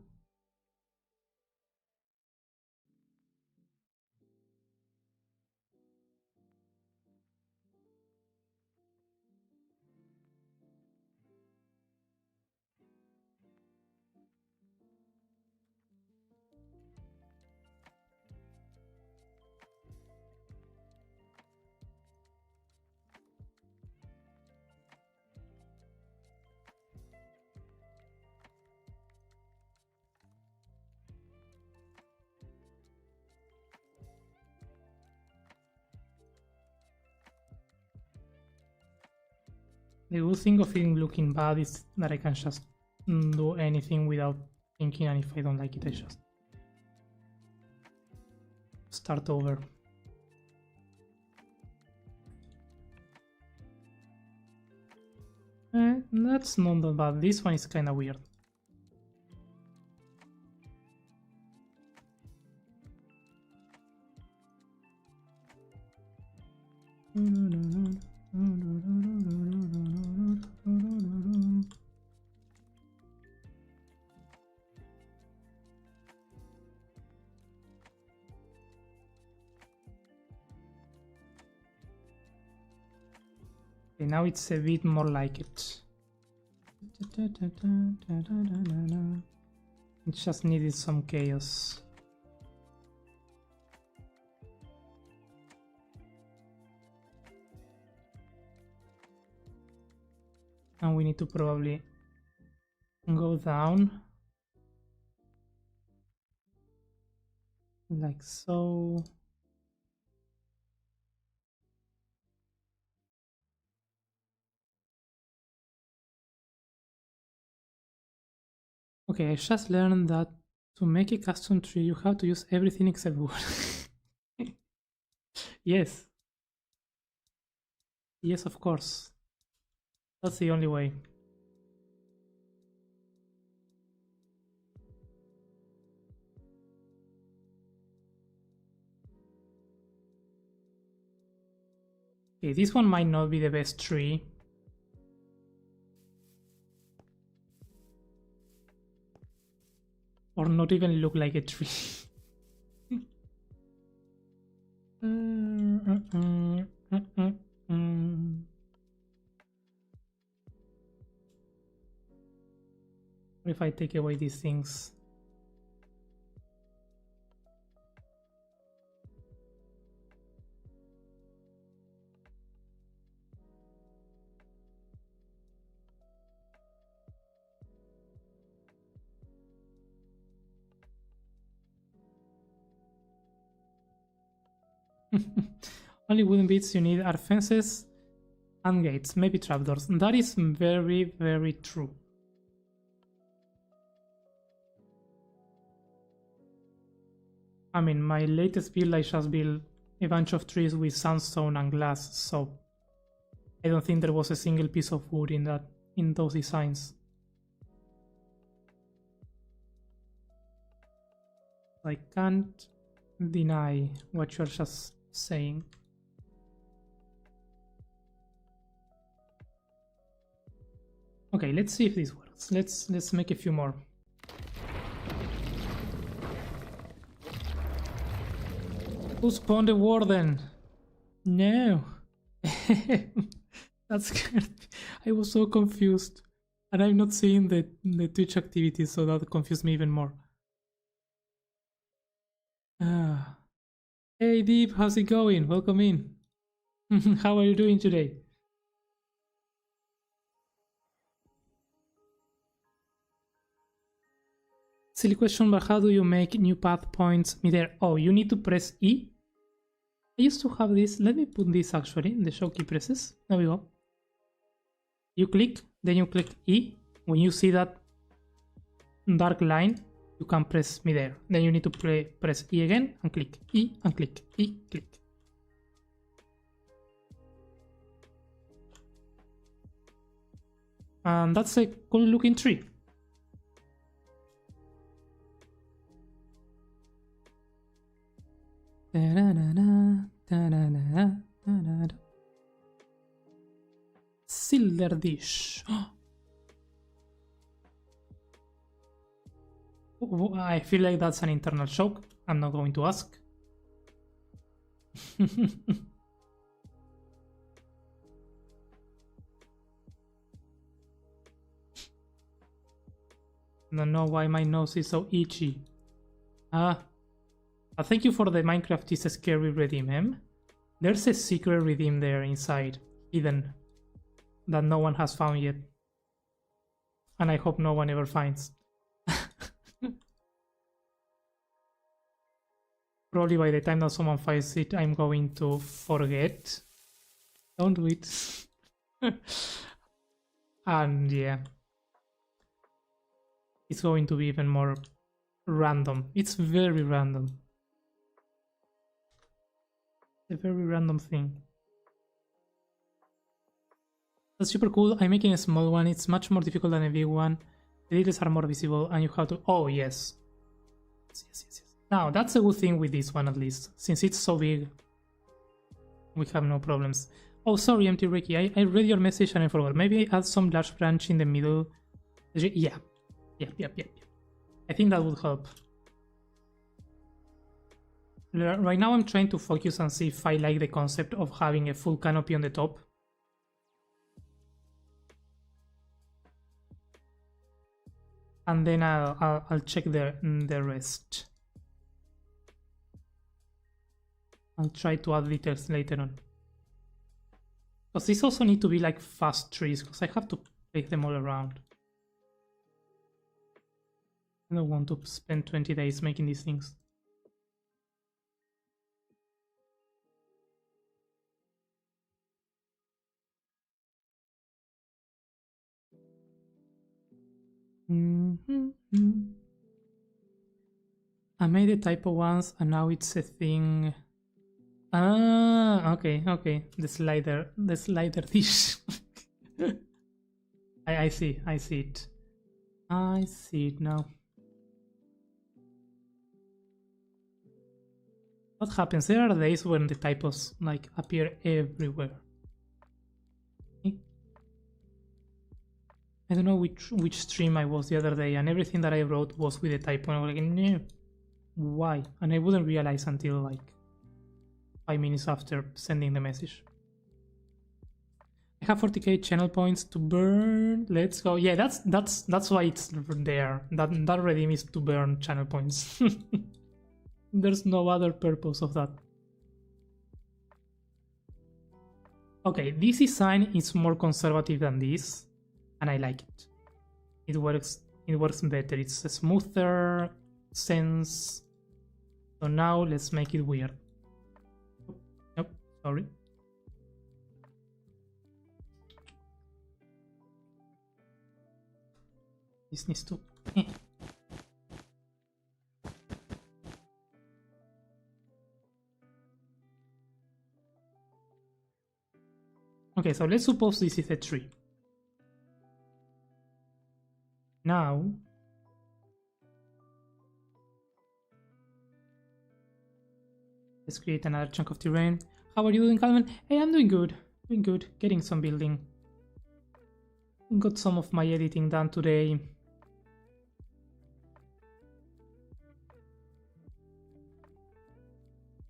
The good thing of it looking bad is that I can just do anything without thinking, and if I don't like it, I just start over. That's not that bad. This one is kinda weird. Okay, now it's a bit more like it. It just needed some chaos. And we need to probably go down like so. Okay, I just learned that to make a custom tree you have to use everything except wood. Yes. Yes, of course. That's the only way. Okay, this one might not be the best tree. Or not even look like a tree. What if I take away these things? Only wooden bits you need are fences and gates, maybe trapdoors. That is very, very true. I mean, my latest build, I just built a bunch of trees with sandstone and glass, so I don't think there was a single piece of wood in those designs. I can't deny what you're just saying. Okay, let's see if this works. Let's make a few more. Who spawned the warden? No. That scared me. I was so confused. And I'm not seeing the Twitch activity, so that confused me even more. Hey Deep, how's it going? Welcome in. How are you doing today? Silly question, but how do you make new path points midair? Oh, you need to press E? I used to have this. Let me put this actually in the show key presses. There we go. You click, then you click E. When you see that dark line, you can press midair. Then you need to press E again and click E and click E, click. And that's a cool looking tree. Silver dish. I feel like that's an internal joke. I'm not going to ask. Don't know why my nose is so itchy. Thank you for the Minecraft is a scary redeem, em? There's a secret redeem there inside, hidden, that no one has found yet. And I hope no one ever finds. Probably by the time that someone finds it, I'm going to forget. Don't do it. And yeah. It's going to be even more random. It's very random. A very random thing. That's super cool. I'm making a small one. It's much more difficult than a big one. The details are more visible and you have to... Oh, yes. Yes. Now, that's a good thing with this one at least. Since it's so big, we have no problems. Oh, sorry, Empty Ricky. I read your message and I forgot. Maybe add some large branch in the middle. Yeah. I think that would help. Right now I'm trying to focus and see if I like the concept of having a full canopy on the top. And then I'll check the rest. I'll try to add details later on. Because these also need to be like fast trees, because I have to place them all around. I don't want to spend 20 days making these things. I made a typo once and now it's a thing. Ah, okay. The slider dish. I see it. I see it now. What happens? There are days when the typos like appear everywhere. I don't know which stream I was the other day, and everything that I wrote was with a typo. And I was like, no, why? And I wouldn't realize until like 5 minutes after sending the message. I have 40k channel points to burn. Let's go. Yeah, that's why it's there. That redeem is to burn channel points. There's no other purpose of that. Okay, this design is more conservative than this, and I like it. It works better. It's a smoother sense. So now let's make it weird. Nope, sorry. This needs to... Okay, so let's suppose this is a tree. Now, let's create another chunk of terrain. How are you doing, Calvin? Hey, I'm doing good. Doing good. Getting some building. Got some of my editing done today.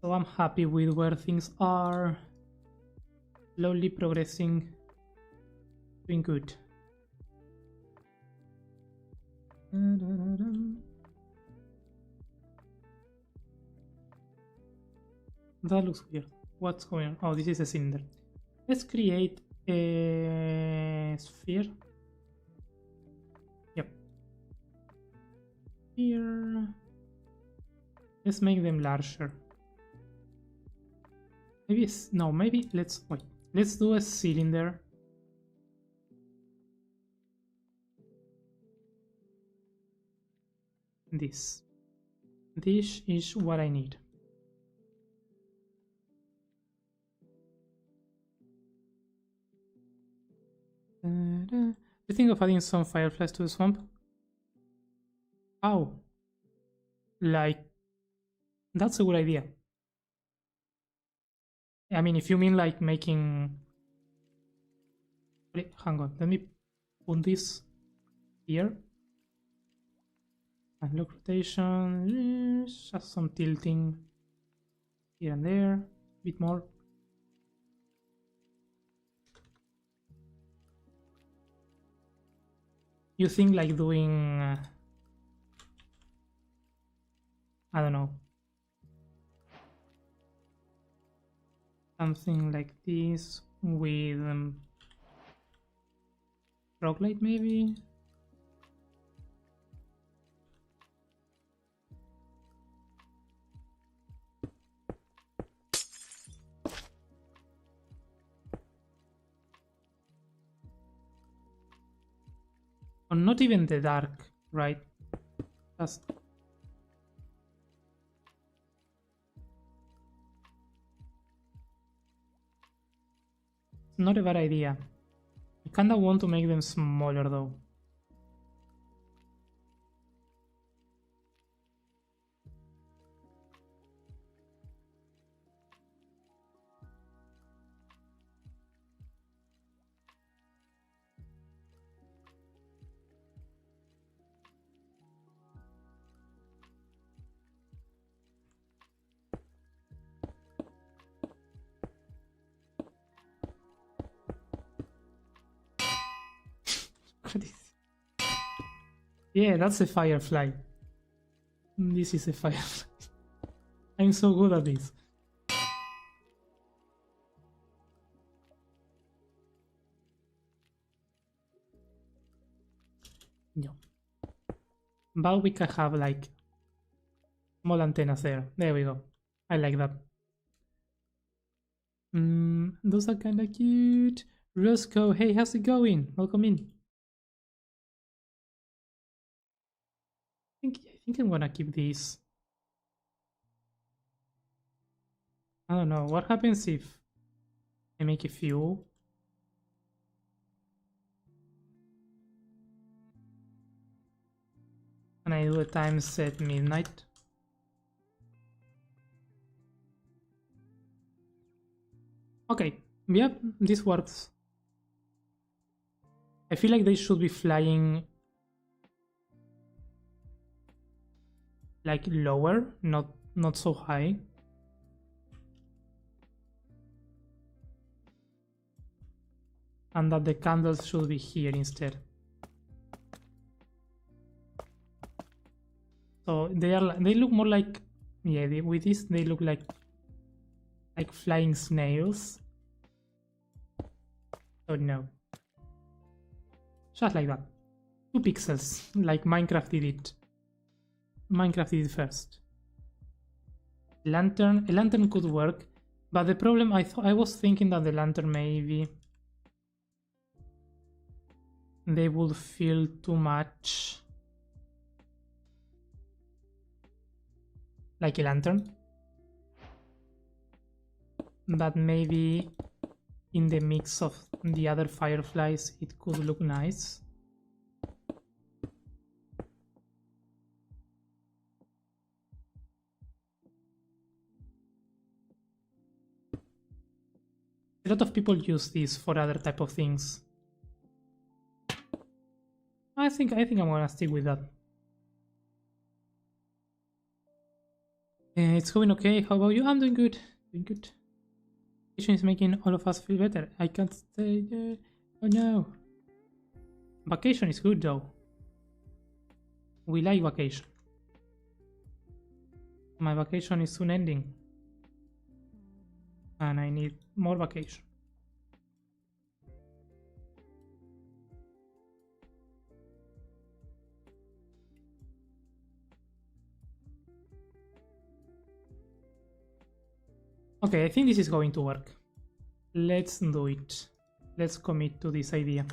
So I'm happy with where things are. Slowly progressing. Doing good. That looks weird. What's going on? Oh, this is a cylinder. Let's create a sphere. Yep. Here. Let's make them larger. Maybe it's... No, maybe let's... Wait. Let's do a cylinder. This is what I need. Do you think of adding some fireflies to the swamp? Oh, like, that's a good idea. I mean, if you mean like making... Wait, hang on, let me put this here. And look, rotation, just some tilting here and there, a bit more. You think like doing, I don't know, something like this with rock light maybe? Or not even the dark, right? Just not a bad idea. I kinda want to make them smaller though. Yeah, that's a firefly. This is a firefly. I'm so good at this. No. But we can have like small antennas there. There we go. I like that. Those are kind of cute. Roscoe, hey, how's it going? Welcome in. I think I'm gonna keep these. I don't know. What happens if I make a few? And I do a time set midnight. Okay, yep, this works. I feel like they should be flying like lower, not so high. And that the candles should be here instead. So they look more like, yeah, with this they look like flying snails. So no. Just like that. 2 pixels, like Minecraft did it. Minecraft did it first. A lantern could work, but the problem I was thinking that the lantern maybe they would feel too much like a lantern. But maybe in the mix of the other fireflies it could look nice. A lot of people use this for other type of things. I think I'm gonna stick with that. It's going okay. How about you? I'm doing good. Doing good. Vacation is making all of us feel better. I can't stay there. Oh no. Vacation is good though. We like vacation. My vacation is soon ending. And I need more vacation. Okay, I think this is going to work. Let's do it. Let's commit to this idea.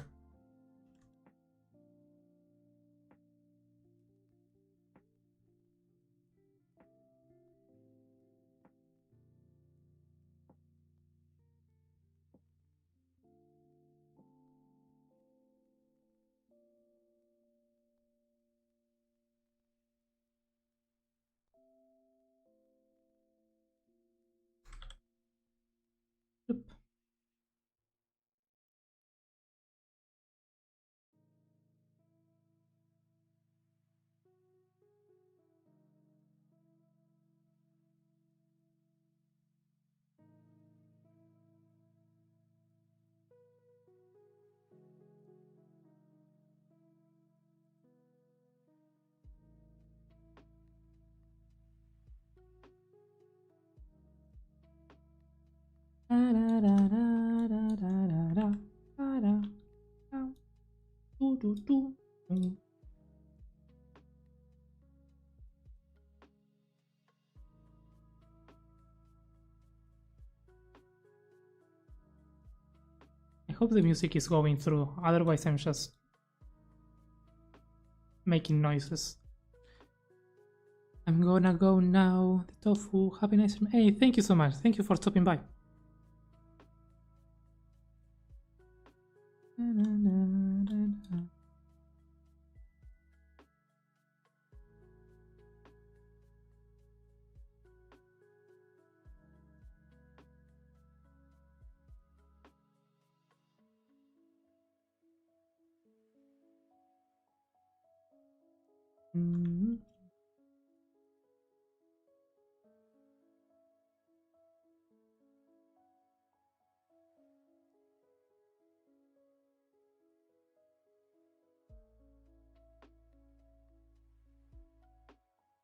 Yep. I hope the music is going through, otherwise I'm just making noises. I'm gonna go now. The tofu, have a nice... Hey, thank you so much. Thank you for stopping by.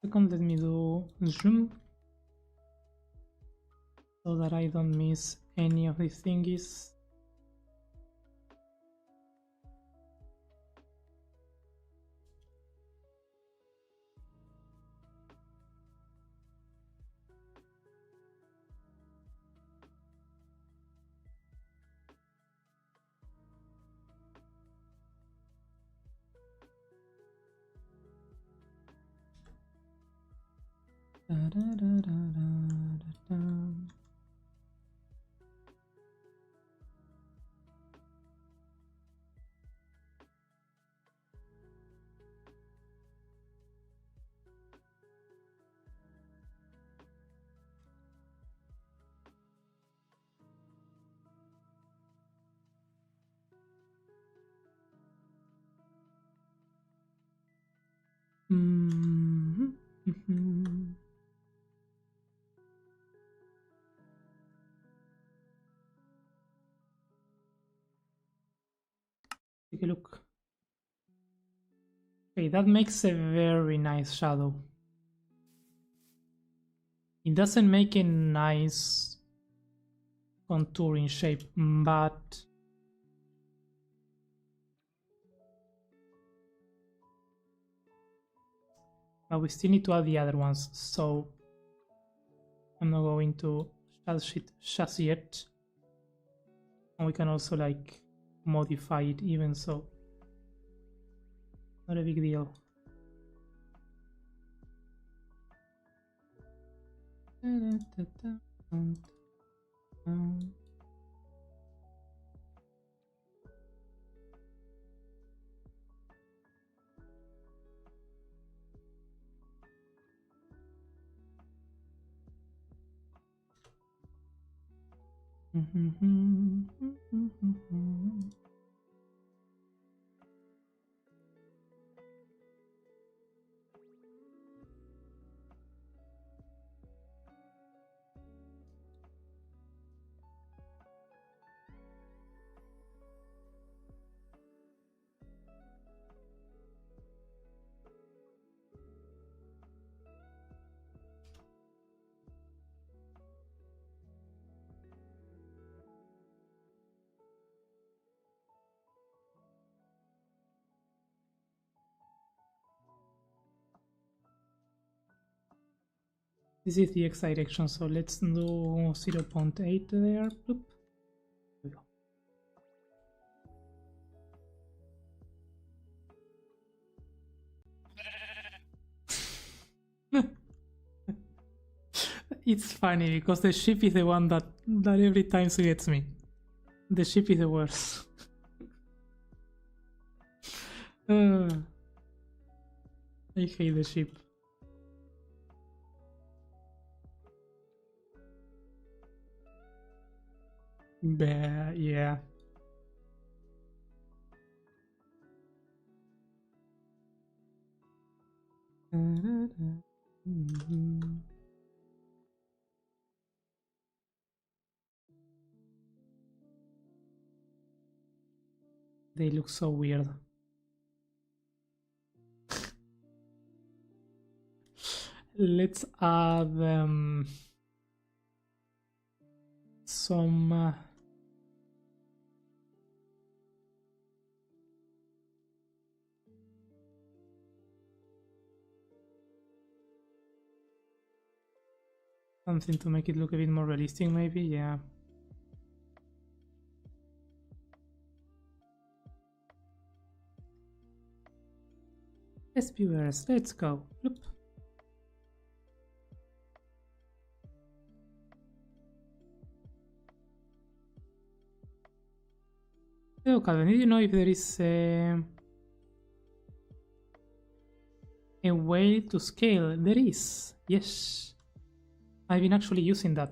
Second, let me do zoom so that I don't miss any of these thingies. Mm-hmm. Take a look. Okay, that makes a very nice shadow. It doesn't make a nice contouring shape, but we still need to add the other ones, so I'm not going to chassis it. And we can also like modify it even so. Not a big deal. This is the X direction, so let's do 0.8 there. Bloop. There we go. It's funny because the ship is the one that every time gets me. The ship is the worst. I hate the ship. Yeah. They look so weird. Let's add some something to make it look a bit more realistic, maybe. Yeah. Yes, viewers, let's go. Bloop. So, Calvin, did you know if there is a way to scale? There is. Yes. I've been actually using that.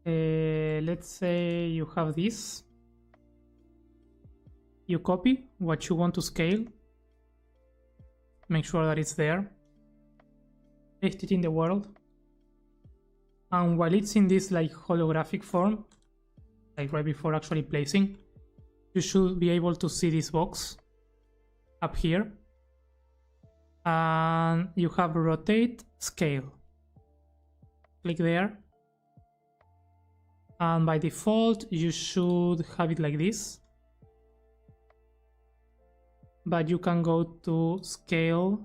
Let's say you have this. You copy what you want to scale. Make sure that it's there. Paste it in the world. And while it's in this like holographic form, like right before actually placing, you should be able to see this box up here. And you have rotate scale. Click there. And by default, you should have it like this. But you can go to scale.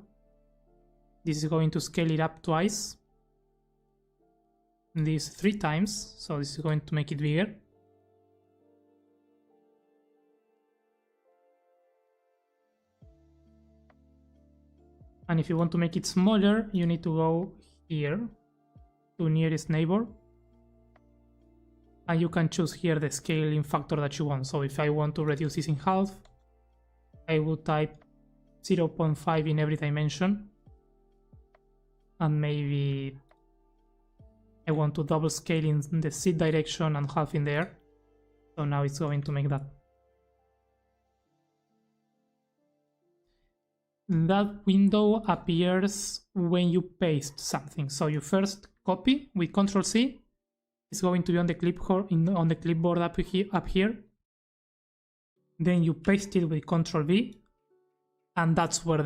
This is going to scale it up twice. This 3 times. So this is going to make it bigger. And if you want to make it smaller, you need to go here to nearest neighbor. And you can choose here the scaling factor that you want. So if I want to reduce this in half, I would type 0.5 in every dimension. And maybe I want to double scale in the Z direction and half in there. So now it's going to make that. that window appears when you paste something. So you first copy with Ctrl C. It's going to be on the clipboard up here. Then you paste it with Ctrl V, and that's where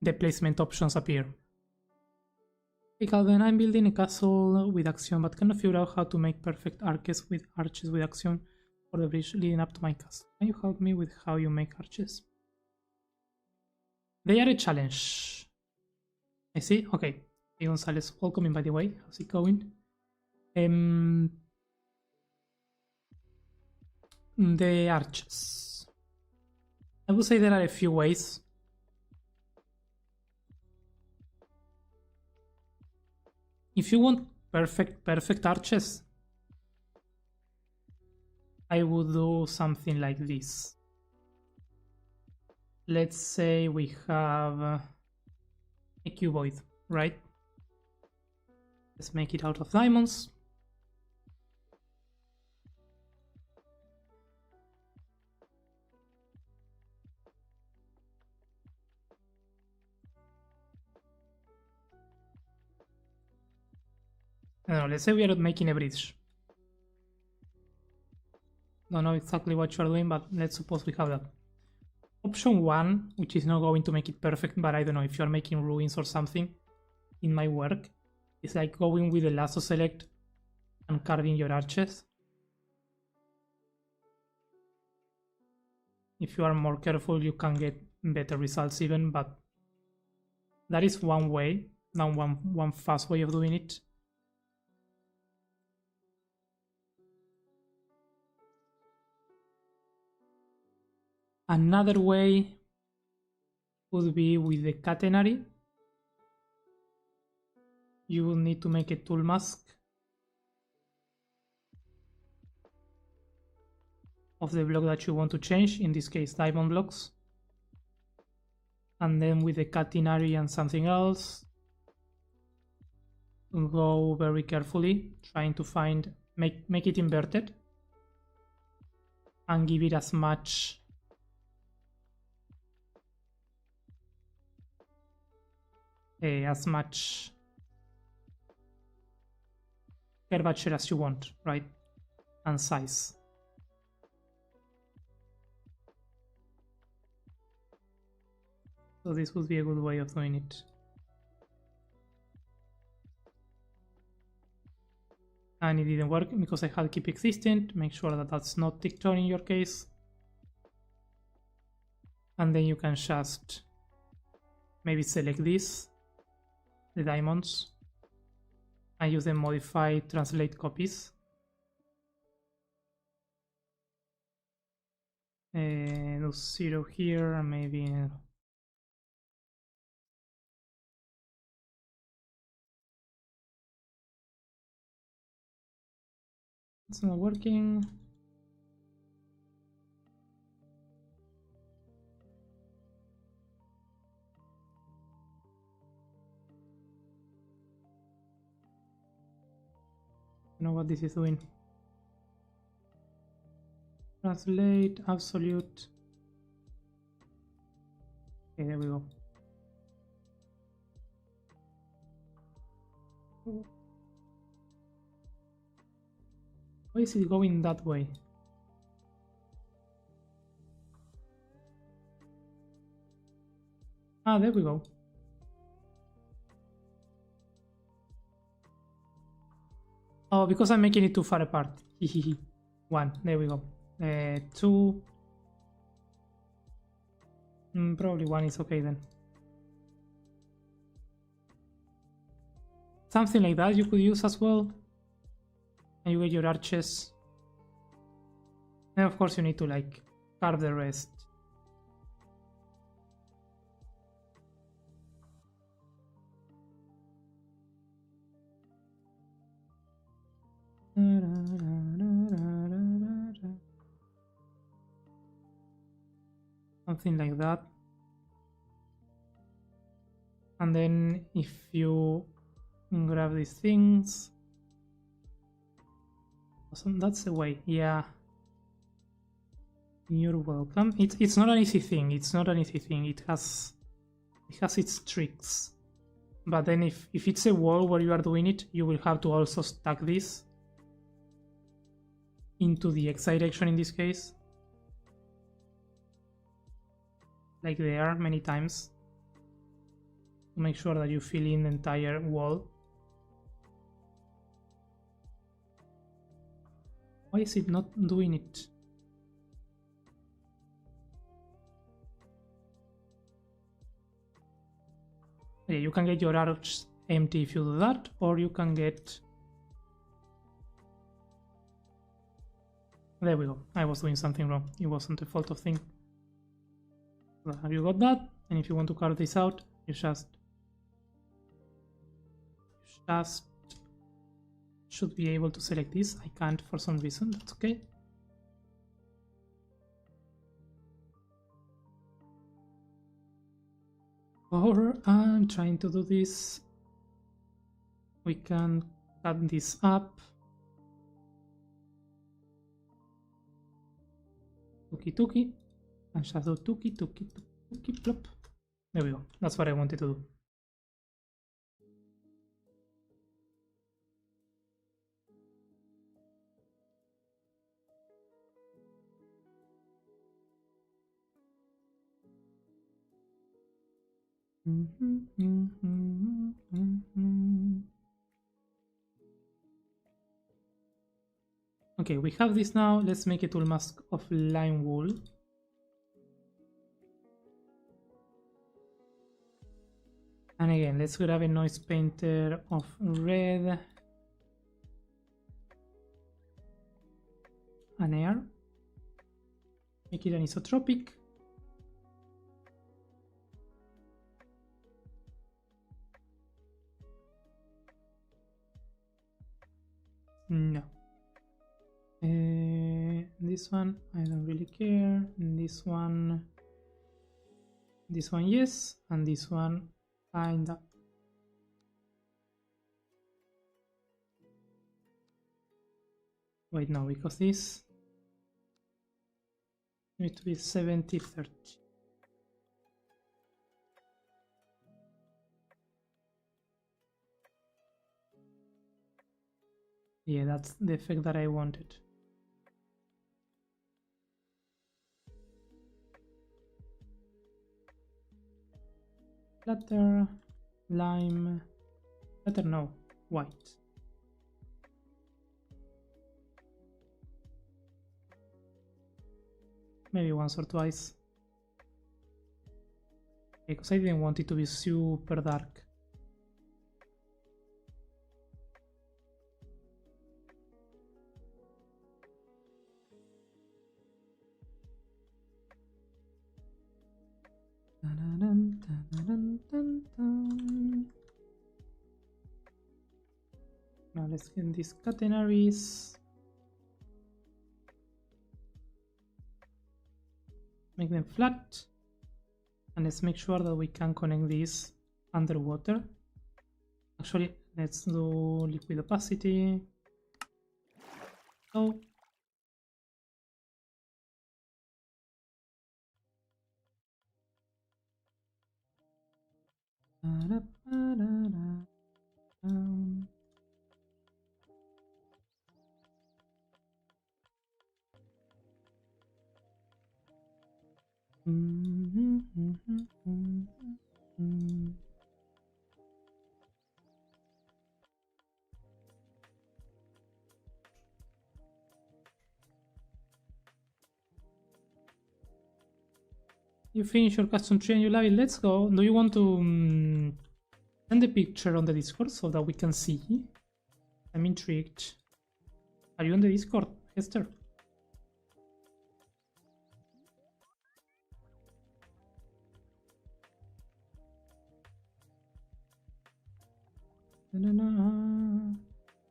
the placement options appear. Okay, Calvin, I'm building a castle with Axiom, but cannot figure out how to make perfect arches with Axiom for the bridge leading up to my castle. Can you help me with how you make arches? They are a challenge. I see. Okay. Hey Gonzalez, welcome by the way. How's it going? The arches. I would say there are a few ways. If you want perfect arches, I would do something like this. Let's say we have a cuboid, right? Let's make it out of diamonds. I don't know, let's say we are making a bridge. Don't know exactly what you are doing, but let's suppose we have that. Option 1, which is not going to make it perfect, but I don't know, if you're making ruins or something in my work, it's like going with the lasso select and carving your arches. If you are more careful, you can get better results even, but that is one way, one fast way of doing it. Another way would be with the catenary. You will need to make a tool mask of the block that you want to change, in this case diamond blocks. And then with the catenary and something else, go very carefully, trying to find, make it inverted and give it as much curvature as you want, right? And size. So this would be a good way of doing it. And it didn't work because I had keep existing. Make sure that that's not ticked on in your case. And then you can just maybe select this, the diamonds, and use the modify translate copies. Do 0 here, and maybe it's not working. I know what this is doing. Translate absolute. Okay, there we go. Why is it going that way? Ah, there we go. Oh, because I'm making it too far apart. 1, there we go. 2. Probably 1 is okay then. Something like that you could use as well. And you get your arches. And of course you need to like carve the rest. Something like that. And then if you grab these things, awesome, that's the way. Yeah, You're welcome. It's not an easy thing. It's not an easy thing. It has its tricks. But then if it's a wall where you are doing it, you will have to also stack this into the X direction in this case. Like there many times. To make sure that you fill in the entire wall. Why is it not doing it? Yeah, you can get your arcs empty if you do that, or you can get... There we go. I was doing something wrong. It wasn't a fault of thing. So have you got that? And if you want to carve this out, you just should be able to select this. I can't for some reason. That's okay. Or I'm trying to do this. We can cut this up. Tuki tuki. And just do tuki tuki tuki plop. There we go. That's what I wanted to do. Okay, we have this now. Let's make a tool mask of lime wool. And again, let's grab a noise painter of red and air. Make it an isotropic. No. This one I don't really care. This one yes, and this one kinda. Wait, no, because this needs to be 70-30. Yeah, that's the effect that I wanted. Flutter, lime, flutter, no, white. Maybe once or twice. Because I didn't want it to be super dark. Now let's get these catenaries. Make them flat. And let's make sure that we can connect these underwater. Actually, let's do liquid opacity. So. You finish your custom tree and you love it. Let's go. Do you want to send the picture on the Discord so that we can see? I'm intrigued. Are you on the Discord, Hester?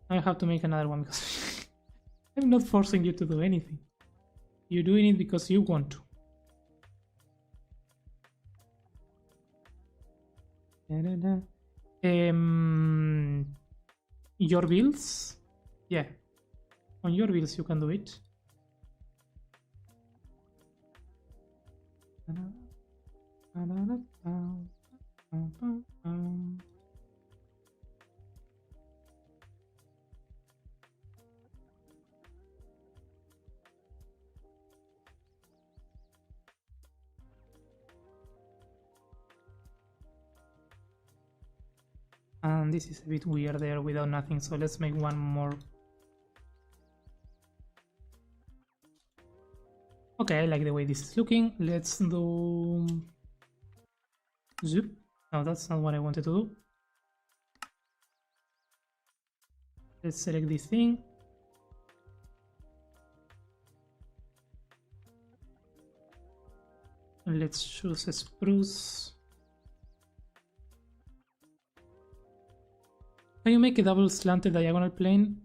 I have to make another one because I'm not forcing you to do anything. You're doing it because you want to. Your builds? Yeah. On your builds you can do it. And this is a bit weird there without nothing, so let's make one more. Okay, I like the way this is looking. Let's do zoop. No, that's not what I wanted to do. Let's select this thing. Let's choose a spruce. Can you make a double slanted diagonal plane?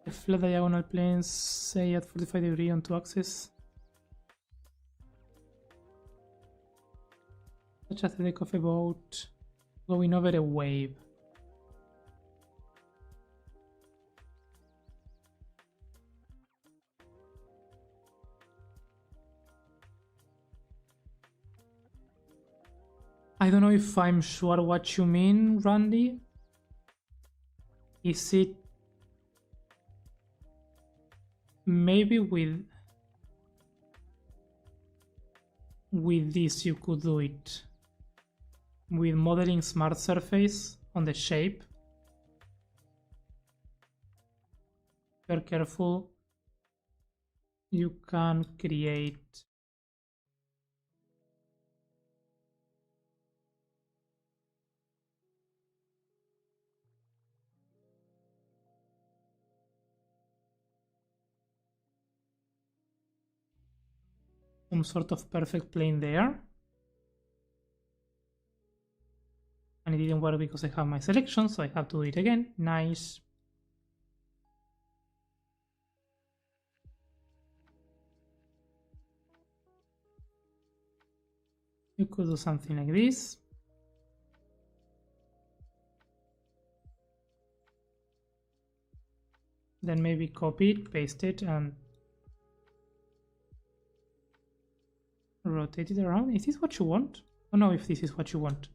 A flat diagonal plane, say at 45 degrees on 2 axes. Such as the deck of a boat going over a wave. I don't know if I'm sure what you mean, Randy. Is it maybe with this you could do it with modeling smart surface on the shape? If you're careful, you can create some sort of perfect plane there. And it didn't work because I have my selection, so I have to do it again. Nice. You could do something like this. Then maybe copy it, paste it, and rotate it around. Is this what you want? I don't know if this is what you want.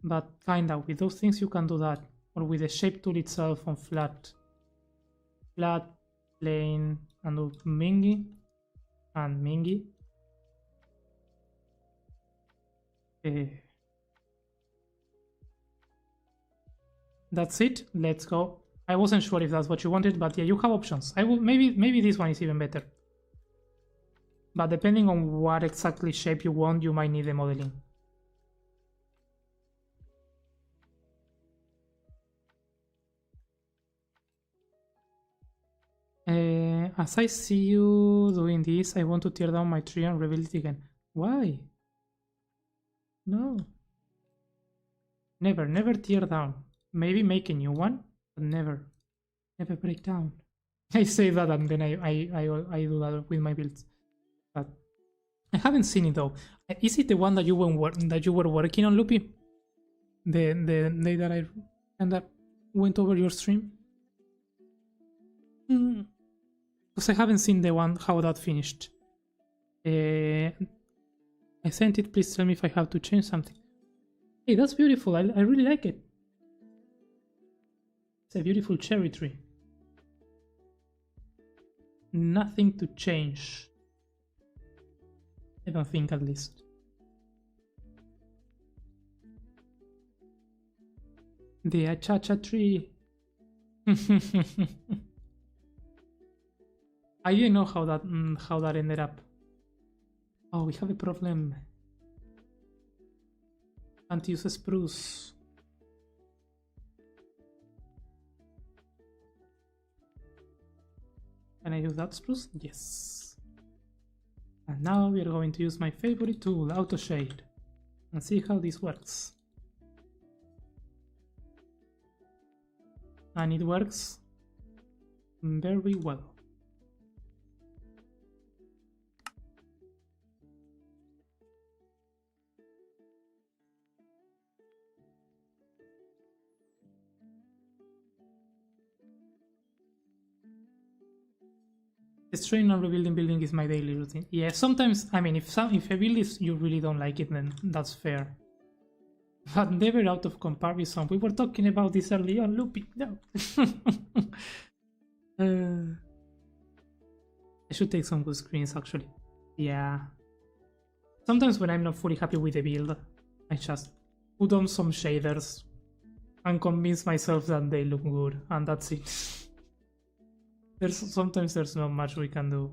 But kinda, with those things you can do that. Or with the shape tool itself on flat, plane, and do Mingy, and Mingy. That's it. Let's go. I wasn't sure if that's what you wanted, but yeah, you have options. I will maybe this one is even better. But depending on what exactly shape you want, you might need the modeling. As I see you doing this, I want to tear down my tree and rebuild it again. Why? No. Never tear down. Maybe make a new one, but never break down. I say that and then I do that with my builds. But I haven't seen it though. Is it the one that you were working on, Loopy? The day that I went over your stream? Because I haven't seen the one how that finished. I sent it. Please tell me if I have to change something. Hey, that's beautiful. I really like it. It's a beautiful cherry tree. Nothing to change. I don't think, at least. The achacha tree. I didn't know how that ended up. Oh, we have a problem. Can't use a spruce. Can I use that spruce? Yes. And now we are going to use my favorite tool, Auto Shade, and see how this works. And it works very well. Destroying and rebuilding building is my daily routine. Yeah, sometimes, I mean, if a build is you really don't like it, then that's fair. But never out of comparison. We were talking about this early on, looping. No. I should take some good screens, actually. Yeah. Sometimes when I'm not fully happy with the build, I just put on some shaders and convince myself that they look good, and that's it. Sometimes there's not much we can do.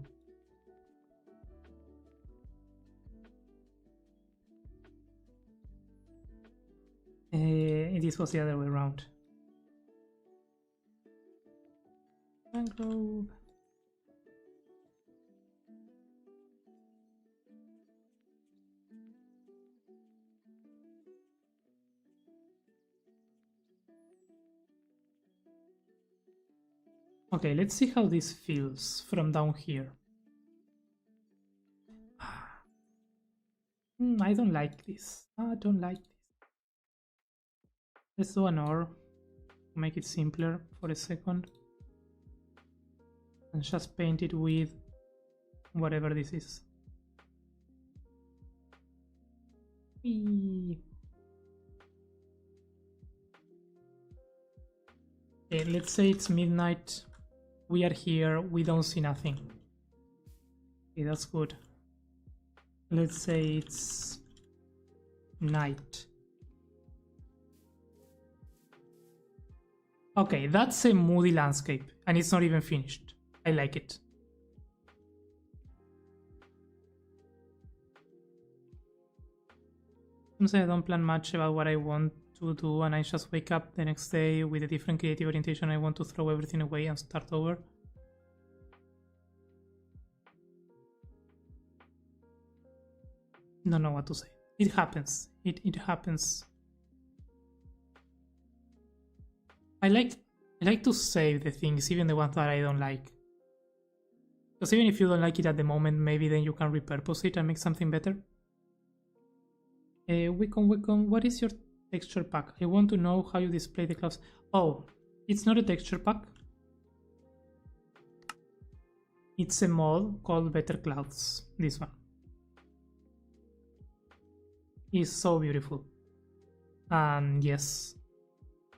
This was the other way around. Mangrove. Okay, let's see how this feels from down here. I don't like this. I don't like this. Let's do an OR. Make it simpler for a second. And just paint it with whatever this is. Whee. Okay, let's say it's midnight. We are here, we don't see nothing. Okay, that's good. Let's say it's night. Okay, that's a moody landscape, and it's not even finished. I like it. Sometimes I don't plan much about what I want to do, and I just wake up the next day with a different creative orientation. I want to throw everything away and start over. Don't know what to say. It happens. It happens. I like to save the things, even the ones that I don't like. Because even if you don't like it at the moment, maybe then you can repurpose it and make something better. Wicom, what is your texture pack? I want to know how you display the clouds. Oh, it's not a texture pack. It's a mod called Better Clouds. This one is so beautiful. And yes,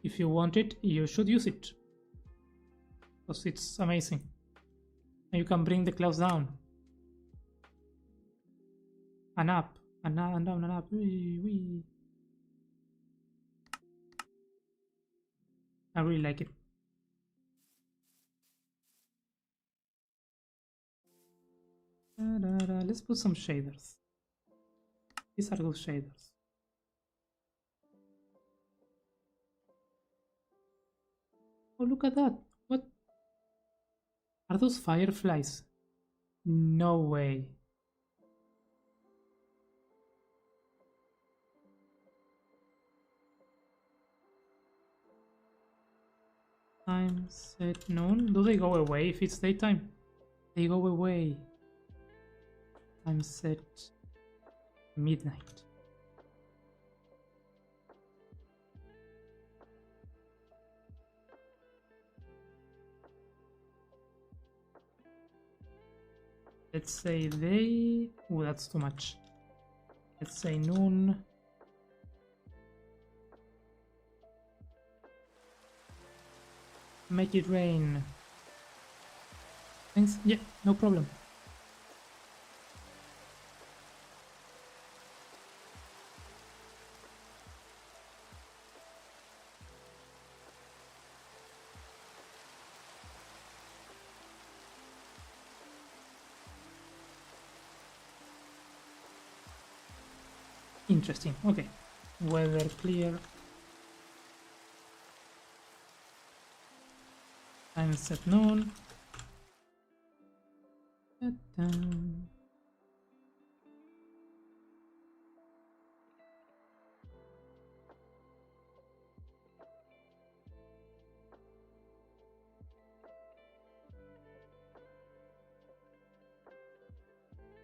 if you want it, you should use it. Because it's amazing. And you can bring the clouds down. And up. And down and up. Wee, wee. I really like it. Let's put some shaders. These are good shaders. Oh, look at that. What? Are those fireflies? No way. Time set noon. Do they go away if it's daytime? They go away. Time set midnight. Let's say day. Oh, that's too much. Let's say noon. Make it rain. Thanks. Yeah, no problem. Interesting. Okay. Weather clear. Time set noon. Ta-da.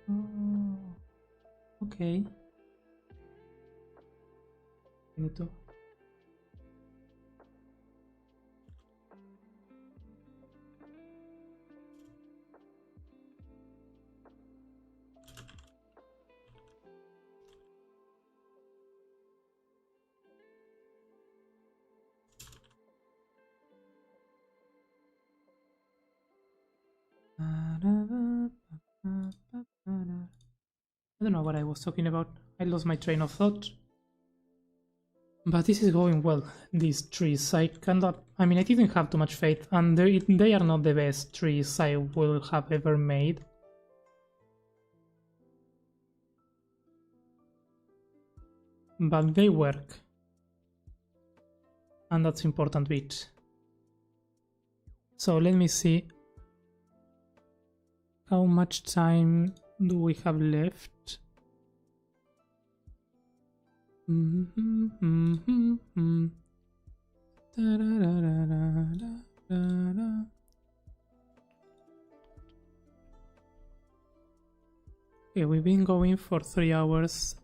Oh, okay. Minuto. I don't know what I was talking about. I lost my train of thought. But this is going well, these trees. I mean, I didn't have too much faith, and they are not the best trees I will have ever made. But they work. And that's important bit. So let me see. How much time do we have left? Okay, we've been going for 3 hours.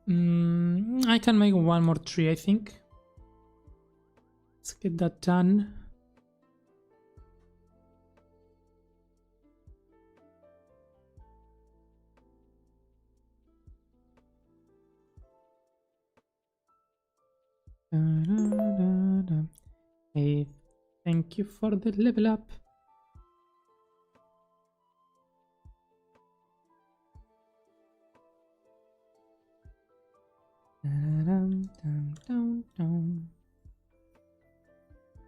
I can make one more tree, I think. Let's get that done. Hey, thank you for the level up.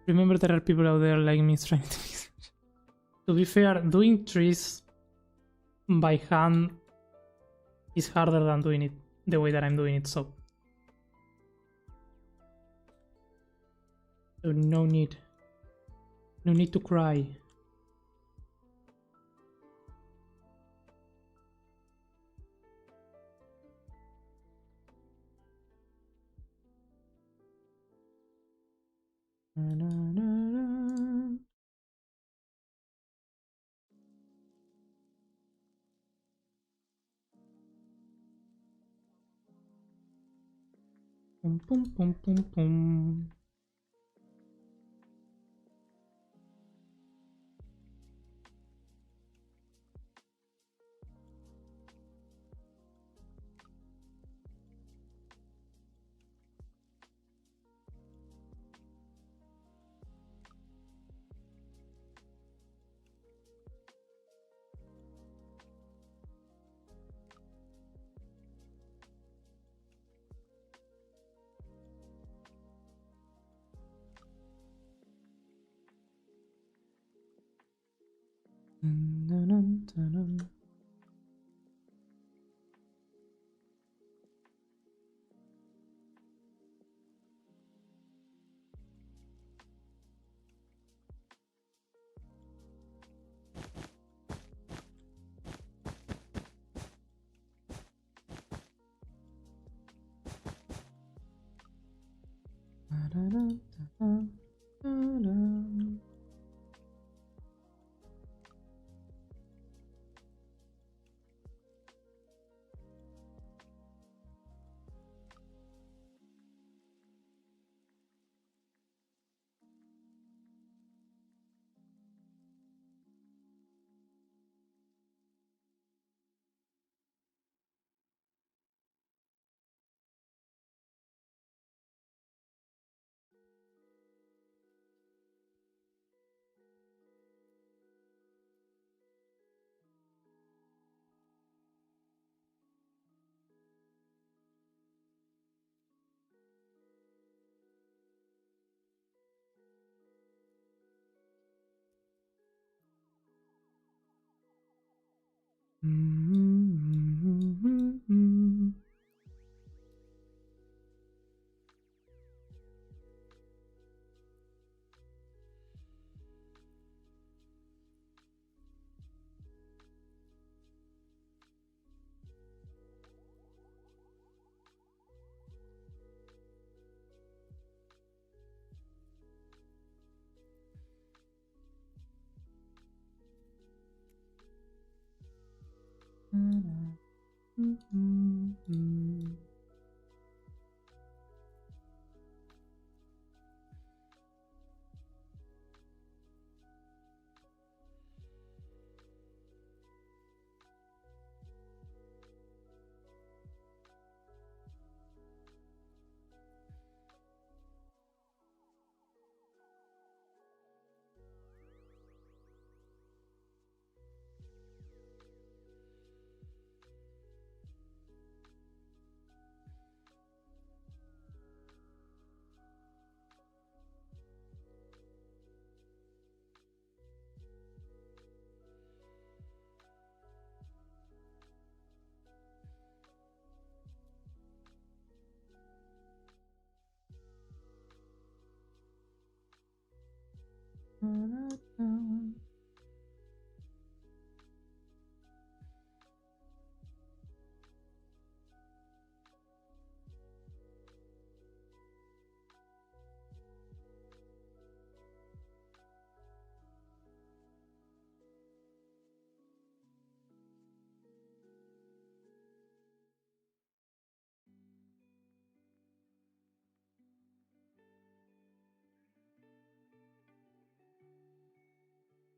Remember, there are people out there like me trying to mix. To be fair, doing trees by hand is harder than doing it the way that I'm doing it, so no need to cry. Pum pum pum pum pum.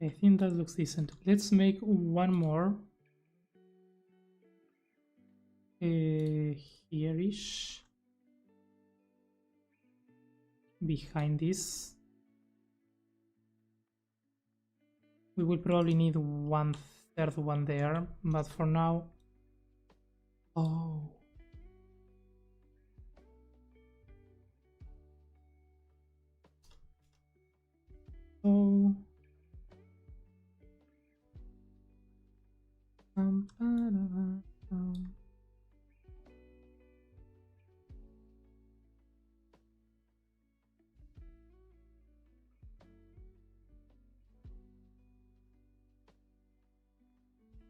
I think that looks decent. Let's make one more. Here-ish. Behind this. We will probably need 1/3 one there, but for now... Oh. Oh.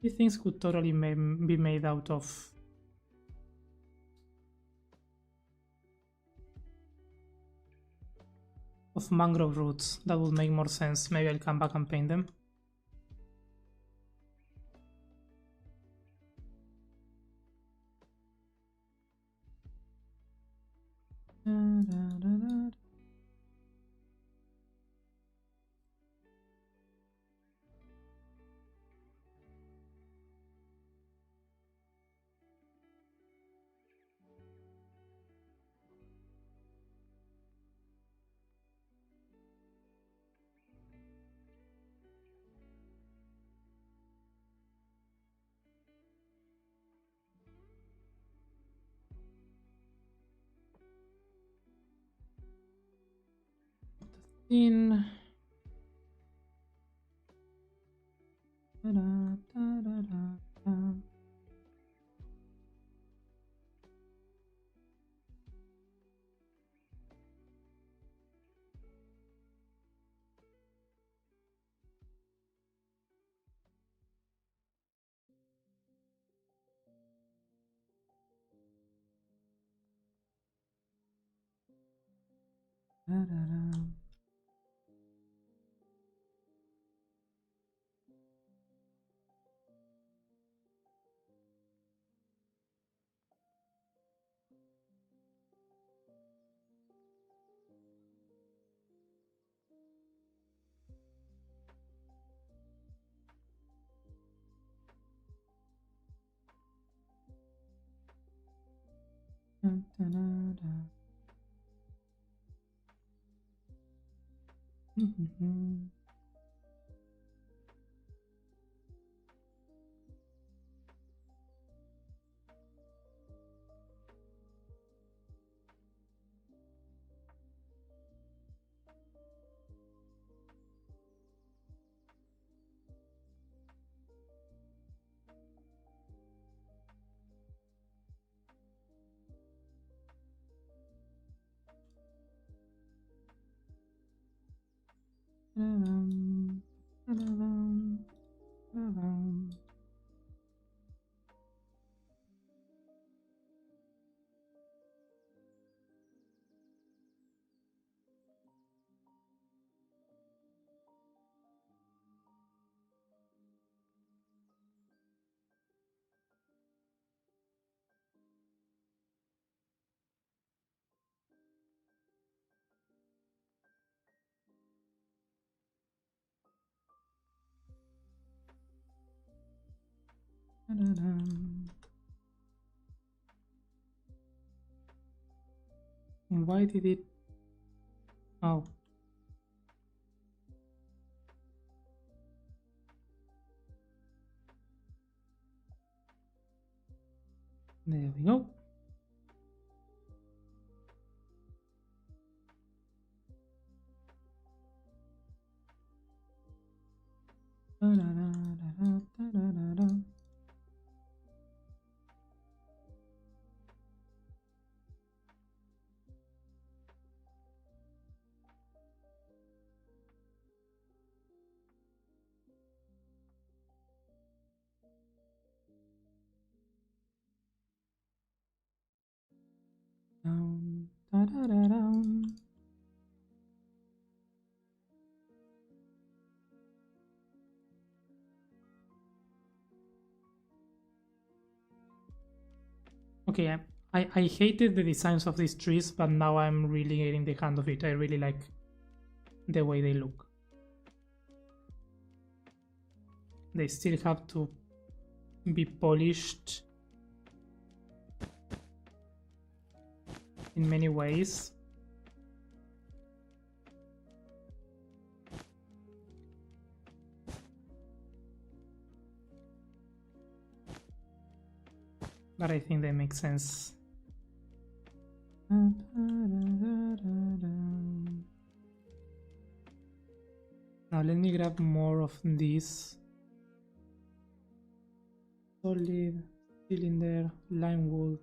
These things could totally be made out of mangrove roots. That would make more sense. Maybe I'll come back and paint them. In why did it... Oh. There we go. Okay, I hated the designs of these trees, but now I'm really getting the hang of it. I really like the way they look. They still have to be polished in many ways. But I think they make sense. Now let me grab more of this. Solid, cylinder, lime wool.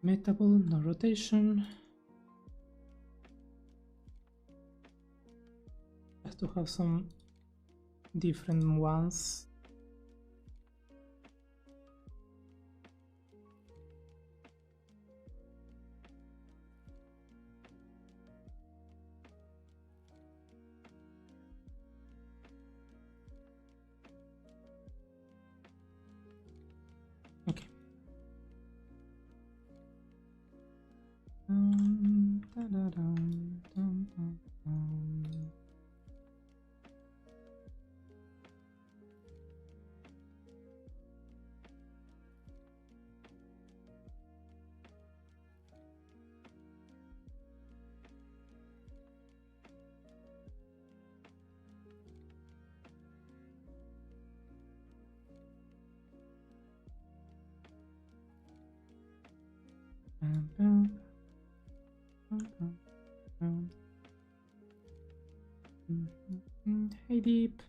Metable, no rotation. Just to have some different ones. Okay. Hey Deep.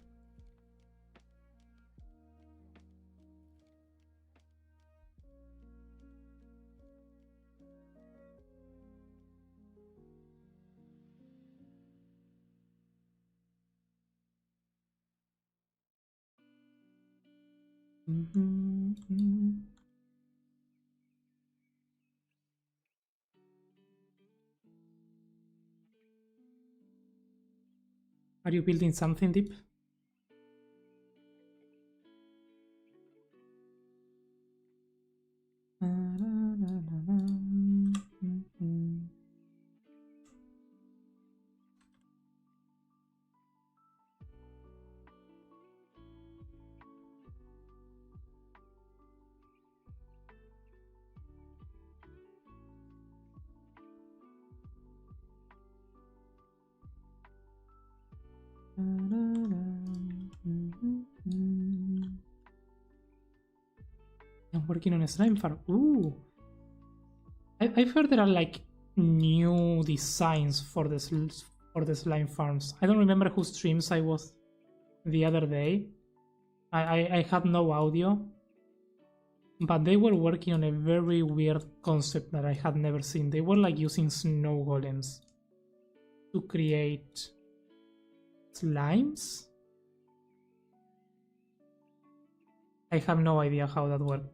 Are you building something, Deep? I'm working on a slime farm. Ooh. I've heard there are like new designs for the slime farms. I don't remember whose streams I was the other day. I had no audio, but they were working on a very weird concept that I had never seen. They were like using snow golems to create slimes. I have no idea how that worked,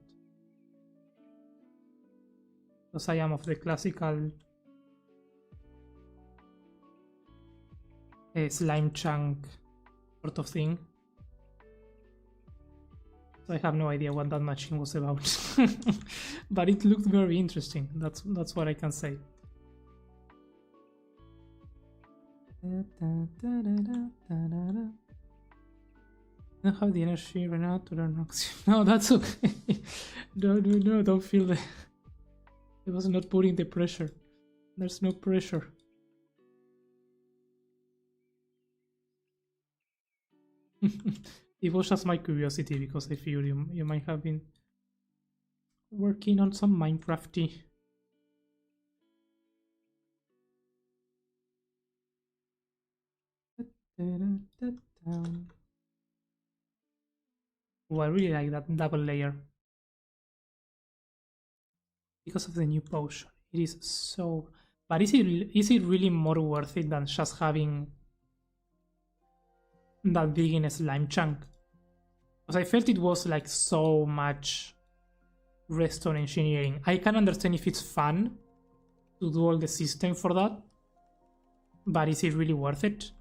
because I am of the classical slime chunk sort of thing. So I have no idea what that machine was about. But it looked very interesting. That's what I can say. I don't have the energy right now to learn Axiom. No, that's okay. No, don't feel that. I was not putting the pressure. There's no pressure. It was just my curiosity, because I figured you might have been working on some Minecrafty. Oh, I really like that double layer because of the new potion. It is so. But is it really more worth it than just having that big in a slime chunk? Because I felt it was like so much redstone engineering. I can understand if it's fun to do all the system for that, but is it really worth it?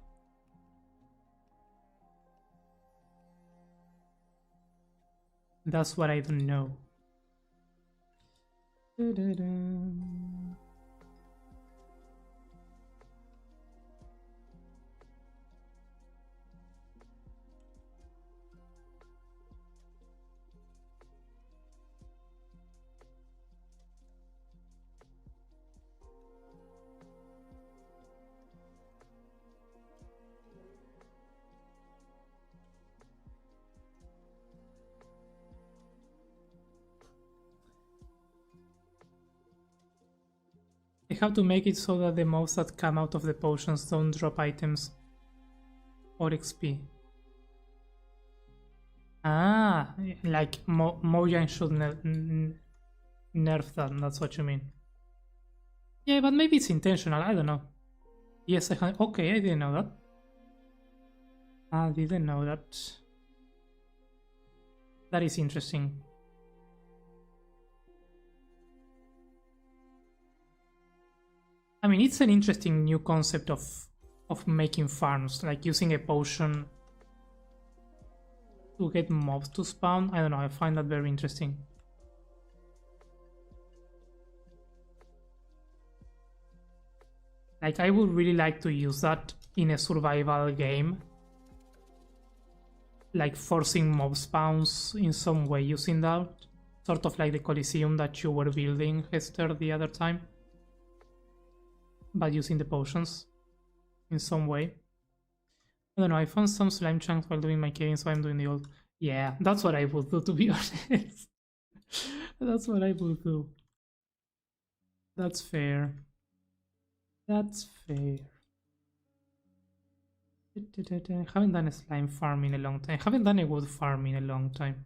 That's what I don't know. have to make it so that the mobs that come out of the potions don't drop items or XP. Ah, like Mojang should nerf that, that's what you mean. Yeah, but maybe it's intentional, I don't know. Yes, okay, I didn't know that. I didn't know that. That is interesting. I mean, it's an interesting new concept of making farms, like using a potion to get mobs to spawn. I don't know, I find that very interesting. Like, I would really like to use that in a survival game. Like forcing mob spawns in some way using that. Sort of like the Coliseum that you were building, Hester, the other time. But using the potions in some way. I don't know, I found some slime chunks while doing my caving, so I'm doing the old... Yeah, that's what I would do, to be honest. That's what I would do. That's fair. That's fair. I haven't done a slime farm in a long time. I haven't done a wood farm in a long time.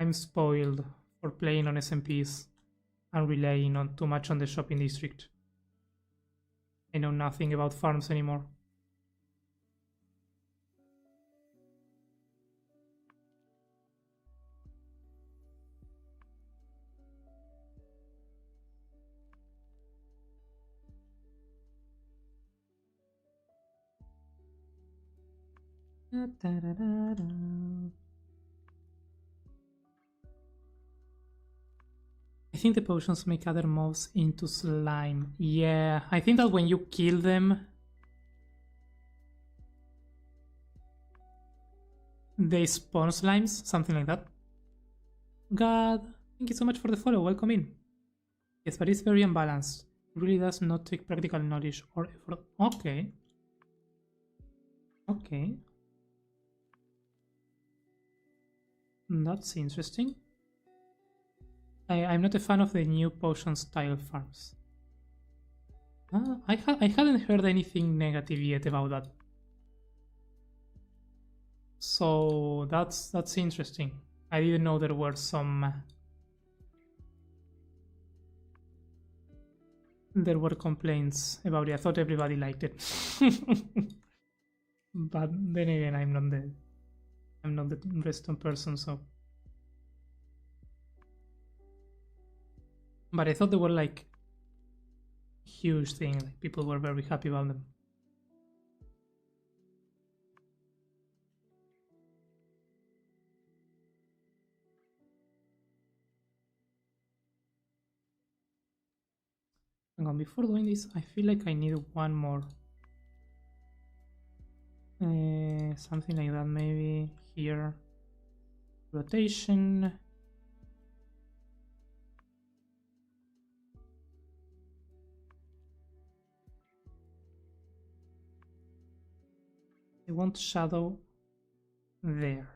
I'm spoiled for playing on SMPs and relying on too much on the shopping district. I know nothing about farms anymore. I think the potions make other mobs into slime. Yeah, I think that when you kill them, they spawn slimes, something like that. God, thank you so much for the follow, welcome in. Yes, but it's very unbalanced. It really does not take practical knowledge or effort. Okay. Okay. That's interesting. I'm not a fan of the new potion style farms. I hadn't heard anything negative yet about that. So that's interesting. I didn't know there were some... There were complaints about it. I thought everybody liked it. But then again, I'm not the redstone person, so... But I thought they were like huge thing, like people were very happy about them. Hang on, before doing this, I feel like I need one more. Something like that, maybe here. Rotation. I want shadow there.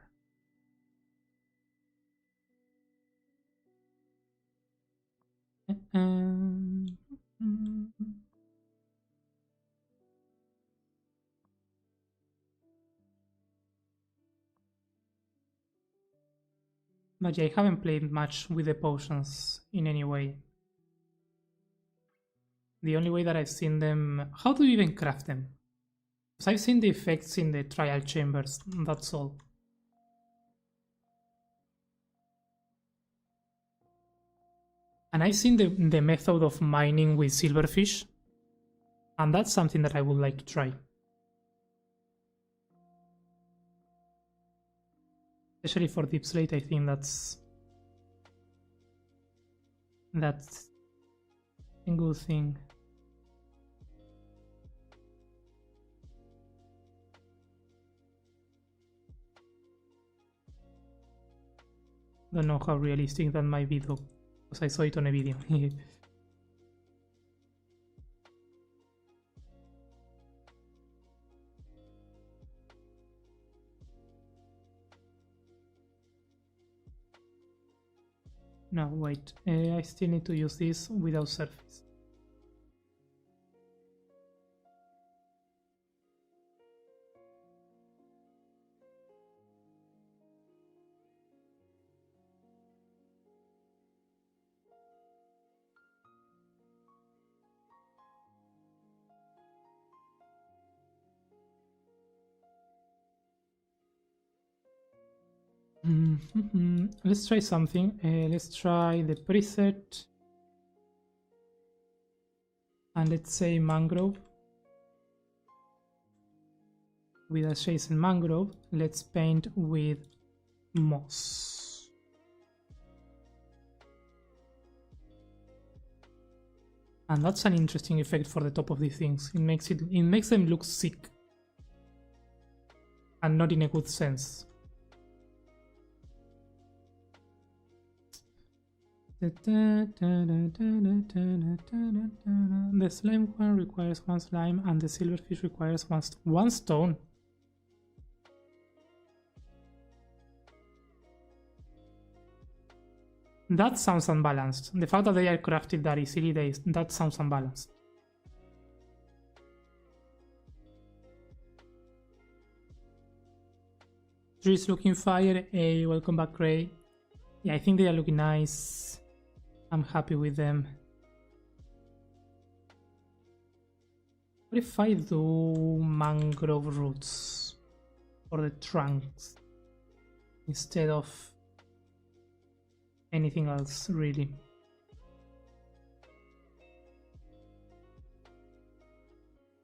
But yeah, I haven't played much with the potions in any way. The only way that I've seen them... How do you even craft them? Because I've seen the effects in the trial chambers, that's all. And I've seen the method of mining with silverfish. And that's something that I would like to try. Especially for Deep Slate, I think that's a good thing. Don't know how realistic that might be though, because I saw it on a video. No, wait. I still need to use this without surface. Let's try something. Let's try the preset. And let's say mangrove. With adjacent mangrove, let's paint with moss. And that's an interesting effect for the top of these things. It makes them look sick. And not in a good sense. The slime one requires 1 slime and the silverfish requires 1 stone. That sounds unbalanced. The fact that they are crafted that easily, that sounds unbalanced. Trees looking fire. Hey, welcome back, Ray. Yeah, I think they are looking nice. I'm happy with them. What if I do mangrove roots for the trunks instead of anything else, really?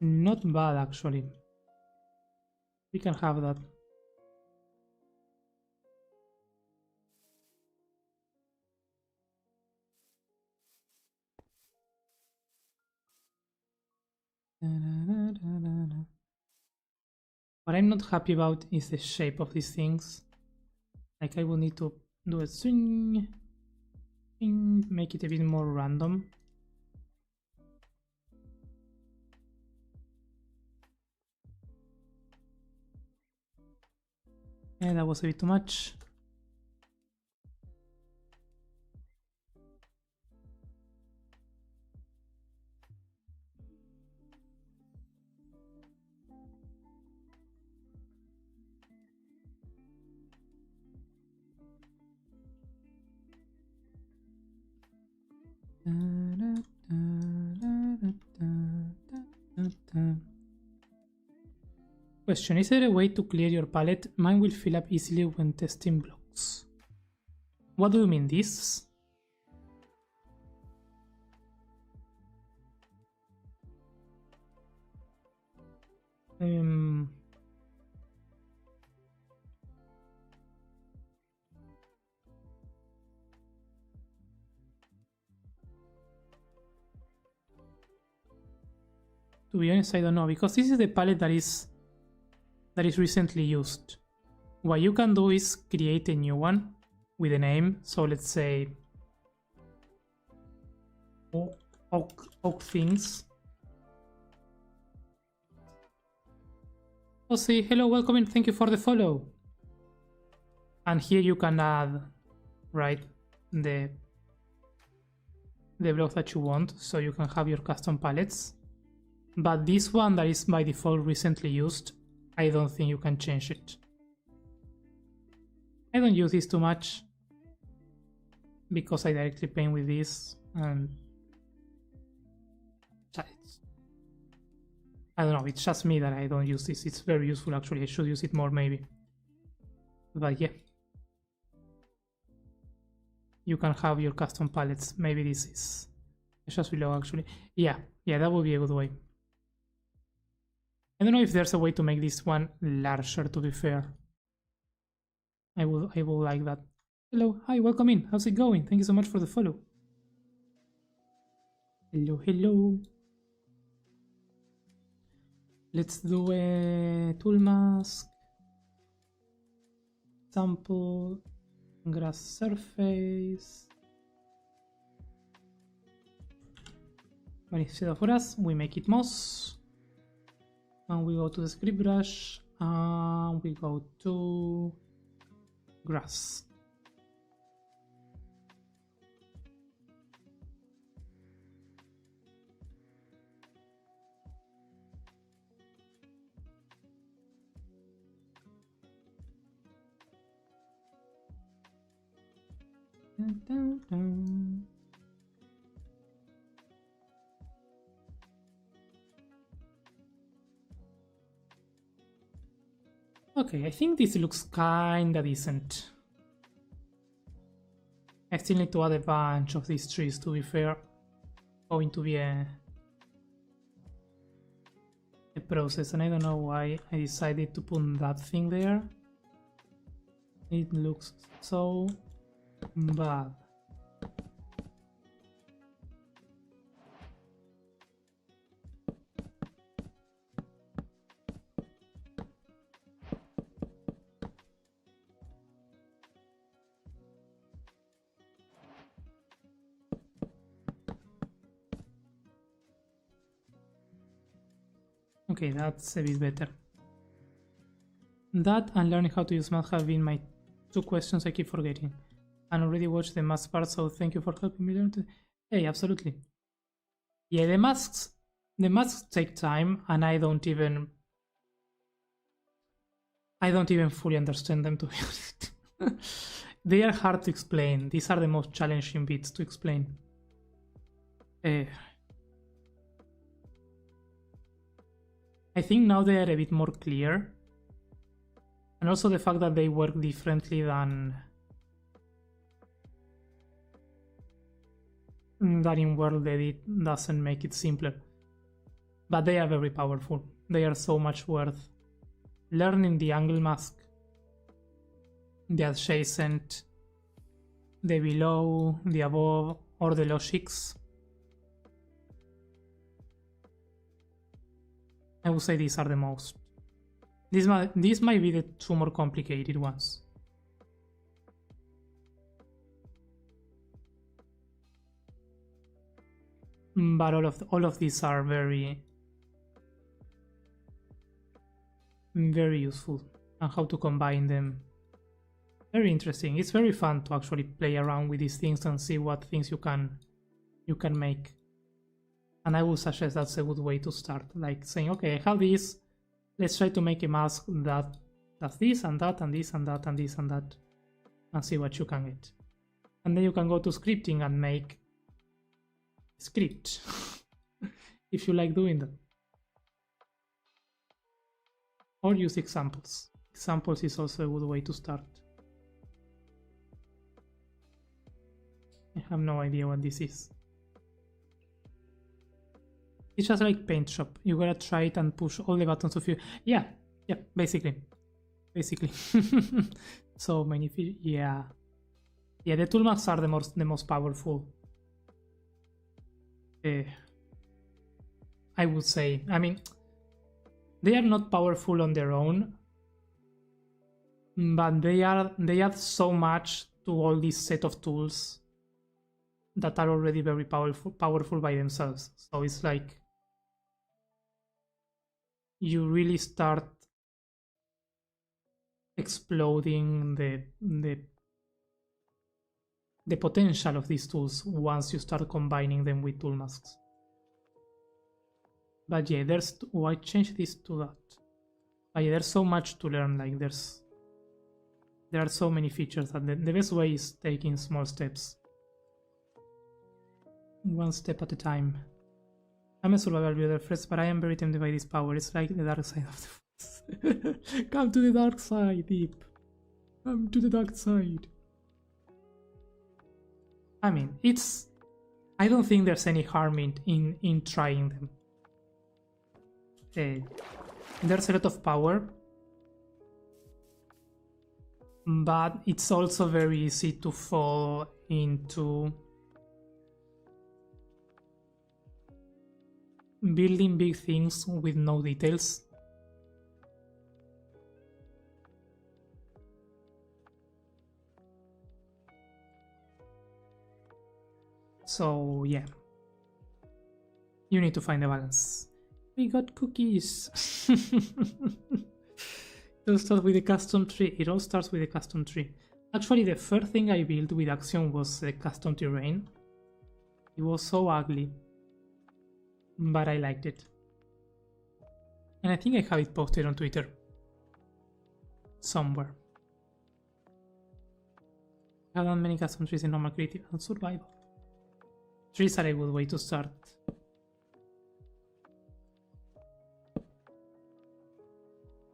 Not bad, actually. We can have that. What I'm not happy about is the shape of these things. Like, I will need to do a swing, make it a bit more random. Yeah, that was a bit too much. Question: is there a way to clear your palette? Mine will fill up easily when testing blocks. What do you mean, this? To be honest, I don't know, because this is the palette that is recently used. What you can do is create a new one with a name. So let's say oak things. Oh, see, hello, welcome in, thank you for the follow. And here you can add, right, the block that you want, so you can have your custom palettes. But this one that is by default recently used, I don't think you can change it. I don't use this too much because I directly paint with this, and I don't know, it's just me that I don't use this. It's very useful actually, I should use it more maybe. But yeah. You can have your custom palettes. Maybe this is just below actually. Yeah, that would be a good way. I don't know if there's a way to make this one larger, to be fair. I will like that. Hello, hi, welcome in. How's it going? Thank you so much for the follow. Hello. Let's do a tool mask. Sample. Grass surface. But instead of grass, we make it moss. And we go to the script brush. And we go to grass. Okay, I think this looks kinda decent. I still need to add a bunch of these trees, to be fair. Going to be a process, and I don't know why I decided to put that thing there. It looks so bad. Okay, that's a bit better. That and learning how to use math have been my two questions I keep forgetting. And already watched the math part, so thank you for helping me learn to... Hey, absolutely. Yeah, the masks take time, and I don't even fully understand them, to be honest. They are hard to explain. These are the most challenging bits to explain. I think now they are a bit more clear. And also the fact that they work differently than in World Edit doesn't make it simpler. But they are very powerful. They are so much worth learning the angle mask, the adjacent, the below, the above, or the logics. I would say these are the most. These might be the two more complicated ones. But all of these are very useful, and how to combine them. Very interesting. It's very fun to actually play around with these things and see what things you can make. And I would suggest that's a good way to start, like saying, okay, I have this, let's try to make a mask that does this and that and this and that and this and that, and see what you can get. And then you can go to scripting and make a script if you like doing that. Or use examples. Examples is also a good way to start. I have no idea what this is. It's just like Paint Shop. You gotta try it and push all the buttons of you. Yeah, basically. So many yeah, the toolmarks are the most powerful. I would say. I mean, they are not powerful on their own, but they add so much to all this set of tools that are already very powerful by themselves. So it's like you really start exploding the potential of these tools once you start combining them with tool masks. But yeah, I changed this to that. But yeah, there's so much to learn. Like there are so many features that the best way is taking small steps, one step at a time. I'm a survival builder first, but I am very tempted by this power. It's like the dark side of the force. Come to the dark side, Deep. Come to the dark side. I mean, I don't think there's any harm in trying them. There's a lot of power, but it's also very easy to fall into building big things with no details. So yeah, you need to find a balance. We got cookies. It all starts with a custom tree. It all starts with a custom tree. Actually, the first thing I built with Axiom was a custom terrain. It was so ugly, but I liked it. And I think I have it posted on Twitter somewhere. I have done many custom trees in normal, creative, and survival. Trees are a good way to start.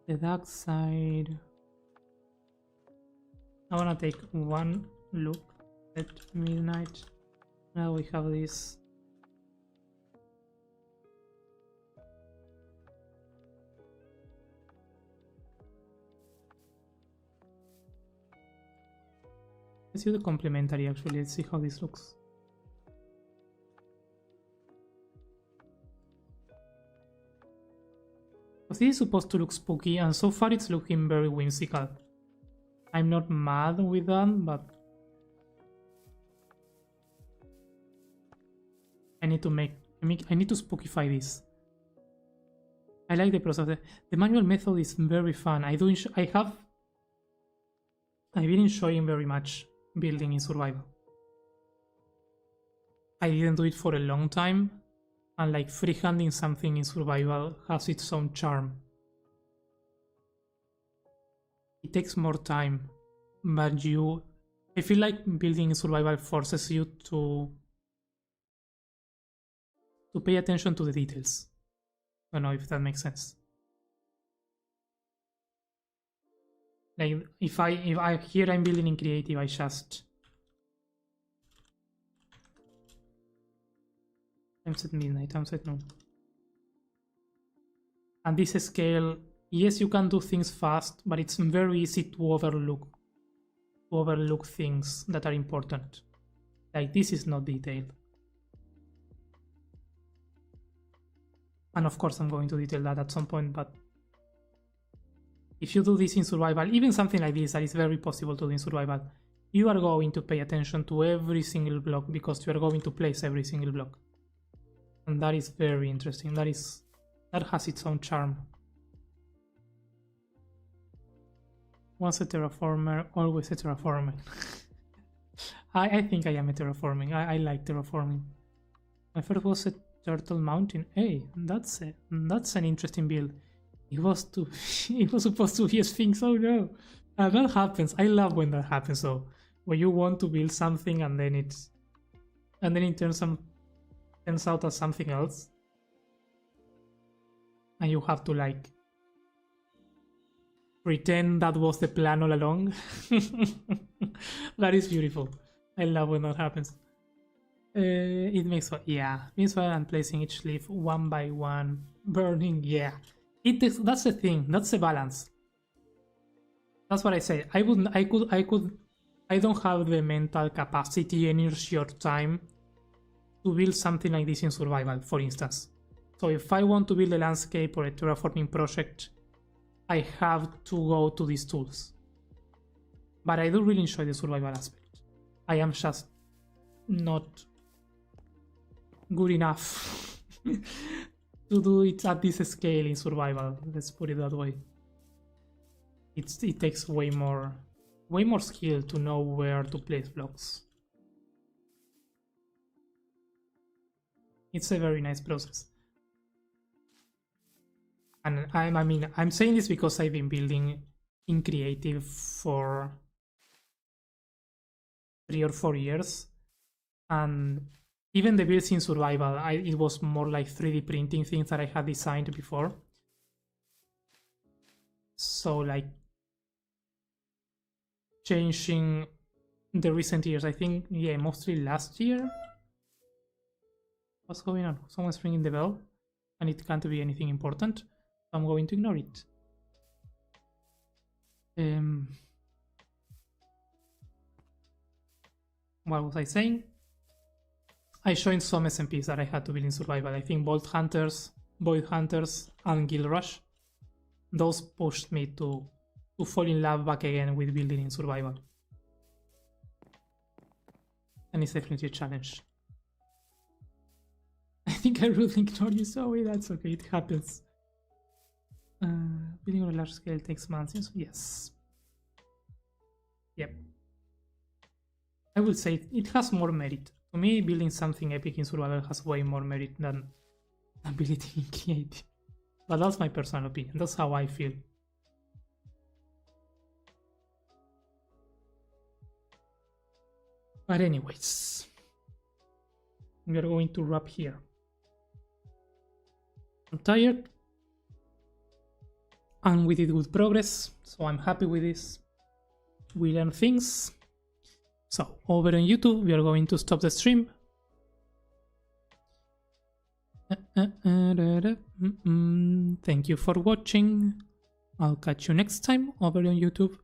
The dark side. I wanna take one look at midnight. Now we have this. Let's use the complementary actually, let's see how this looks. This is supposed to look spooky and so far it's looking very whimsical. I'm not mad with that, but I need to spookify this. I like the process. The manual method is very fun. I've been enjoying very much building in survival. I didn't do it for a long time, and like freehanding something in survival has its own charm. It takes more time, but I feel like building in survival forces you to pay attention to the details. I don't know if that makes sense. Like if I here I'm building in creative, I just time set midnight, time set noon. And this scale, yes, you can do things fast, but it's very easy to overlook things that are important. Like this is not detailed. And of course I'm going to detail that at some point, but if you do this in survival, even something like this that is very possible to do in survival, you are going to pay attention to every single block because you are going to place every single block. And that is very interesting. That has its own charm. Once a terraformer, always a terraformer. I think I am a terraforming. I like terraforming. My first was a turtle mountain. Hey, that's an interesting build. It was supposed to be a sphinx. Oh no, that happens. I love when that happens. So when you want to build something and then it turns out as something else, and you have to like pretend that was the plan all along. That is beautiful. I love when that happens. It makes fun. Yeah, means fun and placing each leaf one by one, burning. Yeah. That's the thing. That's the balance. That's what I say. I don't have the mental capacity, energy, or time to build something like this in survival, for instance. So if I want to build a landscape or a terraforming project, I have to go to these tools. But I do really enjoy the survival aspect. I am just not good enough to do it at this scale in survival. Let's put it that way. It takes way more skill to know where to place blocks. It's a very nice process. And I'm saying this because I've been building in creative for 3 or 4 years, and even the builds in survival, it was more like 3D printing things that I had designed before. So like changing the recent years, I think, yeah, mostly last year. What's going on? Someone's ringing the bell and it can't be anything important. I'm going to ignore it. What was I saying? I joined some SMPs that I had to build in survival. I think Void Hunters, and Guild Rush. Those pushed me to fall in love back again with building in survival. And it's definitely a challenge. I think I really ignored you, sorry, that's okay, it happens. Building on a large scale takes months, yes. Yep. I would say it has more merit. To me, building something epic in survival has way more merit than building in creative. But that's my personal opinion, that's how I feel. But anyways, we are going to wrap here. I'm tired, and we did good progress, so I'm happy with this. We learned things. So over on YouTube, we are going to stop the stream. Thank you for watching. I'll catch you next time over on YouTube.